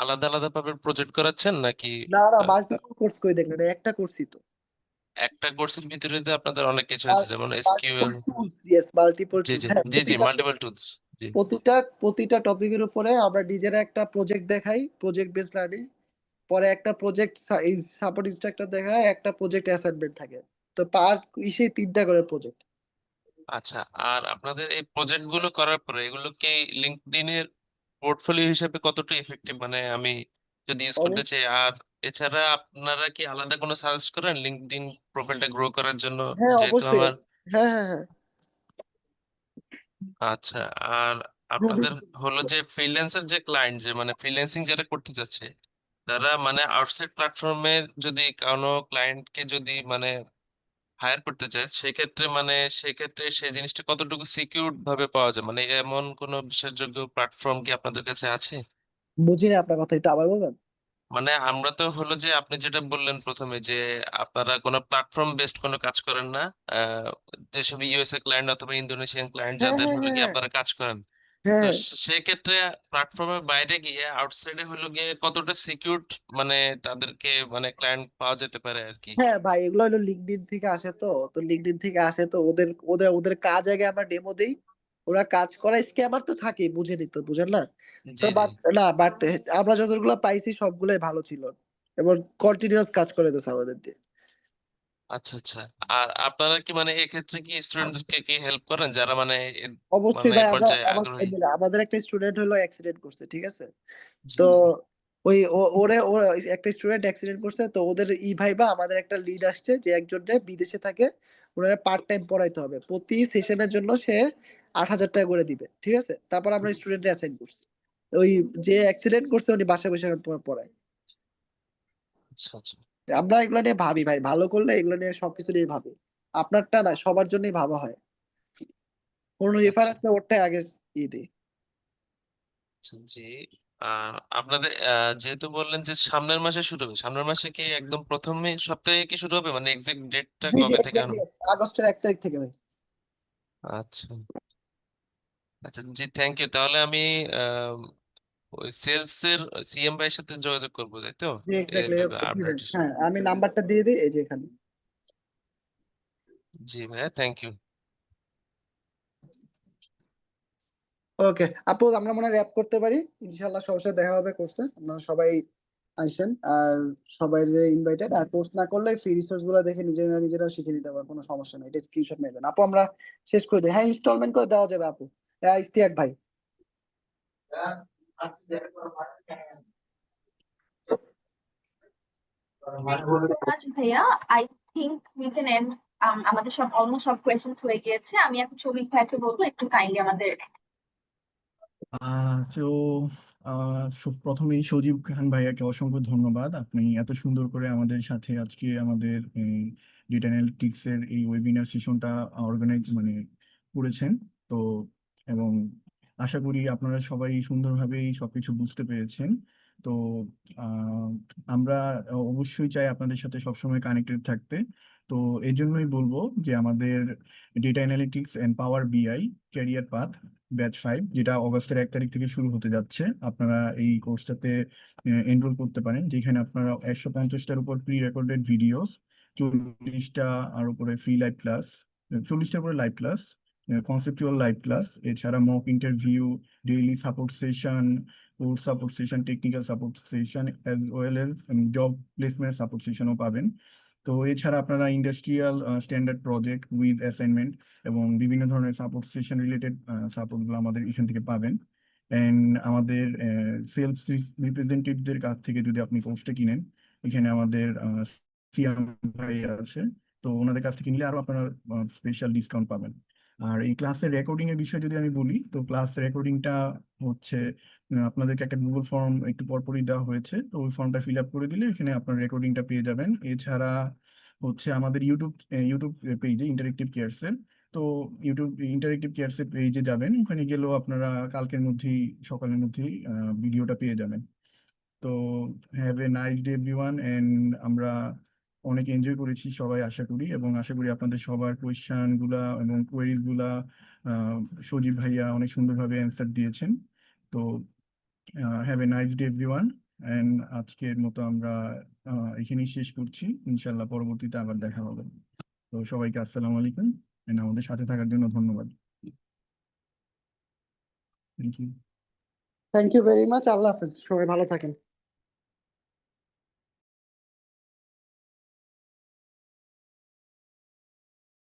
U: আলাদা আলাদা ভাবে প্রজেক্ট করাচ্ছেন নাকি
A: না
U: আহ,
A: মাল্টিপল কোর্স করে দেখলেন, একটা কোর্সই তো।
U: একটা কোর্সের ভিতরে তো আপনাদের অনেক কিছু আছে, যেমন
A: multiple
U: SQL.
A: Tools, yes multiple
U: জি
A: টুলস।
U: জি
A: হ্যাঁ,
U: জি জি মাল্টিপল টুলস। জি
A: প্রতিটা টপিকের উপরে আমরা নিজেরা একটা প্রজেক্ট দেখাই, প্রজেক্ট বেসড লার্নিং। পরে একটা প্রজেক্ট সাপোর্ট ইনস্ট্রাক্টর দেখায়, একটা প্রজেক্ট অ্যাসাইনমেন্ট থাকে। তো পার ইসে 3টা করে প্রজেক্ট।
U: আচ্ছা, আর আপনাদের এই প্রজেক্ট গুলো করার পরে এগুলো কি লিঙ্কডইন এর পোর্টফোলিও হিসেবে কতটা ইফেক্টিভ, মানে আমি যদি ইউজ করতে চাই? আর এছাড়া আপনারা কি আলাদা কোনো সাজেস্ট করেন লিঙ্কডইন প্রোফাইলটা গ্রো করার জন্য,
A: হ্যাঁ
U: যেহেতু
A: অবশ্যই।
U: আমার
A: হ্যাঁ।
U: আচ্ছা, আর আপনাদের হলো যে ফ্রিল্যান্সার যে ক্লায়েন্ট, যে মানে ফ্রিল্যান্সিং যারা করতে যাচ্ছে, তারা মানে আউটসাইড প্ল্যাটফর্মে যদি কোনো ক্লায়েন্টকে যদি মানে হায়ার করতে চায়, সেক্ষেত্রে সেই জিনিসটা কতটুকু সিকিউরড ভাবে পাওয়া যায়, মানে এমন কোনো বিশ্বাসযোগ্য প্ল্যাটফর্ম কি আপনাদের কাছে আছে?
A: বুঝিনি আপনার কথা, একটু আবার বলবেন?
U: মানে আমরা তো হলো যে আপনি যেটা বললেন প্রথমে যে আপনারা কোনো প্ল্যাটফর্ম বেসড কোনো কাজ করেন না, আহ, যেসব ইউএসএ ক্লায়েন্ট অথবা ইন্দোনেশিয়ান ক্লায়েন্ট
A: হ্যাঁ
U: যাদের
A: হ্যাঁ
U: হলো
A: হ্যাঁ
U: গিয়ে
A: হ্যাঁ
U: আপনারা কাজ করেন, তো
A: হ্যাঁ
U: সেক্ষেত্রে প্ল্যাটফর্মের বাইরে গিয়ে আউটসাইডে হলো গিয়ে কতটা সিকিউরড মানে তাদেরকে মানে ক্লায়েন্ট পাওয়া যেতে পারে আর কি?
A: হ্যাঁ ভাই, এগুলো হলো লিঙ্কডইন থেকে আসে। তো লিঙ্কডইন থেকে আসে, তো ওদের ওদের ওদের কাজ আগে আমরা ডেমো দেই। ওরা কাজ করা স্ক্যামার তো থাকে, বুঝেনি তো, বুঝেন না? তো
U: জি জি।
A: বাট আমরা যতগুলো পাইছি সবগুলোই ভালো ছিল, এবং কন্টিনিউয়াস কাজ করে দিচ্ছে আমাদের দিয়ে।
U: আচ্ছা আচ্ছা, আর আপনারা কি মানে এক্ষেত্রে কি স্টুডেন্টদেরকে কি হেল্প করেন যারা মানে
A: অবশ্যই
U: মানে এই
A: ভাই,
U: পর্যায়ে আগ্রহী?
A: আমাদের একটা স্টুডেন্ট হলো অ্যাক্সিডেন্ট করছে, ঠিক আছে?
U: জি
A: তো ওই ওরা একটা স্টুডেন্ট অ্যাক্সিডেন্ট করছে, তো ওদের ভাইবা আমাদের একটা লিড আসছে যে একজন বিদেশে থাকে, ওনারা পার্ট টাইম পড়াইতে হবে, প্রতি সেশনের জন্য সে 8,000 টাকা করে দিবে, ঠিক আছে? তারপর আমরা স্টুডেন্ট অ্যাসাইন করছি। ওই যে অ্যাক্সিডেন্ট করছে উনি বাসায় বসে এখন পড়ায়।
U: আচ্ছা আচ্ছা।
A: আমরা এগুলো নিয়ে ভাবি ভাই, ভালো করলে এগুলো নিয়ে সবকিছু নিয়ে ভাবি। আপনারটা না, সবার জন্যই ভাবা হয়। কোন
U: আচ্ছা
A: রেফারেন্স না, ওরটাই আগে দিই।
U: আচ্ছা, জি। আপনাদের যেহেতু বললেন যে সামনের মাসে শুরু হবে, সামনের মাসে কি একদম প্রথম সপ্তাহে কি শুরু হবে, মানে এক্সাক্ট ডেটটা
A: জি জি,
U: কবে থেকে
A: এক্স্যাক্টলি আগস্টের 1 তারিখ থেকে ভাই।
U: আচ্ছা আচ্ছা, জি থ্যাংক ইউ। তাহলে আমি আহ, ওই সেলস এর সিএম ভাইয়ের সাথে যোগাযোগ করবো, তাই তো?
A: জি এক্স্যাক্টলি।
U: এইভাবে
A: জি ভাই,
U: আপডেট।
A: হ্যাঁ আমি নাম্বারটা দিয়ে দিই এই যে এখানে।
U: জি ভাইয়া, থ্যাংক ইউ।
A: ওকে আপু, আমরা মনে হয় র্যাপ করতে পারি। ইনশাআল্লাহ সবার সাথে দেখা হবে কোর্সে, আপনারা সবাই আইসেন। আর সবাই ইনভাইটেড। আর কোর্স না করলে ফ্রি রিসোর্স গুলো দেখে নিজেরা শিখে নিতে পারবে, কোনো সমস্যা নেই। এটা স্ক্রিনশট নেবেন আপু, আমরা শেষ করে দিই। হ্যাঁ, ইনস্টলমেন্ট করে দেওয়া যাবে আপু। হ্যাঁ, ইস্তিয়াক ভাই।
C: থ্যাংক ইউ সো মাচ ভাইয়া। I think we can end. আমাদের অলমোস্ট সব কোয়েশ্চেন হয়ে গিয়েছে। আমি এখন শৌভিক ভাইকে বলবো একটু কাইন্ডলি আমাদের।
B: তো প্রথমেই সজীব খান ভাইয়াকে অসংখ্য ধন্যবাদ। আপনি এত সুন্দর করে আমাদের সাথে আজকে আমাদের ডেটা অ্যানালিটিক্স এর এই ওয়েবিনার সেশনটা অর্গানাইজ করেছেন। তো এবং আশা করি আপনারা সবাই সুন্দরভাবে সবকিছু বুঝতে পেরেছেন। তো আমরা অবশ্যই চাই আপনাদের সাথে সবসময় কানেক্টেড থাকতে। তো এই জন্যই বলবো যে আমাদের ডেটা অ্যানালিটিক্স অ্যান্ড পাওয়ার বিআই ক্যারিয়ার পাথ ব্যাচ 5 যেটা অগস্টের 1 তারিখ থেকে শুরু হতে যাচ্ছে, আপনারা এই কোর্সটাতে এনরোল করতে পারেন, যেখানে আপনারা 150টার উপর প্রি রেকর্ডেড ভিডিওস, 40টা আর উপরে ফ্রি লাইভ ক্লাস, 40টার উপরে live class, conceptual live class, এছাড়া mock interview, daily support session, course support session, technical support session, as well as job placement support সেশনও পাবেন। তো এছাড়া আপনারা industrial standard project with assignment এবং বিভিন্ন ধরনের সাপোর্ট সেশন রিলেটেড সাপোর্টগুলো আমাদের এখান থেকে পাবেন। অ্যান্ড আমাদের সেলস রিপ্রেজেন্টেটিভদের কাছ থেকে যদি আপনি কোর্সটা কিনেন, এখানে আমাদের সিয়াম ভাই আছে, তো ওনাদের কাছ থেকে নিলে আরো আপনারা স্পেশাল ডিসকাউন্ট পাবেন। আর এই ক্লাসের রেকর্ডিং এর বিষয়ে যদি আমি বলি, তো ক্লাস রেকর্ডিংটা হচ্ছে আপনাদেরকে একটা গুগল ফর্ম একটু পরপরই দেওয়া হয়েছে, তো ওই ফর্মটা ফিল আপ করে দিলে এখানে আপনার রেকর্ডিংটা পেয়ে যাবেন। এছাড়া হচ্ছে আমাদের ইউটিউব পেজে ইন্টারেক্টিভ কেয়ারসেল, তো ইউটিউব ইন্টারেক্টিভ কেয়ারসেল পেজে যাবেন, ওখানে গেলেও আপনারা কালকের মধ্যেই সকালের মধ্যেই ভিডিওটা পেয়ে যাবেন। তো have a nice day everyone, and আমরা অনেক এনজয় করেছি সবাই আশা করি, এবং আশা করি আপনাদের সবার কোয়েশ্চেন গুলা এবং কোয়েরিজ গুলা সজীব ভাইয়া অনেক সুন্দরভাবে অ্যান্সার দিয়েছেন। তো have a nice day everyone, and আজকের মতো আমরা এখানেই শেষ করছি। ইনশাল্লাহ পরবর্তীতে আবার দেখা হবে। তো সবাইকে আসসালামু আলাইকুম, এন্ড আমাদের সাথে থাকার জন্য ধন্যবাদ। Thank you.
A: Thank you very much. আল্লাহ হাফেজ, সবাই ভালো থাকেন।